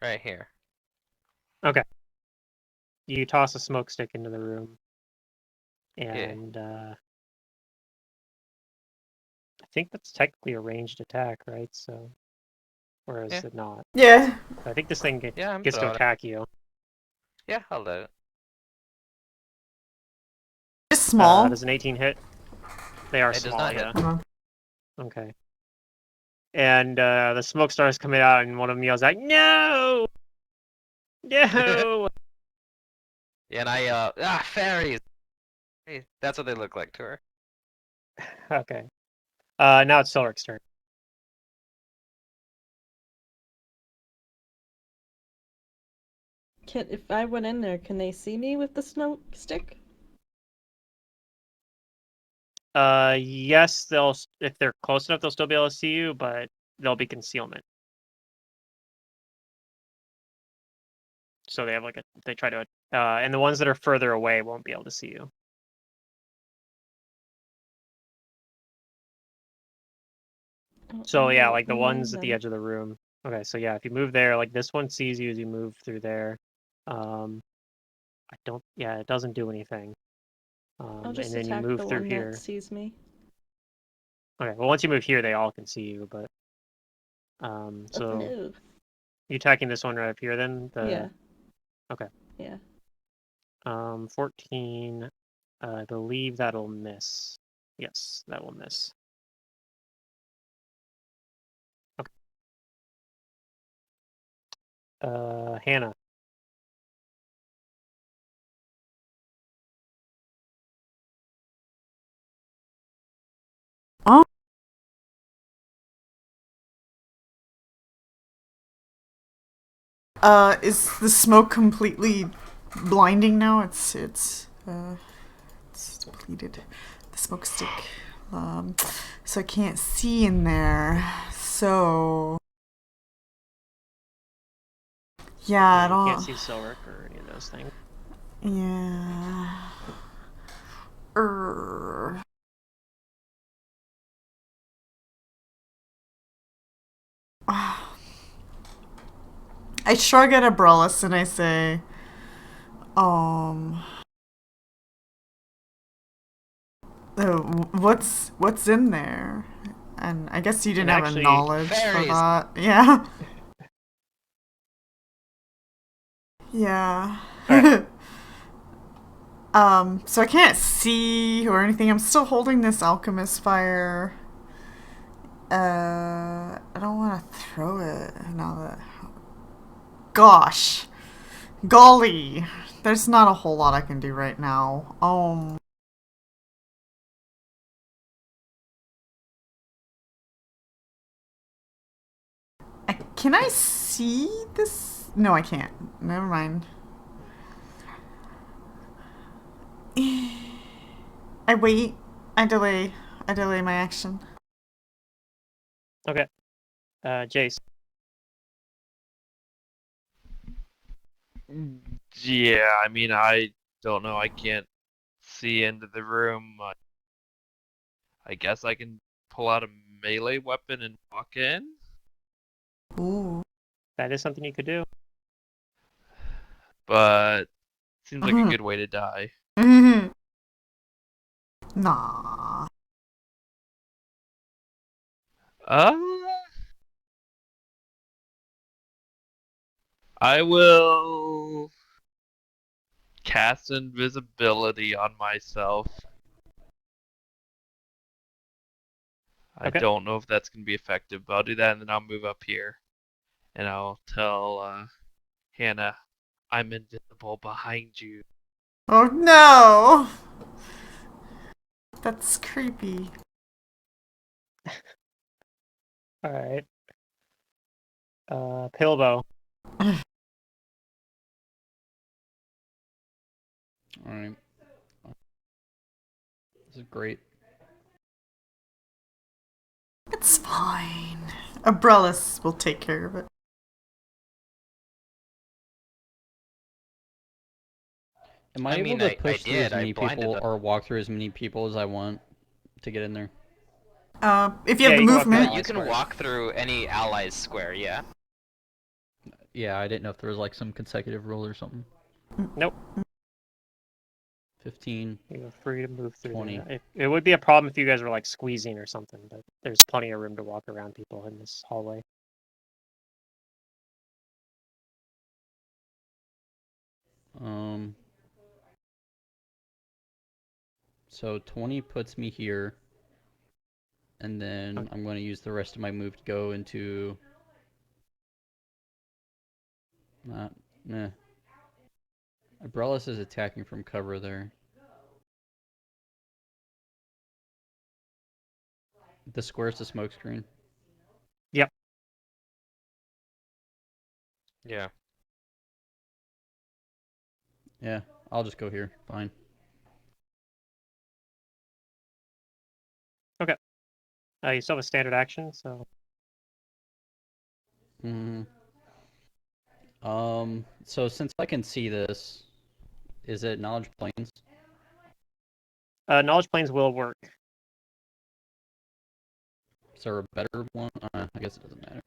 right here. Okay. You toss a smoke stick into the room. Yeah. And I think that's technically a ranged attack, right? So, or is Yeah. it not? Yeah. I think this thing Yeah, I'm gets to throwing it. attack you. Yeah, I'll let it. It's small. Does an 18 hit? They are It does small, not hit. yeah. Uh-huh. Okay. And the smoke starts coming out, and one of them yells like, "No! No!" Yeah, and I fairies! Hey, that's what they look like to her. Okay. Now it's Silric's turn. If I went in there, can they see me with the smoke stick? Yes, if they're close enough, they'll still be able to see you, but there'll be concealment. So they have they try to, and the ones that are further away won't be able to see you. So yeah, like the ones at the edge of the room. Okay, so yeah, if you move there, like this one sees you as you move through there. Yeah, it doesn't do anything. I'll just and then you attack move the through one here. that sees me. Okay, well once you move here, they all can see you, but so Oh, no. you attacking this one right up here then? Yeah. Okay. Yeah. 14. I believe that'll miss. Yes, that will miss. Okay. Hannah. Oh. Is the smoke completely blinding now? It's depleted. The smoke stick. So I can't see in there. So yeah, I You don't. can't see Silric or any of those things. Yeah. Er, I shrug at Abrellis and I say, what's in there? And I guess you didn't have a actually, knowledge for fairies. that. Yeah. Yeah. Alright. So I can't see or anything. I'm still holding this alchemist fire. I don't want to throw it now that. Gosh. Golly. There's not a whole lot I can do right now. Can I see this? No, I can't. Never mind. I wait. I delay. I delay my action. Okay. Jace. Yeah, I mean, I don't know. I can't see into the room. I guess I can pull out a melee weapon and walk in. Ooh. That is something you could do. But seems like a good way to die. Nah. I will cast invisibility on myself. I Okay. don't know if that's going to be effective, but I'll do that and then I'll move up here. And I'll tell Hannah, I'm invisible behind you. Oh no! That's creepy. Alright. Pilbow. Alright. This is great. It's fine. Abrellis will take care of it. Am I I mean, able to I push through did. as I many blinded people them. or walk through as many people as I want to get in there? If you Yeah, have the you can walk through movement. You can square. walk through any allies square, yeah. Yeah, I didn't know if there was like some consecutive rule or something. Nope. 15. You're free to move through 20. there. It would be a problem if you guys were like squeezing or something, but there's plenty of room to walk around people in this hallway. So 20 puts me here. And then Okay. I'm going to use the rest of my move to go into... Nah. Abrellis is attacking from cover there. The square's the smoke screen. Yep. Yeah. Yeah, I'll just go here. Fine. Okay. You still have a standard action, so So since I can see this, is it knowledge planes? knowledge planes will work. Is there a better one? I guess it doesn't matter.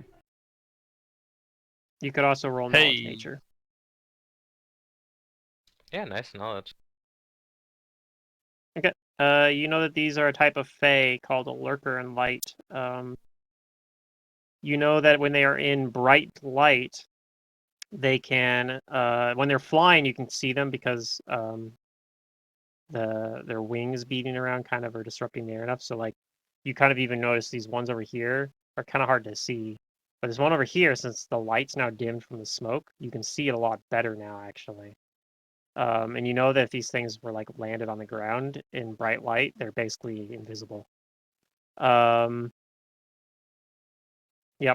You could also roll knowledge Hey. nature. Yeah, nice knowledge. Okay. You know that these are a type of fae called a lurker in light. You know that when they are in bright light, they can, when they're flying, you can see them because their wings beating around kind of are disrupting the air enough. So like, you kind of even notice these ones over here are kind of hard to see. But this one over here, since the light's now dimmed from the smoke, you can see it a lot better now, actually. And you know that if these things were like landed on the ground in bright light, they're basically invisible. Yep,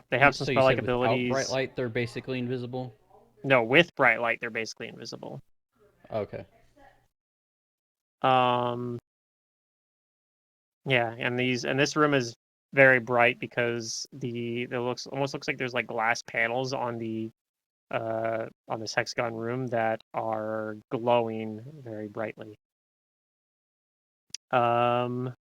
they have some So you spell-like said without abilities. bright light, they're basically invisible? No, with bright light, they're basically invisible. Okay. Yeah, and this room is very bright because it almost looks like there's like glass panels on this hexagon room that are glowing very brightly. Yep,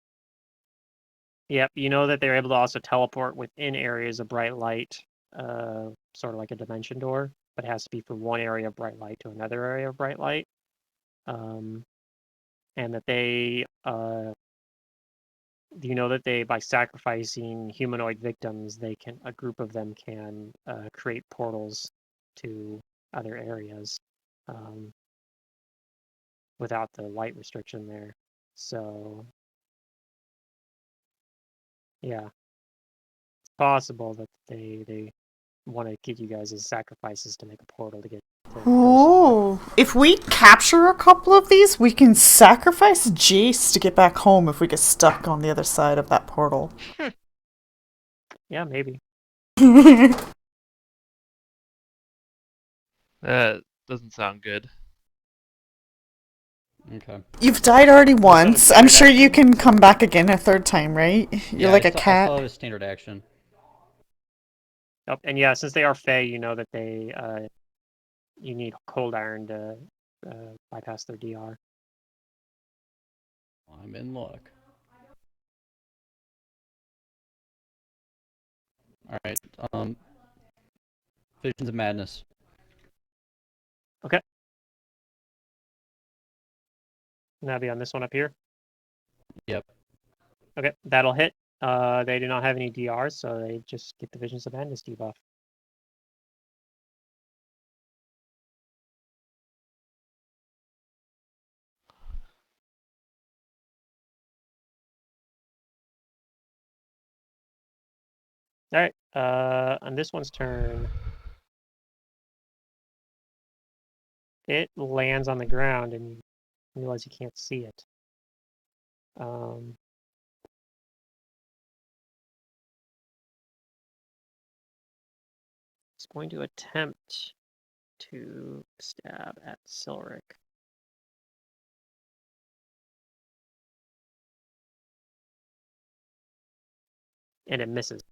you know that they're able to also teleport within areas of bright light, sort of like a dimension door, but it has to be from one area of bright light to another area of bright light. And that they, you know that they, by sacrificing humanoid victims, a group of them can create portals to other areas without the light restriction there. So, yeah, it's possible that they want to get you guys as sacrifices to make a portal to get to the person. Ooh. If we capture a couple of these, we can sacrifice Jace to get back home if we get stuck on the other side of that portal. Yeah, maybe. That doesn't sound good. Okay. You've died already that a once. I'm standard sure you action? can come back again a third time, right? You're Yeah, like I a still cat. have a standard action. Yep. And yeah, since they are Fey, you know that you need cold iron to bypass their DR. I'm in luck. Alright, Visions of Madness. Okay. And that'll be on this one up here. Yep. Okay, that'll hit. They do not have any DRs, so they just get the Visions of Madness debuff. All right. On this one's turn, it lands on the ground, and you realize you can't see it. It's going to attempt to stab at Silric. And it misses.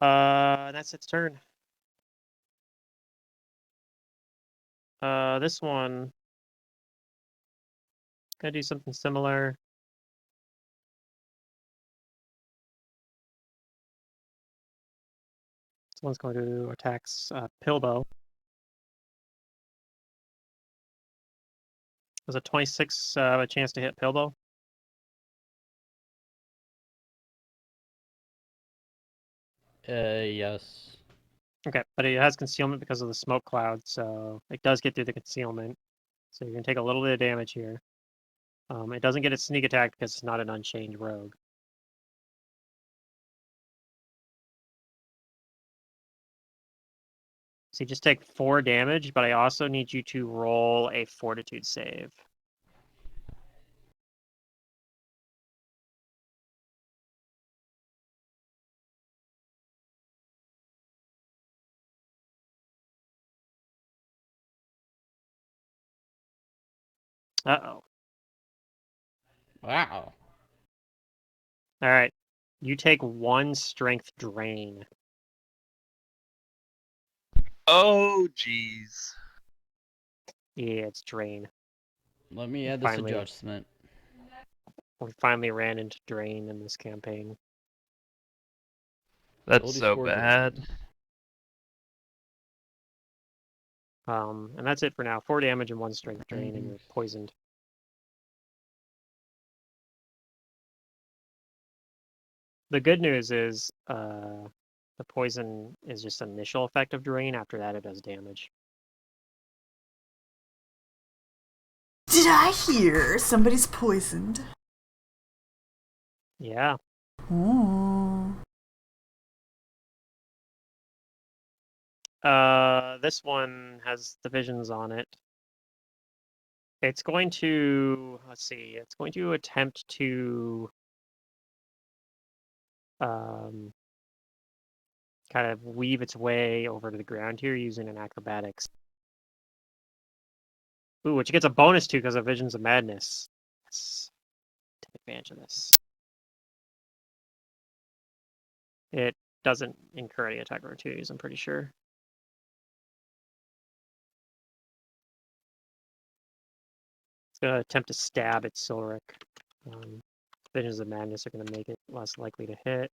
That's its turn. This one gonna do something similar. This one's going to attack Pilbow. There's a 26 a chance to hit Pilbow. Yes. Okay, but it has concealment because of the smoke cloud, so it does get through the concealment. So you're gonna take a little bit of damage here. It doesn't get its sneak attack because it's not an unchained rogue. So you just take 4 damage, but I also need you to roll a fortitude save. Uh-oh. Wow. All right. You take 1 strength drain. Oh, jeez. Yeah, it's drain. Let me add this Finally. adjustment. We finally ran into drain in this campaign. That's Ability so score bad. drain. And that's it for now. 4 damage and 1 strength drain, and you're poisoned. The good news is, the poison is just an initial effect of drain. After that, it does damage. Did I hear somebody's poisoned? Yeah. Ooh. This one has the visions on it. It's going to, let's see, it's going to attempt to kind of weave its way over to the ground here using an acrobatics. Ooh, which it gets a bonus to because of Visions of Madness. Let's take advantage of this. It doesn't incur any attack opportunities, I'm pretty sure. gonna attempt to stab at Silric. Visions of Madness are gonna make it less likely to hit.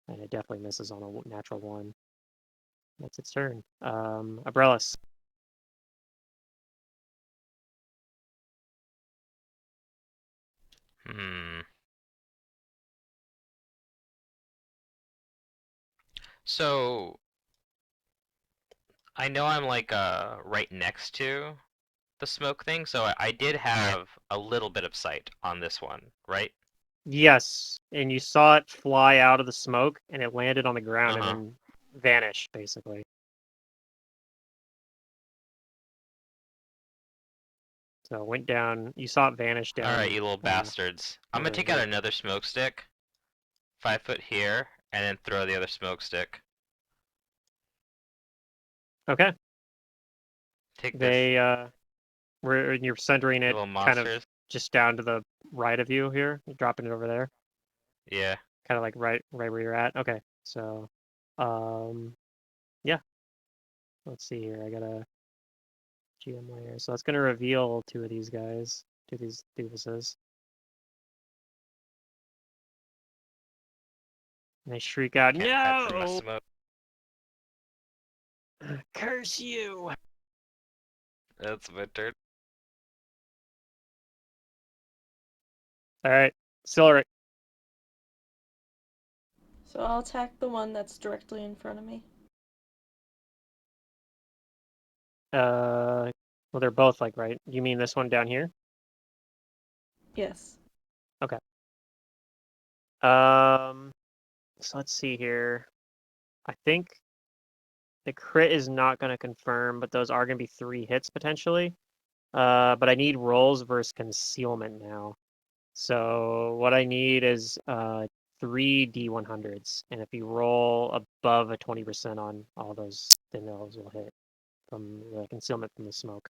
And it definitely misses on a natural 1. That's its turn. Abrellis. So I know I'm like right next to the smoke thing, so I did have a little bit of sight on this one, right? Yes, and you saw it fly out of the smoke, and it landed on the ground Uh-huh. and then vanished, basically. So it went down. You saw it vanish down. Alright, you little bastards. I'm gonna over take out here. another smoke stick, 5 foot here, and then throw the other smoke stick. Okay. Take this, They you're centering it little kind of monsters. just down to the right of you here. You're dropping it over there. Yeah. Kind of like right where you're at. Okay. So, yeah. Let's see here. I got a GM layer. So that's gonna reveal 2 of these guys. 2 of these doofuses. And they shriek out, Can't hide from my "No! smoke. Curse you!" That's my turn. All right, Silric. So I'll attack the one that's directly in front of me. Well, they're both like right. You mean this one down here? Yes. So let's see here. I think the crit is not going to confirm, but those are going to be 3 hits potentially. But I need rolls versus concealment now. So what I need is 3 D100s, and if you roll above a 20% on all those, then those will hit from the concealment from the smoke,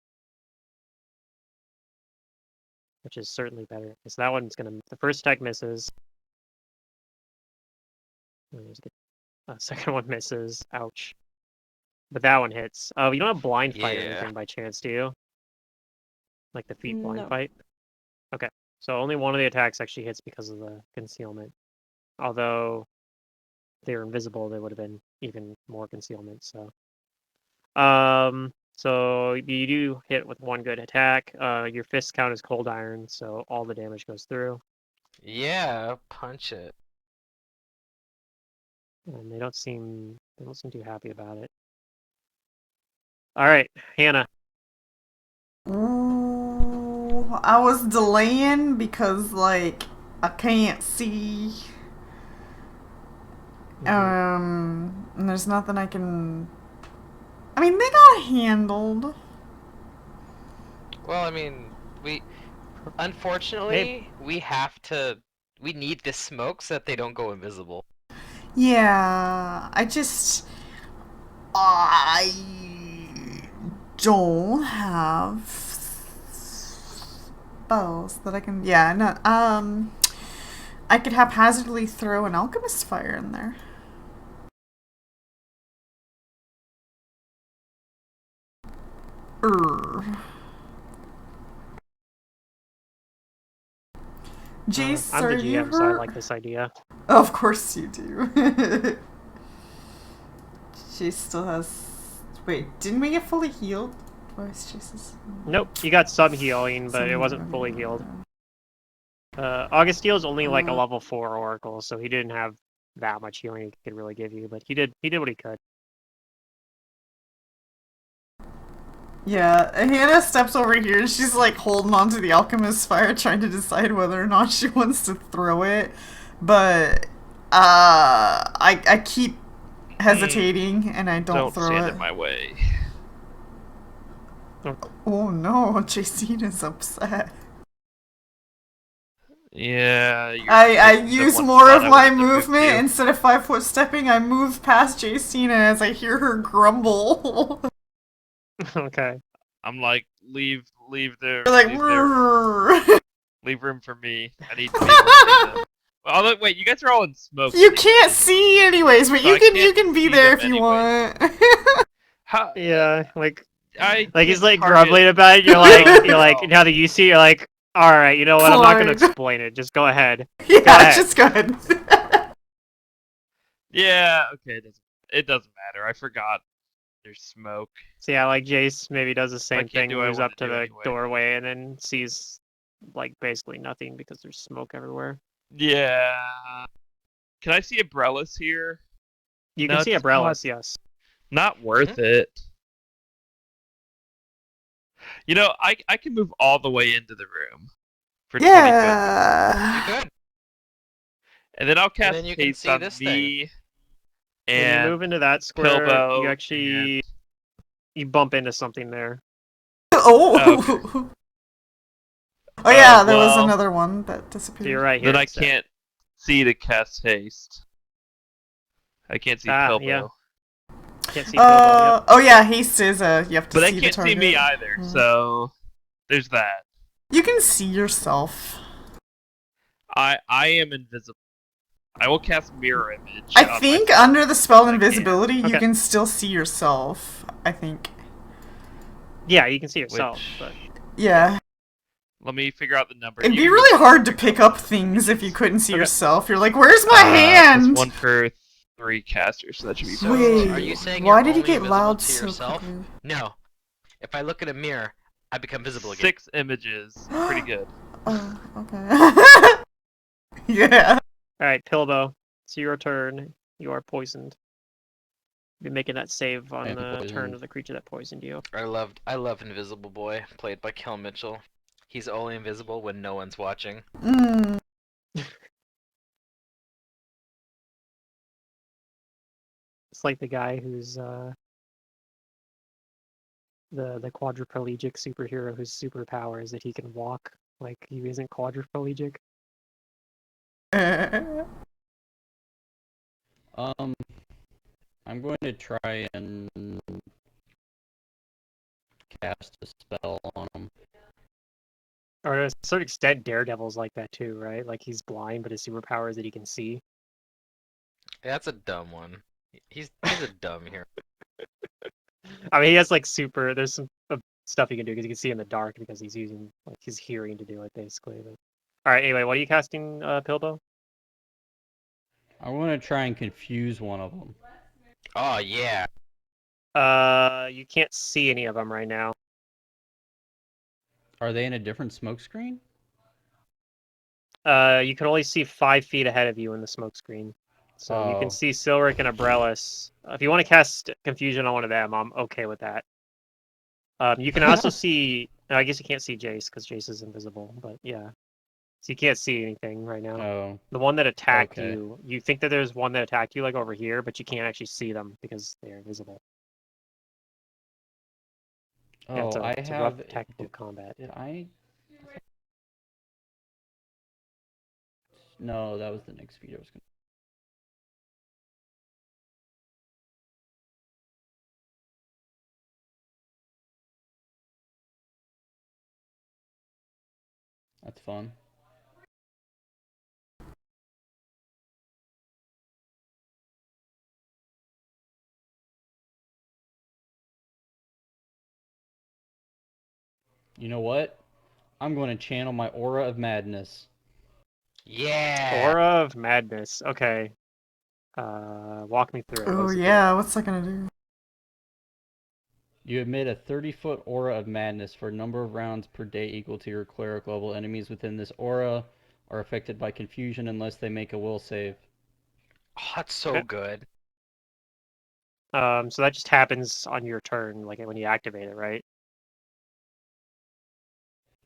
which is certainly better. So that one's gonna. The first attack misses. Second one misses. Ouch. But that one hits. Oh, you don't have blind fight or Yeah. anything by chance, do you? Like the feat blind No. fight? Okay. So only one of the attacks actually hits because of the concealment. Although they were invisible, they would have been even more concealment, so. So you do hit with 1 good attack. Your fist count is cold iron, so all the damage goes through. Yeah, punch it. And they don't seem too happy about it. All right, Hannah. Ooh, I was delaying because, like, I can't see. And there's nothing I can. I mean, they got handled. Well, I mean, unfortunately, we need this smoke so that they don't go invisible. Yeah, I don't have spells that I can. Yeah, no. I could haphazardly throw an alchemist fire in there. Jace, I'm are the you GM, so I hurt? like this idea. Of course you do. She still has. Wait, didn't we get fully healed? Where's Jace's? Nope, you got some healing, but it wasn't fully healed. Augustiel's only like a level 4 oracle, so he didn't have that much healing he could really give you, but he did what he could. Yeah, Hannah steps over here and she's like holding onto the alchemist fire, trying to decide whether or not she wants to throw it. But I keep hesitating and I don't throw stand it. in my way. Oh no, JC is upset. Yeah. I use more of my movement. Instead of 5-foot stepping, I move past Jacina as I hear her grumble. Okay. I'm like, leave there. You're like, leave room for me. I need to be able to see them. Well, although, wait, you guys are all in smoke. You can't see anyways, but So you can be there if you want. How? Yeah, like Like he's can't like target- grumbling about it. You're like now that you see, you're like, all right, you know what? I'm not gonna Fine. explain it. Just go ahead. Yeah, ahead. just go ahead. Yeah, okay, it doesn't matter. I forgot there's smoke. So yeah, like Jace maybe does the same can't thing, do what I moves wanna up to do the anyway. doorway and then sees like basically nothing because there's smoke everywhere. Yeah. Can I see umbrellas here? You No, can see it's umbrellas, yes. Not worth it. You know, I can move all the way into the room for 20 foot. Yeah. You could. And then I'll And cast then you can haste see on this me. When And you move into that square, Pilbow you actually you bump into something there. Oh. Oh yeah, there was well, another one that So disappeared. you're right here. then I instead. can't see to cast haste. I can't see Pilbow. Yeah. Can't see Pilbow. Yep. Oh yeah, haste is you have to But they see the can't see target. me either, so there's that. You can see yourself. I am invisible. I will cast mirror image. I on think myself. under the spell I can. invisibility, you Okay. can still see yourself. I think. Yeah, you can see yourself, Which- but Yeah. Let me figure out the number. It'd You be can really move hard on. to pick up things if you couldn't see Okay. yourself. You're like, where's my Plus hand? 1 per 3 casters, so that should be So, Wait, are you saying why you're did you only get invisible loud to so yourself? quickly? No. If I look at a mirror, I become visible again. 6 images. Pretty good. Oh, okay. Yeah. alright, Pilbow. It's your turn. You are poisoned. Be making that save I on am the turn poisoned. of the creature that poisoned you. I love Invisible Boy, played by Kel Mitchell. He's only invisible when no one's watching. Mm. It's like the guy who's the quadriplegic superhero whose superpower is that he can walk like he isn't quadriplegic. I'm going to try and cast a spell on him. Or to a certain extent, Daredevil's like that too, right? Like he's blind, but his superpower is that he can see. That's a dumb one. He's a dumb hero. I mean, he has like super. There's some stuff he can do because he can see in the dark because he's using like his hearing to do it basically. But... All right. Anyway, what are you casting, Pilbow? I want to try and confuse one of them. Oh yeah. You can't see any of them right now. Are they in a different smoke screen? You can only see 5 feet ahead of you in the smoke screen. So you Oh. can see Silric and Abrellis. If you want to cast Confusion on one of them, I'm okay with that. You can also see... I guess you can't see Jace, because Jace is invisible, but yeah. So you can't see anything right now. Oh. The one that attacked Okay. you think that there's one that attacked you, like, over here, but you can't actually see them, because they're invisible. Oh, it's a rough tactical combat. Did I? No, that was the next feat I was gonna. That's fun. You know what? I'm going to channel my aura of madness. Yeah. Aura of Madness. Okay. Walk me through it. What Oh does it do? yeah, what's that gonna do? You emit a 30-foot aura of madness for a number of rounds per day equal to your cleric level. Enemies within this aura are affected by confusion unless they make a will save. Oh, that's so Okay. good. So that just happens on your turn, like when you activate it, right?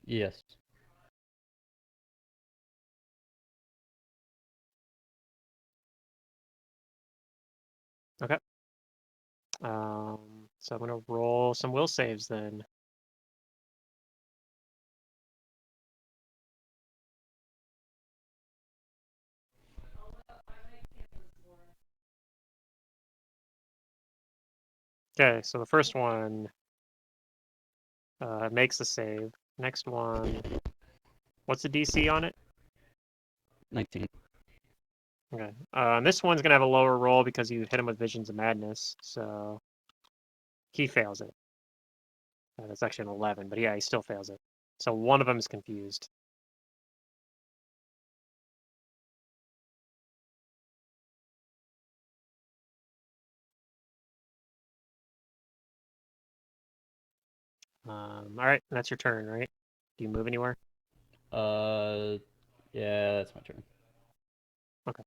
Yes. Okay. So I'm gonna roll some will saves then. Okay, so the first one makes the save. Next one, what's the DC on it? 19. Okay. This one's gonna have a lower roll because you hit him with Visions of Madness, so he fails it. That's actually an 11, but yeah, he still fails it. So one of them is confused. All right, that's your turn, right? Do you move anywhere? Yeah, that's my turn. Okay.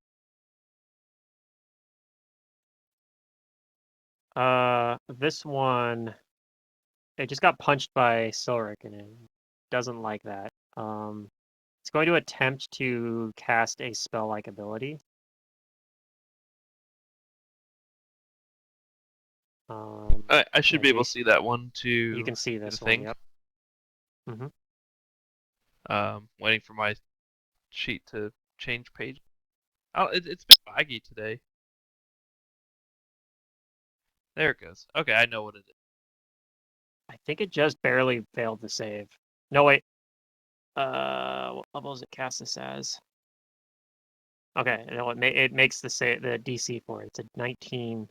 This one, it just got punched by Silric, and it doesn't like that. It's going to attempt to cast a spell-like ability. I should yeah, be able to Jason, see that one too. you can see the this one, thing. yep. Mm-hmm. Waiting for my sheet to change page. Oh, it's been laggy today. There it goes. Okay, I know what it is. I think it just barely failed the save. No, wait. What level does it cast this as? Okay, no, it makes the DC for it. It's a 19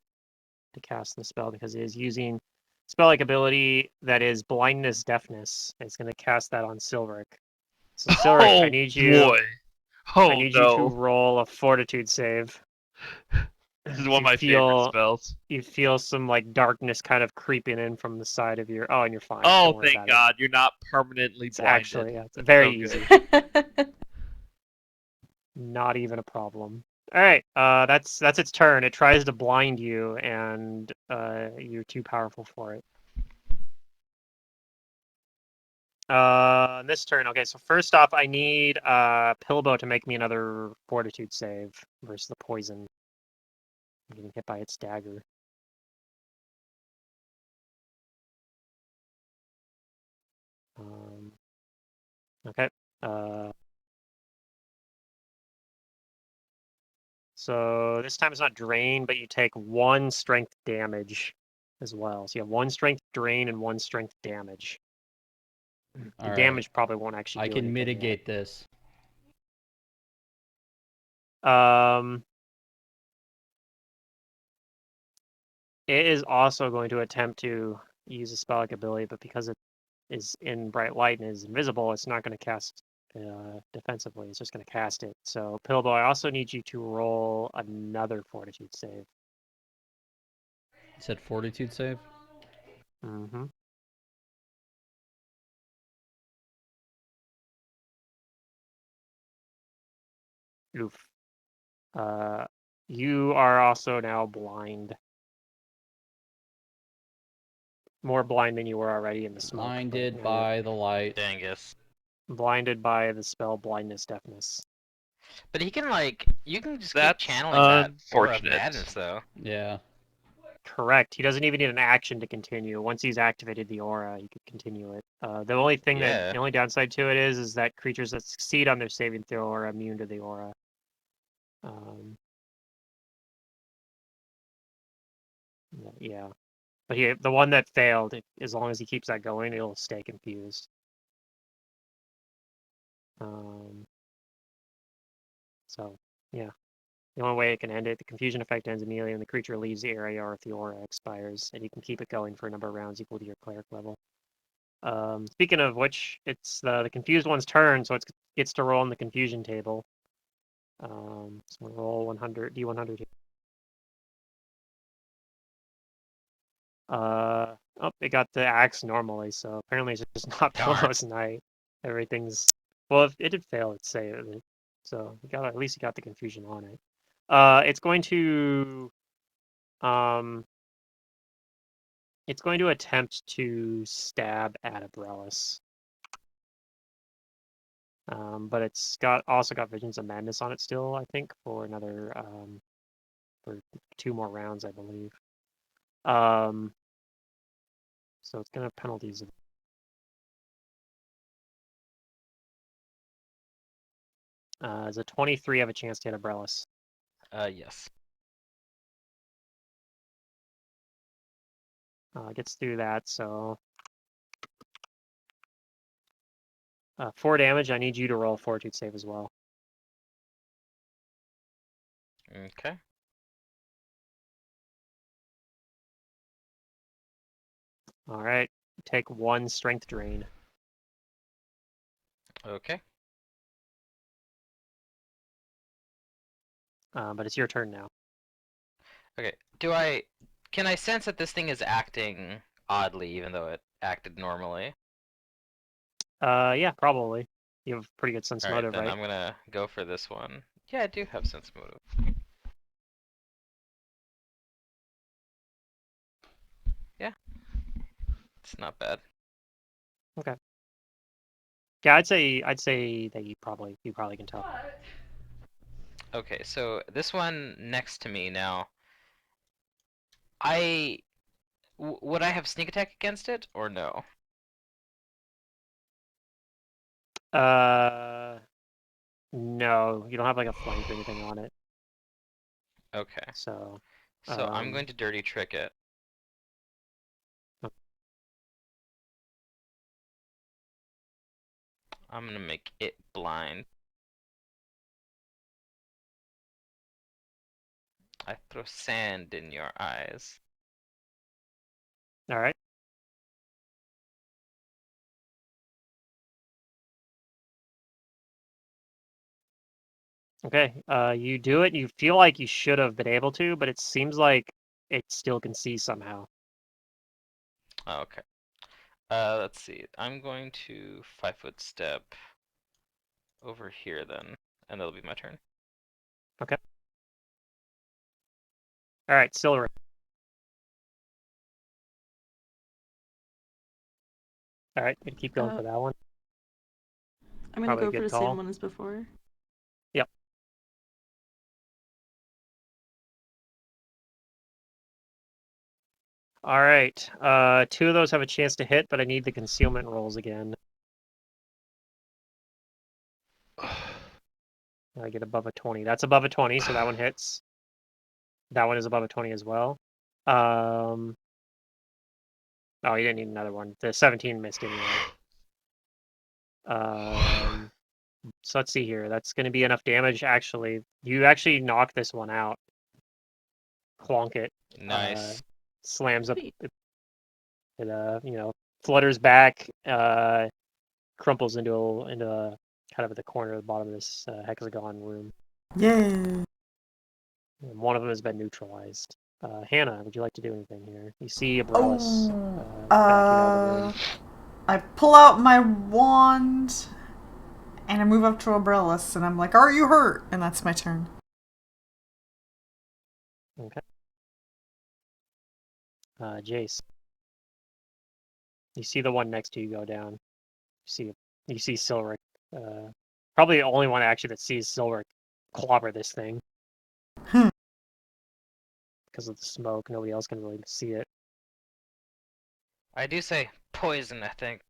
to cast the spell because it is using spell-like ability that is blindness, deafness. It's going to cast that on Silric. So Silric, Oh I need you. boy! I Oh need you to no! roll a Fortitude save. This is one of my favorite spells. You feel some like darkness kind of creeping in from the side of your. Oh, and you're fine. Oh, Don't worry thank about God, you're not permanently It's blinded. actually, yeah, it's That's very so easy. good. Not even a problem. All right, that's its turn. It tries to blind you, and you're too powerful for it. This turn. Okay, so first off, I need Pilbo to make me another Fortitude save versus the poison. I'm getting hit by its dagger. Okay. So this time it's not drain, but you take 1 strength damage as well. So you have 1 strength drain and 1 strength damage. The All right. damage probably won't actually I do can anything mitigate this. yet. It is also going to attempt to use a spell-like ability, but because it is in bright light and is invisible, it's not going to cast defensively. It's just going to cast it. So, Pillboy, I also need you to roll another Fortitude save. You said Fortitude save? Mm-hmm. Oof. You are also now blind. More blind than you were already in the smoke. Blinded by the light. Dangus. Blinded by the spell blindness, deafness. But he can you can just That's keep channeling that aura of unfortunate. madness though. Yeah. Correct. He doesn't even need an action to continue. Once he's activated the aura, he could continue it. The only thing Yeah. the only downside to it is that creatures that succeed on their saving throw are immune to the aura. Yeah. But the one that failed, as long as he keeps that going, it'll stay confused. So, yeah. The only way it can end it, the confusion effect ends immediately when the creature leaves the area or if the aura expires, and you can keep it going for a number of rounds equal to your cleric level. Speaking of which, it's the confused one's turn, so it gets to roll in the confusion table. So we'll roll 100, D100 here. Oh, it got the axe normally, so apparently it's just not Darn. Pillow's night. Everything's well, if it did fail, it'd say it. So at least you got the confusion on it. It's going to attempt to stab at Abrellis. But it's also got Visions of Madness on it still, I think, for another for 2 more rounds, I believe. So it's gonna have penalties. As a 23 have a chance to hit Abrellis. Yes. Gets through that, so 4 damage. I need you to roll a Fortitude save as well. Okay. All right. take 1 strength drain. Okay. But it's your turn now. Okay. Can I sense that this thing is acting oddly, even though it acted normally? Yeah, probably. You have pretty good sense All right, motive, then right? I'm gonna go for this one. Yeah, I do have sense motive. Yeah, it's not bad. Yeah, I'd say that you probably can tell. Okay, so this one next to me now. Would I have sneak attack against it or no? No, you don't have like a flank or anything on it. Okay. So So I'm going to dirty trick it. I'm gonna make it blind. I throw sand in your eyes. all right. Okay. You do it. You feel like you should have been able to, but it seems like it still can see somehow. Okay. Let's see. I'm going to 5-foot step over here then, and that'll be my turn. Okay. All right, Silver. All right, gonna keep going for that one. I'm gonna Probably a go for good the call. same one as before. Yep. All right. 2 of those have a chance to hit, but I need the concealment rolls again. I get above a 20. That's above a 20, so that one hits. That one is above a 20 as well. Oh, you didn't need another one. The 17 missed anyway. So let's see here. That's going to be enough damage, actually. You actually knock this one out. Clonk it. Nice. Slams up. Sweet. It flutters back, crumples into kind of at the corner of the bottom of this hexagon room. Yay. And one of them has been neutralized. Hannah, would you like to do anything here? You see Abrellis backing out of the room. I pull out my wand and I move up to Abrellis and I'm like, "Are you hurt?" And that's my turn. Okay. Jace. You see the one next to you go down. You see Silric. Probably the only one actually that sees Silric clobber this thing. Because of the smoke, nobody else can really see it. I do say poison, I think.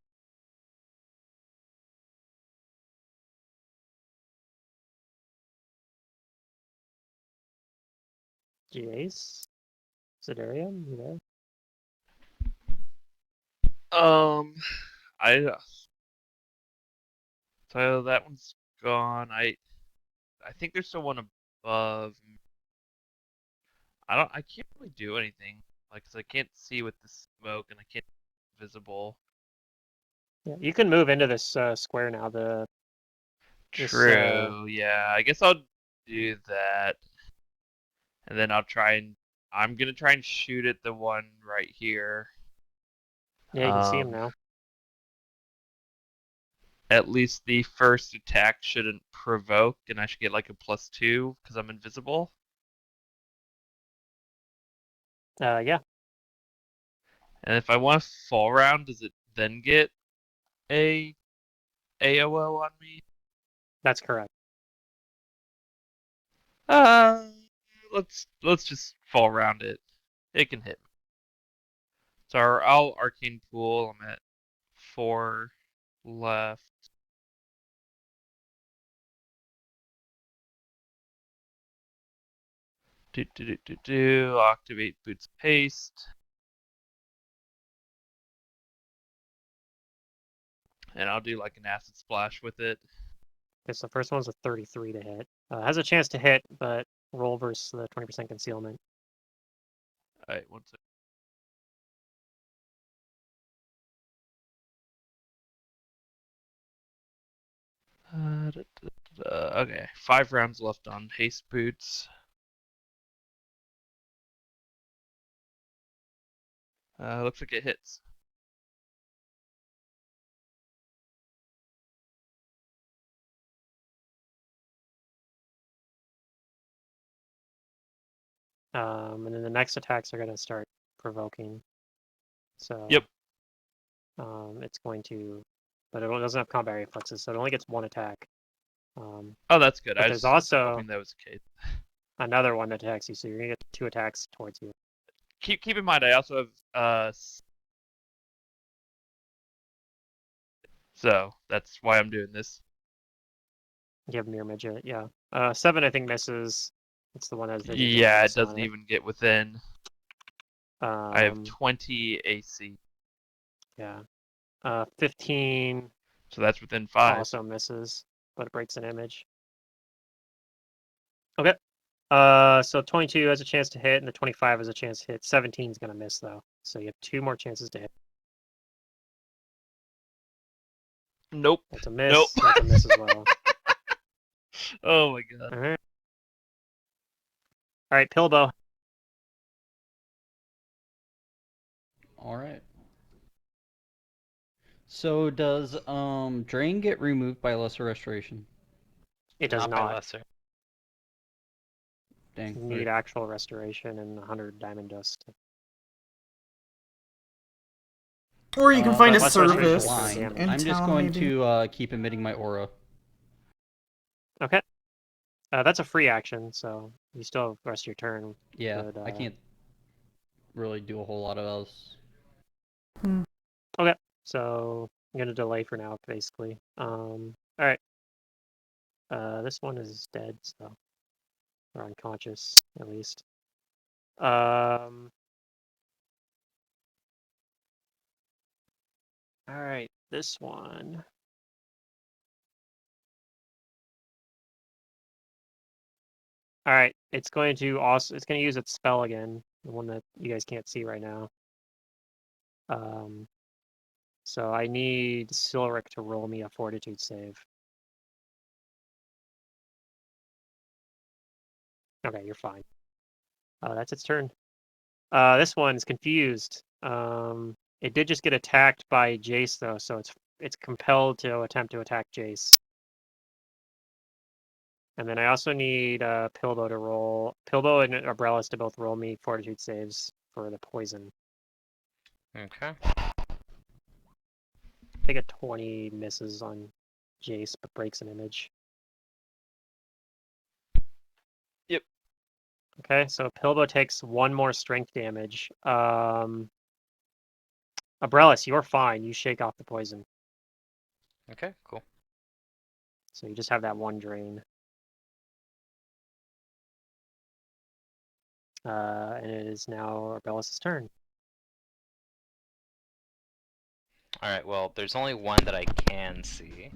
Jace? Sidarium, you there? So that one's gone. I think there's still one above. I can't really do anything, like, 'cause I can't see with the smoke and I can't be visible. Yeah, you can move into this square now. True, yeah. I guess I'll do that. And then I'm gonna try and shoot at the one right here. Yeah, you can see him now. At least the first attack shouldn't provoke, and I should get like a +2 because I'm invisible. Yeah. And if I want to fall round, does it then get a AOO on me? That's correct. Let's just fall round it. It can hit me. So I'll arcane pool. I'm at 4 left. Activate Boots of Haste. And I'll do like an acid splash with it. Okay, so the first one's a 33 to hit. Has a chance to hit, but roll versus the 20% concealment. Alright, 1 second. Okay, 5 rounds left on haste boots. Looks like it hits. And then the next attacks are going to start provoking. So Yep. It's going to, but it doesn't have combat reflexes, so it only gets 1 attack. Oh, that's good. But I there's was also hoping that was the case. another one that attacks you, so you're going to get 2 attacks towards you. Keep in mind, I also have so that's why I'm doing this. You have Mirror Midget, yeah. 7, I think, misses. It's the one that has the Yeah, bonus it doesn't on even get within. I have Um, 20 AC, yeah. 15 so that's within 5. also misses, but it breaks an image. Okay. So 22 has a chance to hit, and the 25 has a chance to hit. 17 is going to miss, though. So you have 2 more chances to hit. Nope. That's a miss. Nope. That's a miss as well. Oh my god. All right. All right, Pilbo. All right. So does drain get removed by lesser restoration? It does Not by not. lesser. Dang. You need actual restoration and 100 diamond dust. Or you can find a But less restoration service is for blind. damage. in I'm just town, going maybe. to keep emitting my aura. Okay. That's a free action, so you still have the rest of your turn. Yeah, But, I can't really do a whole lot of else. Okay. So I'm gonna delay for now, basically. All right. This one is dead, so or unconscious at least. All right, this one. All right, it's going to use its spell again, the one that you guys can't see right now. So I need Silric to roll me a fortitude save. Okay, you're fine. That's its turn. This one's confused. It did just get attacked by Jace though, so it's compelled to attempt to attack Jace. And then I also need Pilbo to roll. Pilbo and Abrellis to both roll me fortitude saves for the poison. Okay. I think a 20 misses on Jace, but breaks an image. Yep. Okay, so Pilbo takes 1 more strength damage. Abrellis, you're fine. You shake off the poison. Okay, cool. So you just have that 1 drain. And it is now Abrellis' turn. Alright, well, there's only one that I can see.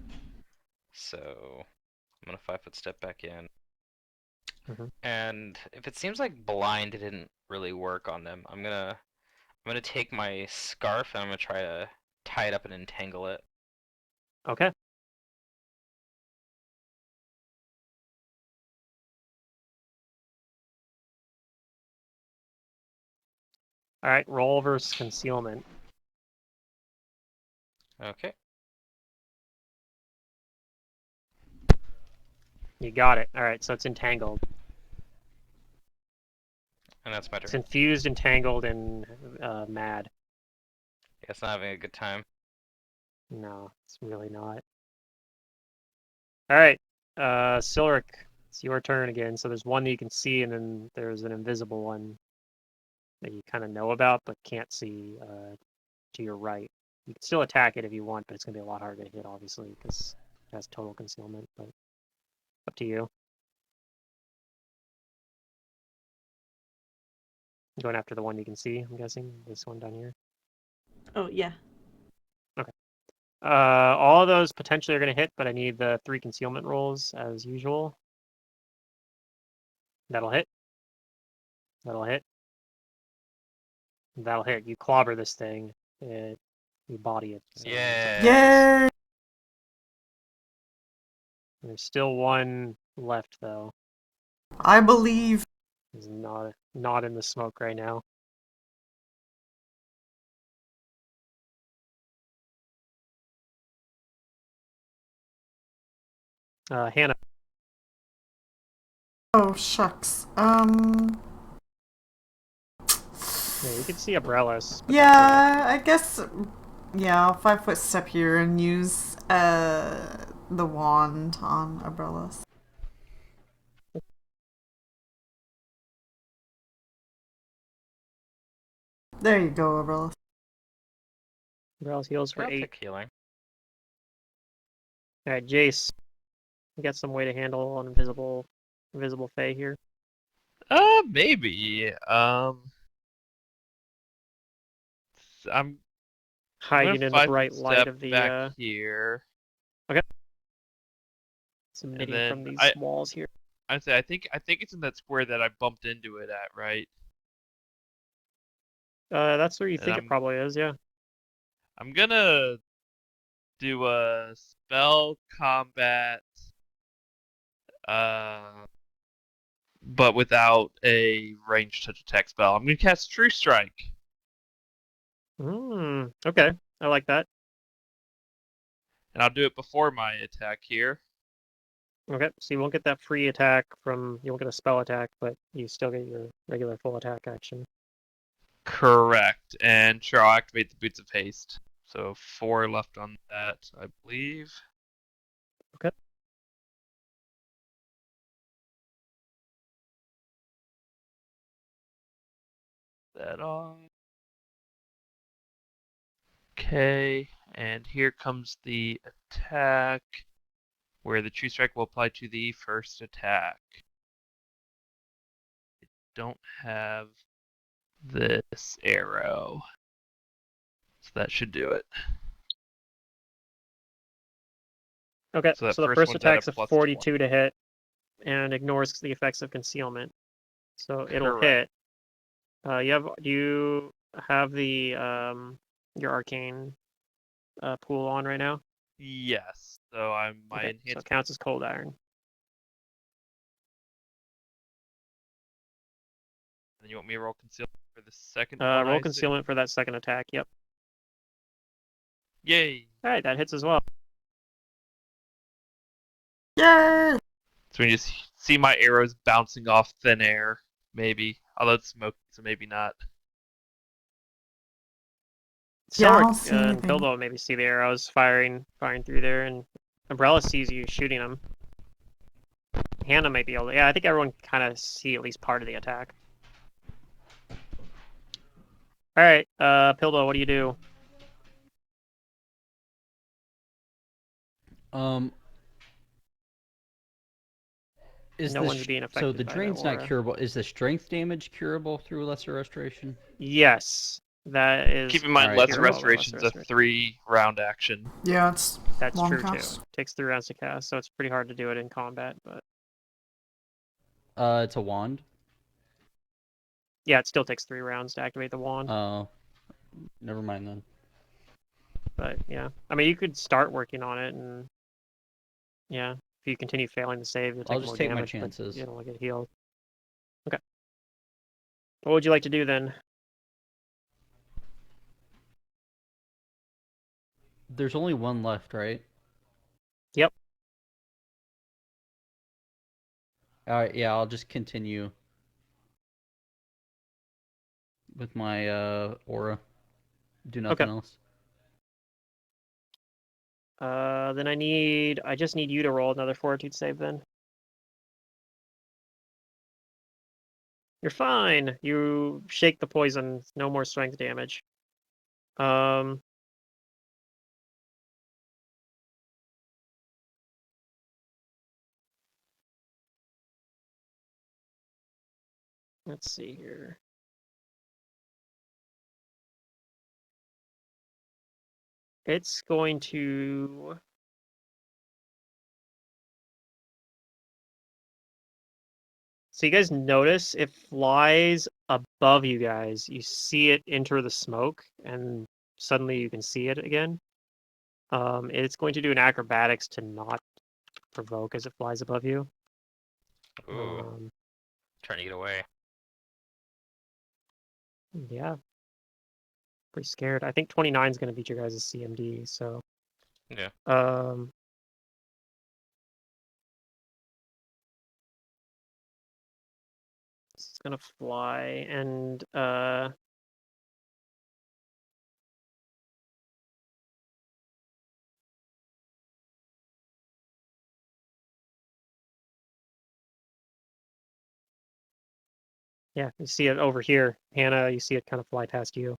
So I'm gonna 5-foot step back in. Mhm. And if it seems like blind didn't really work on them, I'm gonna take my scarf and I'm gonna try to tie it up and entangle it. Okay. All right, roll versus concealment. Okay. You got it. All right, so it's entangled. And that's my It's turn. infused, entangled, and mad. Yeah, it's not having a good time. No, it's really not. All right, Silric, it's your turn again. So there's one that you can see, and then there's an invisible one that you kind of know about, but can't see to your right. You can still attack it if you want, but it's gonna be a lot harder to hit, obviously, because it has total concealment. But up to you. Going after the one you can see, I'm guessing. This one down here. Oh, yeah. All of those potentially are going to hit, but I need the 3 concealment rolls as usual. That'll hit. That'll hit. That'll hit. You clobber this thing. You body it. So Yeah. Yay! There's still one left though. I believe. He's not in the smoke right now. Hannah. Oh, shucks. Yeah, you can see Umbrellas. Yeah, I guess. Yeah, I'll 5-foot step here and use the wand on Umbrellas. There you go, Umbrellas. Umbrellas heals for I'll 8. take healing. Alright, Jace. You got some way to handle an invisible Fae here? Maybe. I'm Hiding gonna in the 5 bright light step of the back here, emitting then from these I walls here. I'd say I think it's in that square that I bumped into it at, right? That's where you And think it probably is, yeah. I'm gonna do a spell combat, but without a ranged touch attack spell. I'm gonna cast True Strike. Okay. I like that. And I'll do it before my attack here. Okay, so you won't get that free attack you won't get a spell attack, but you still get your regular full attack action. Correct. And sure, I'll activate the Boots of Haste. So 4 left on that, I believe. Okay. That on. Okay, and here comes the attack, where the True Strike will apply to the first attack. I don't have this arrow, so that should do it. Okay, So that so the first first one's at a attack's a +20. 42 to hit and ignores the effects of concealment. So it'll hit. Correct. Do you have the your arcane pool on right now? Yes. So my Okay, so enhancement. it counts as cold iron. And you want me to roll concealment for the second one? Roll concealment for that second attack. Yep. Yay! All right, that hits as well. Yay! So we just see my arrows bouncing off thin air, maybe. Although it's smoky, so maybe not. Yeah, I Sorg don't see and anything. Bilbo maybe see the arrows firing through there, and Umbrella sees you shooting them. Hannah might be able to. Yeah, I think everyone kind of see at least part of the attack. All right, Pildo, what do you do? No one's being affected so the by the drain's not aura. curable. Is the strength damage curable through lesser restoration? Yes, that is. Keep in mind, Alright, lesser so- restoration's a 3-round action. Yeah, That's long true cast. too. Takes 3 rounds to cast, so it's pretty hard to do it in combat. But It's a wand. yeah, it still takes 3 rounds to activate the wand. Oh, never mind then. But yeah, I mean, you could start working on it, and yeah, if you continue failing the save, you'll take I'll more just take my damage, but chances. you don't get healed. Okay. What would you like to do then? There's only one left, right? Yep. Alright, yeah, I'll just continue with my aura. Do nothing else. Then I just need you to roll another fortitude save then. You're fine. You shake the poison. No more strength damage. Let's see here. It's going to... So you guys notice it flies above you guys. You see it enter the smoke, and suddenly you can see it again. It's going to do an acrobatics to not provoke as it flies above you. Ooh, trying to get away. Yeah. Pretty scared. I think 29 is going to beat your guys' CMD, so. Yeah. It's going to fly, and, yeah, you see it over here. Hannah, you see it kind of fly past you.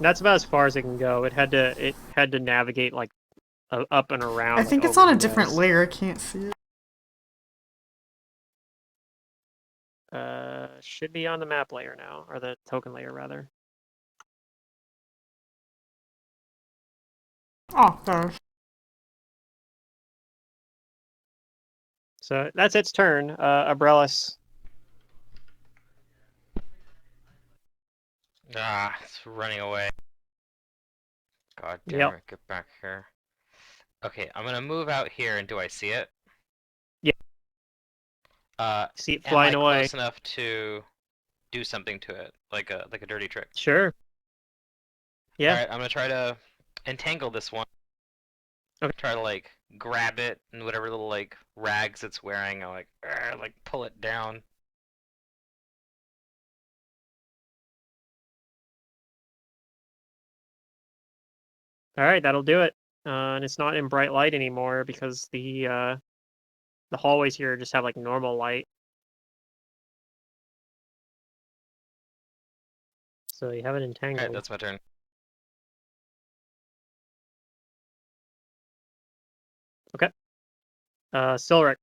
That's about as far as it can go. It had to navigate like up and around. I think like, it's over on a you different guys. layer. I can't see it. Should be on the map layer now, or the token layer rather. Oh, gosh. So that's its turn. Abrellis. Ah, it's running away. God damn Yep. it, get back here. Okay, I'm gonna move out here, and do I see it? Yeah. See it Am I flying away. close enough to do something to it, like a dirty trick? Sure. Yeah. All right, I'm gonna try to entangle this one. Okay. Try to like grab it and whatever little like rags it's wearing, I like pull it down. All right, that'll do it. And it's not in bright light anymore because the hallways here just have like normal light. So you have it entangled. All right, that's my turn. Okay. Silric.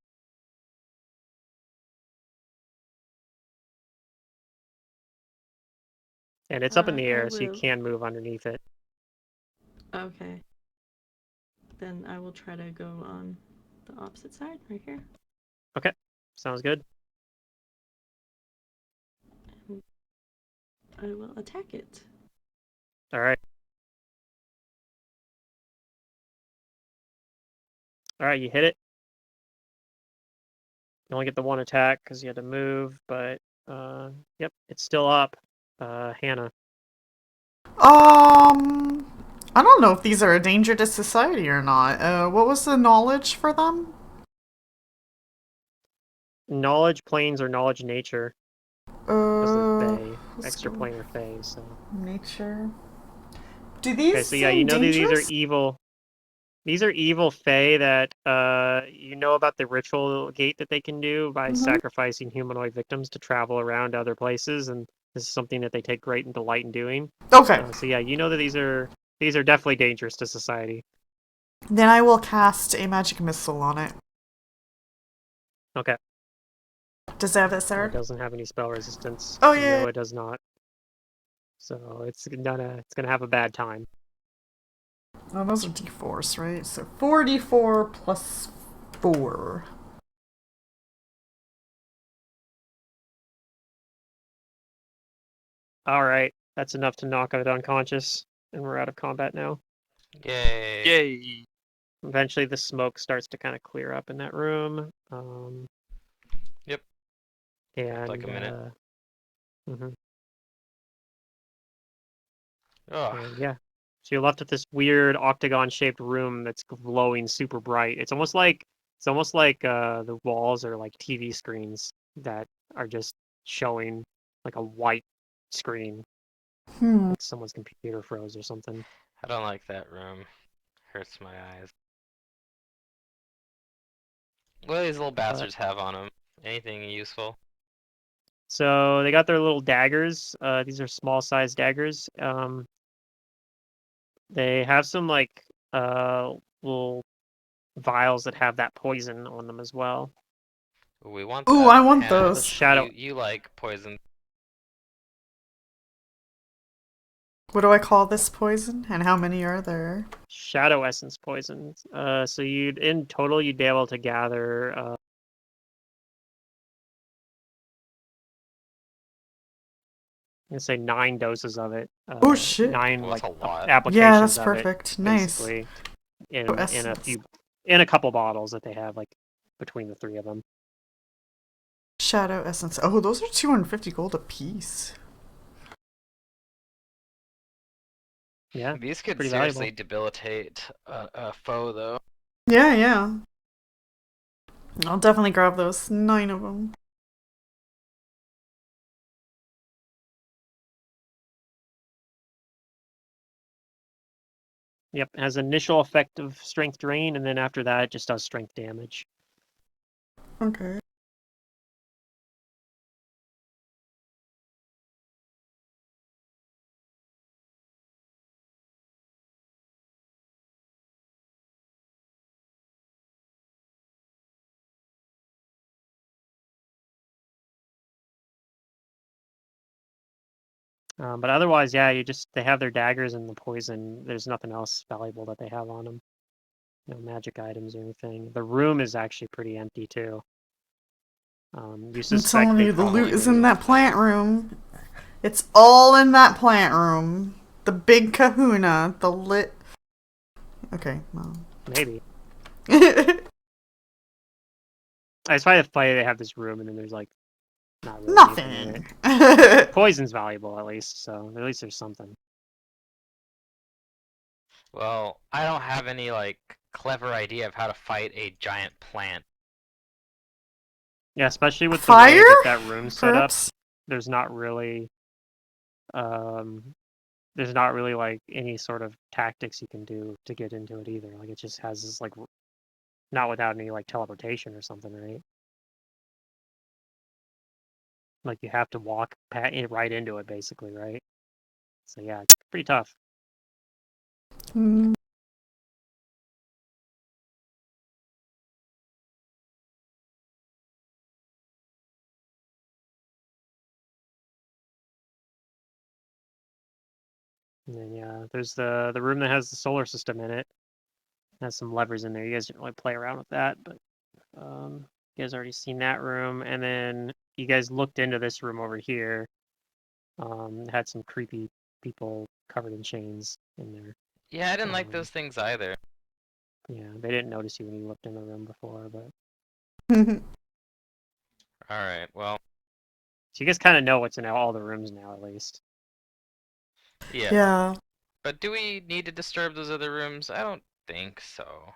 And it's up in the I air, so you will. can move underneath it. Okay. Then I will try to go on the opposite side, right here. Okay. Sounds good. And I will attack it. All right. All right, you hit it. You only get the one attack because you had to move, but yep, it's still up. Hannah. I don't know if these are a danger to society or not. What was the knowledge for them? Knowledge planes or knowledge nature. Because they're Fae. Let's Extra go. planar Fae, so. Nature. Do these Okay, so yeah, seem you know that these are dangerous? evil. These are evil Fae that you know about the ritual gate that they can do by sacrificing humanoid victims to travel around to other places, and this is something that they take great delight in doing. Okay. So yeah, you know that these are definitely dangerous to society. Then I will cast a magic missile on it. Okay. Does it have It SR? doesn't have any spell resistance. Oh, yeah. No, it does not. So it's gonna have a bad time. Oh, those are d4s, right? So 4d4 plus 4. All right, that's enough to knock it unconscious, and we're out of combat now. Yay! Yay! Eventually, the smoke starts to kind of clear up in that room. Yep. And Like a minute. mhm. Oh, And yeah, so you're left with this weird octagon-shaped room that's glowing super bright. It's almost like the walls are like TV screens that are just showing like a white screen. Like someone's computer froze or something. I don't like that room. Hurts my eyes. What do these little bastards have on them? Anything useful? So they got their little daggers. These are small-sized daggers. They have some like little vials that have that poison on them as well. We want Ooh, that. I want Hannah. those. Shadow. You like poison. What do I call this poison? And how many are there? Shadow essence poison. So in total you'd be able to gather gonna say 9 doses of it. Oh, shit. 9 Well, that's like a lot. applications Yeah, that's of perfect. it, Nice. basically, in Oh, a essence. in a couple bottles that they have like between the 3 of them. Shadow essence. Oh, those are 250 gold a piece. Yeah, These could pretty seriously valuable. debilitate a foe, though. Yeah, yeah. I'll definitely grab those 9 of them. Yep, it has initial effect of strength drain, and then after that, it just does strength damage. Okay. But otherwise, yeah, they have their daggers and the poison. There's nothing else valuable that they have on them. No magic items or anything. The room is actually pretty empty too. You I'm suspect telling they you, the loot is probably in that plant room. It's all in that plant room. The big kahuna. The lit. Okay, well. maybe. It's probably funny they have this room and then there's like not really anything in it. Nothing. Poison's valuable at least, so at least there's something. Well, I don't have any, like, clever idea of how to fight a giant plant. Yeah, especially with the Fire? way that that room's set up. Perhaps? There's not really there's not really like any sort of tactics you can do to get into it either. Like it just has this like not without any like teleportation or something, right? Like you have to walk right into it basically, right? So yeah, it's pretty tough. Hmm. And then yeah, there's the room that has the solar system in it. It has some levers in there. You guys didn't really play around with that, but you guys already seen that room. And then you guys looked into this room over here. It had some creepy people covered in chains in there. Yeah, I didn't like those things either. Yeah, they didn't notice you when you looked in the room before, but Alright, well, so you guys kind of know what's in all the rooms now, at least. yeah. Yeah. But do we need to disturb those other rooms? I don't think so.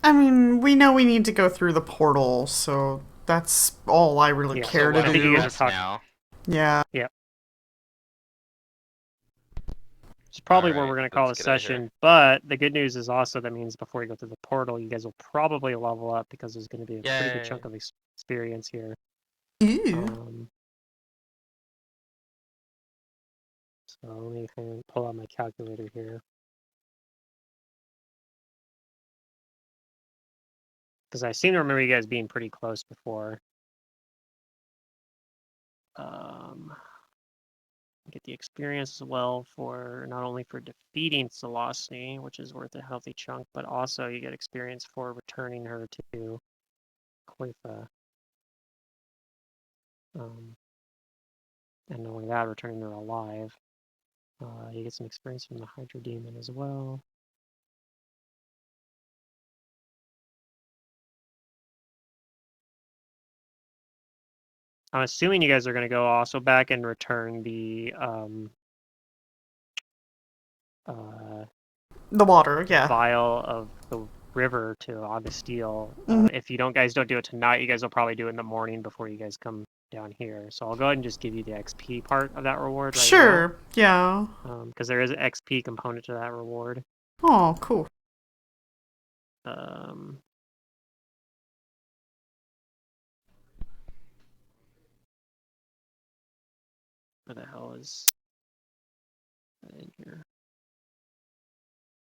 I mean, we know we need to go through the portal, so that's all I really Yeah, care So why to don't think we you do. guys are rest talking. now? Yeah. It's probably where Alright, we're going to call the let's get out of here. session, but the good news is also that means before you go through the portal, you guys will probably level up because there's going to be a pretty good Yay. chunk of experience here. Ew. So let me pull out my calculator here. Because I seem to remember you guys being pretty close before. Get the experience as well for not only for defeating Selosny, which is worth a healthy chunk, but also you get experience for returning her to Coifa. And not only that, returning her alive. You get some experience from the Hydra Demon as well. I'm assuming you guys are going to go also back and return the water, yeah. vial of the river to Augusteel. Mhm. If you guys don't do it tonight, you guys will probably do it in the morning before you guys come down here. So I'll go ahead and just give you the XP part of that reward right Sure, yeah. now. Because there is an XP component to that reward. Oh, cool. Where the hell is that in here?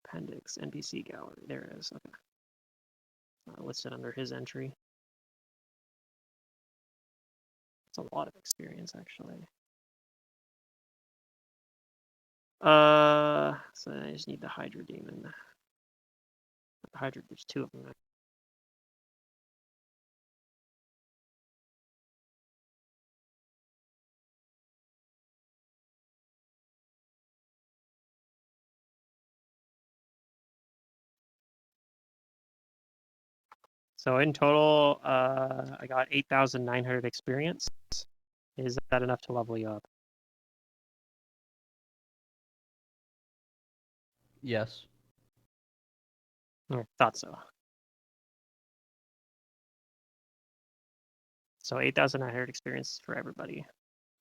Appendix, NPC gallery. There it is. Okay. Listed under his entry. It's a lot of experience, actually. So I just need the Hydra Demon. Hydra, there's 2 of them. So in total, I got 8,900 experience. Is that enough to level you up? Yes. I thought so. So 8,900 experience for everybody.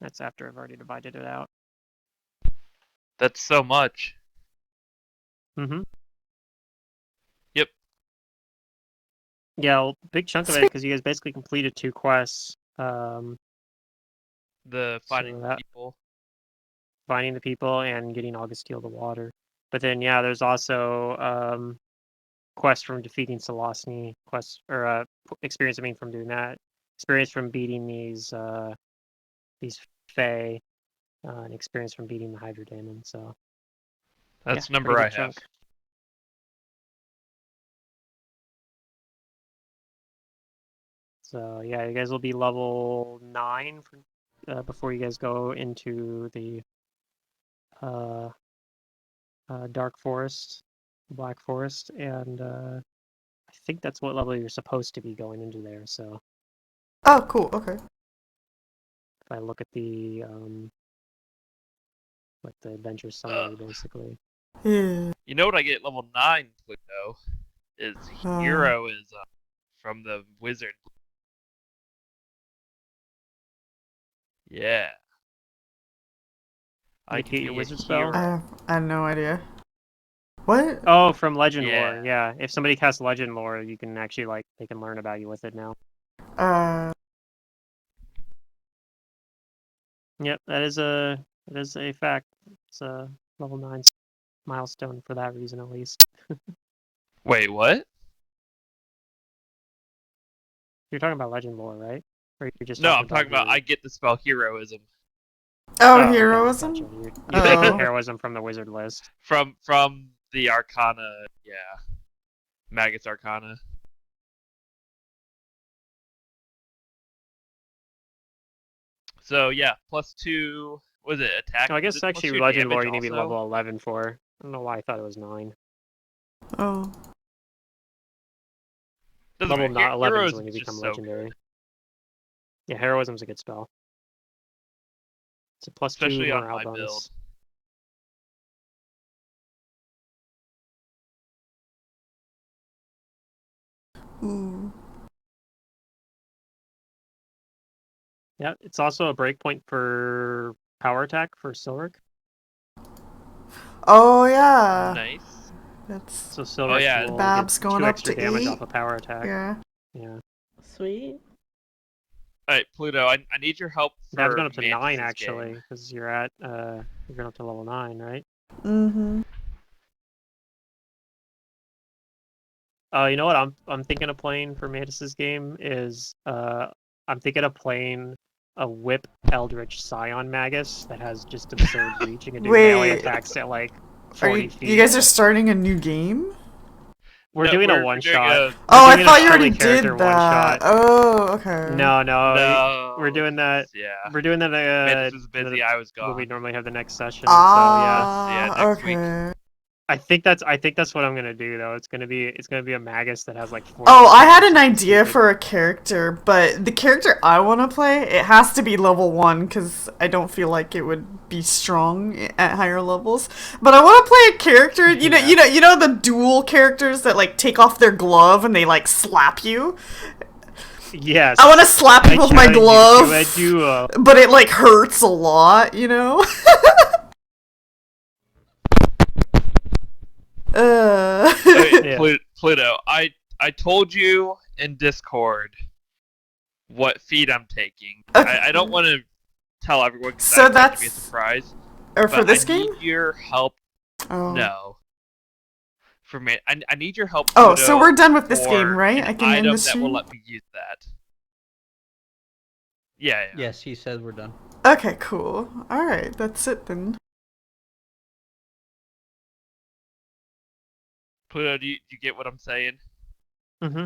That's after I've already divided it out. That's so much. Mm-hmm. Yep. Yeah, well, big chunk of it because you guys basically completed 2 quests. The finding that- people. Finding the people and getting Augusteel the water. But then, yeah, there's also quest from defeating Solosny, quest or experience. I mean, from doing that, experience from beating these Fae, and experience from beating the Hydra Daemon. So That's yeah, the number pretty I big have. chunk. So yeah, you guys will be level 9 before you guys go into the Dark Forest, Black Forest, and I think that's what level you're supposed to be going into there. So Oh, cool. Okay. if I look at the adventure summary, basically. Yeah. You know what I get at level 9, Pluto? Is heroism from the wizard. Yeah. You I get can your be wizard a spell? hero. I have no idea. What? Oh, from Legend Lore. Yeah. Yeah, if somebody casts Legend Lore, you can actually they can learn about you with it now. Yep, that is a fact. It's a level 9 milestone for that reason, at least. Wait, what? You're talking about Legend Lore, right? Or you're just No, talking I'm talking about I get the spell heroism. Oh, okay, heroism? gotcha. You're Oh. taking heroism from the wizard list. From the Arcana, yeah. Magus Arcana. So yeah, +2. Was it attack? Oh, I Was guess it actually +2 Legend Lore damage you need to be also? level 11 for. I don't know why I thought it was 9. Oh. Doesn't Level matter. 11 is Heroism when you is just become so legendary. good. Yeah, heroism's a good spell. It's a +2 Especially on morale my bonus. build. Ooh. Yeah, it's also a breakpoint for power attack for Silric. Oh, yeah. Nice. That's So Silric yeah. will Babs get going 2 up extra to damage 8. off a power attack. Yeah. Yeah. Sweet. Alright, Pluto, I need your help for Bab's gone up to 9 Mantis's actually, game. because you're going up to level 9, right? Mm-hmm. You know what I'm thinking of playing for Mantis's game is I'm thinking of playing a Whip Eldritch Scion Magus that has just absurd reach and can do melee Wait. attacks at like Are 40 you, feet. you guys are starting a new game? We're No, doing we're a one doing shot. a- Oh, I doing a thought you already silly character did that. one-shot. Oh, okay. No, No. we're doing that. Yeah. We're doing that. Mantis was busy, I was When we gone. normally have the next session. Ah, Yeah, next week. okay. I think that's what I'm gonna do though. It's gonna be a Magus that has like 40. Oh, I had an idea for a character, but the character I want to play, it has to be level 1 because I don't feel like it would be strong at higher levels. But I want to play a character, you know the dual characters that like take off their glove and they like slap you. Yes. I want to slap you with my challenge you glove, to a duo. but it like hurts a lot, you know. Okay, Yeah. Pluto, I told you in Discord what feat I'm taking. Okay. I don't want to tell everyone because So that to be a that's- surprise. Or for But this I game? need your help. Oh. No. For me, I need your help. Oh, Pluto, so we're done with this for game, right? an I can end item the that stream? will let me use that. Yeah. Yes, he said we're done. Okay, cool. Alright, that's it then. Pluto, do you get what I'm saying? Mm-hmm.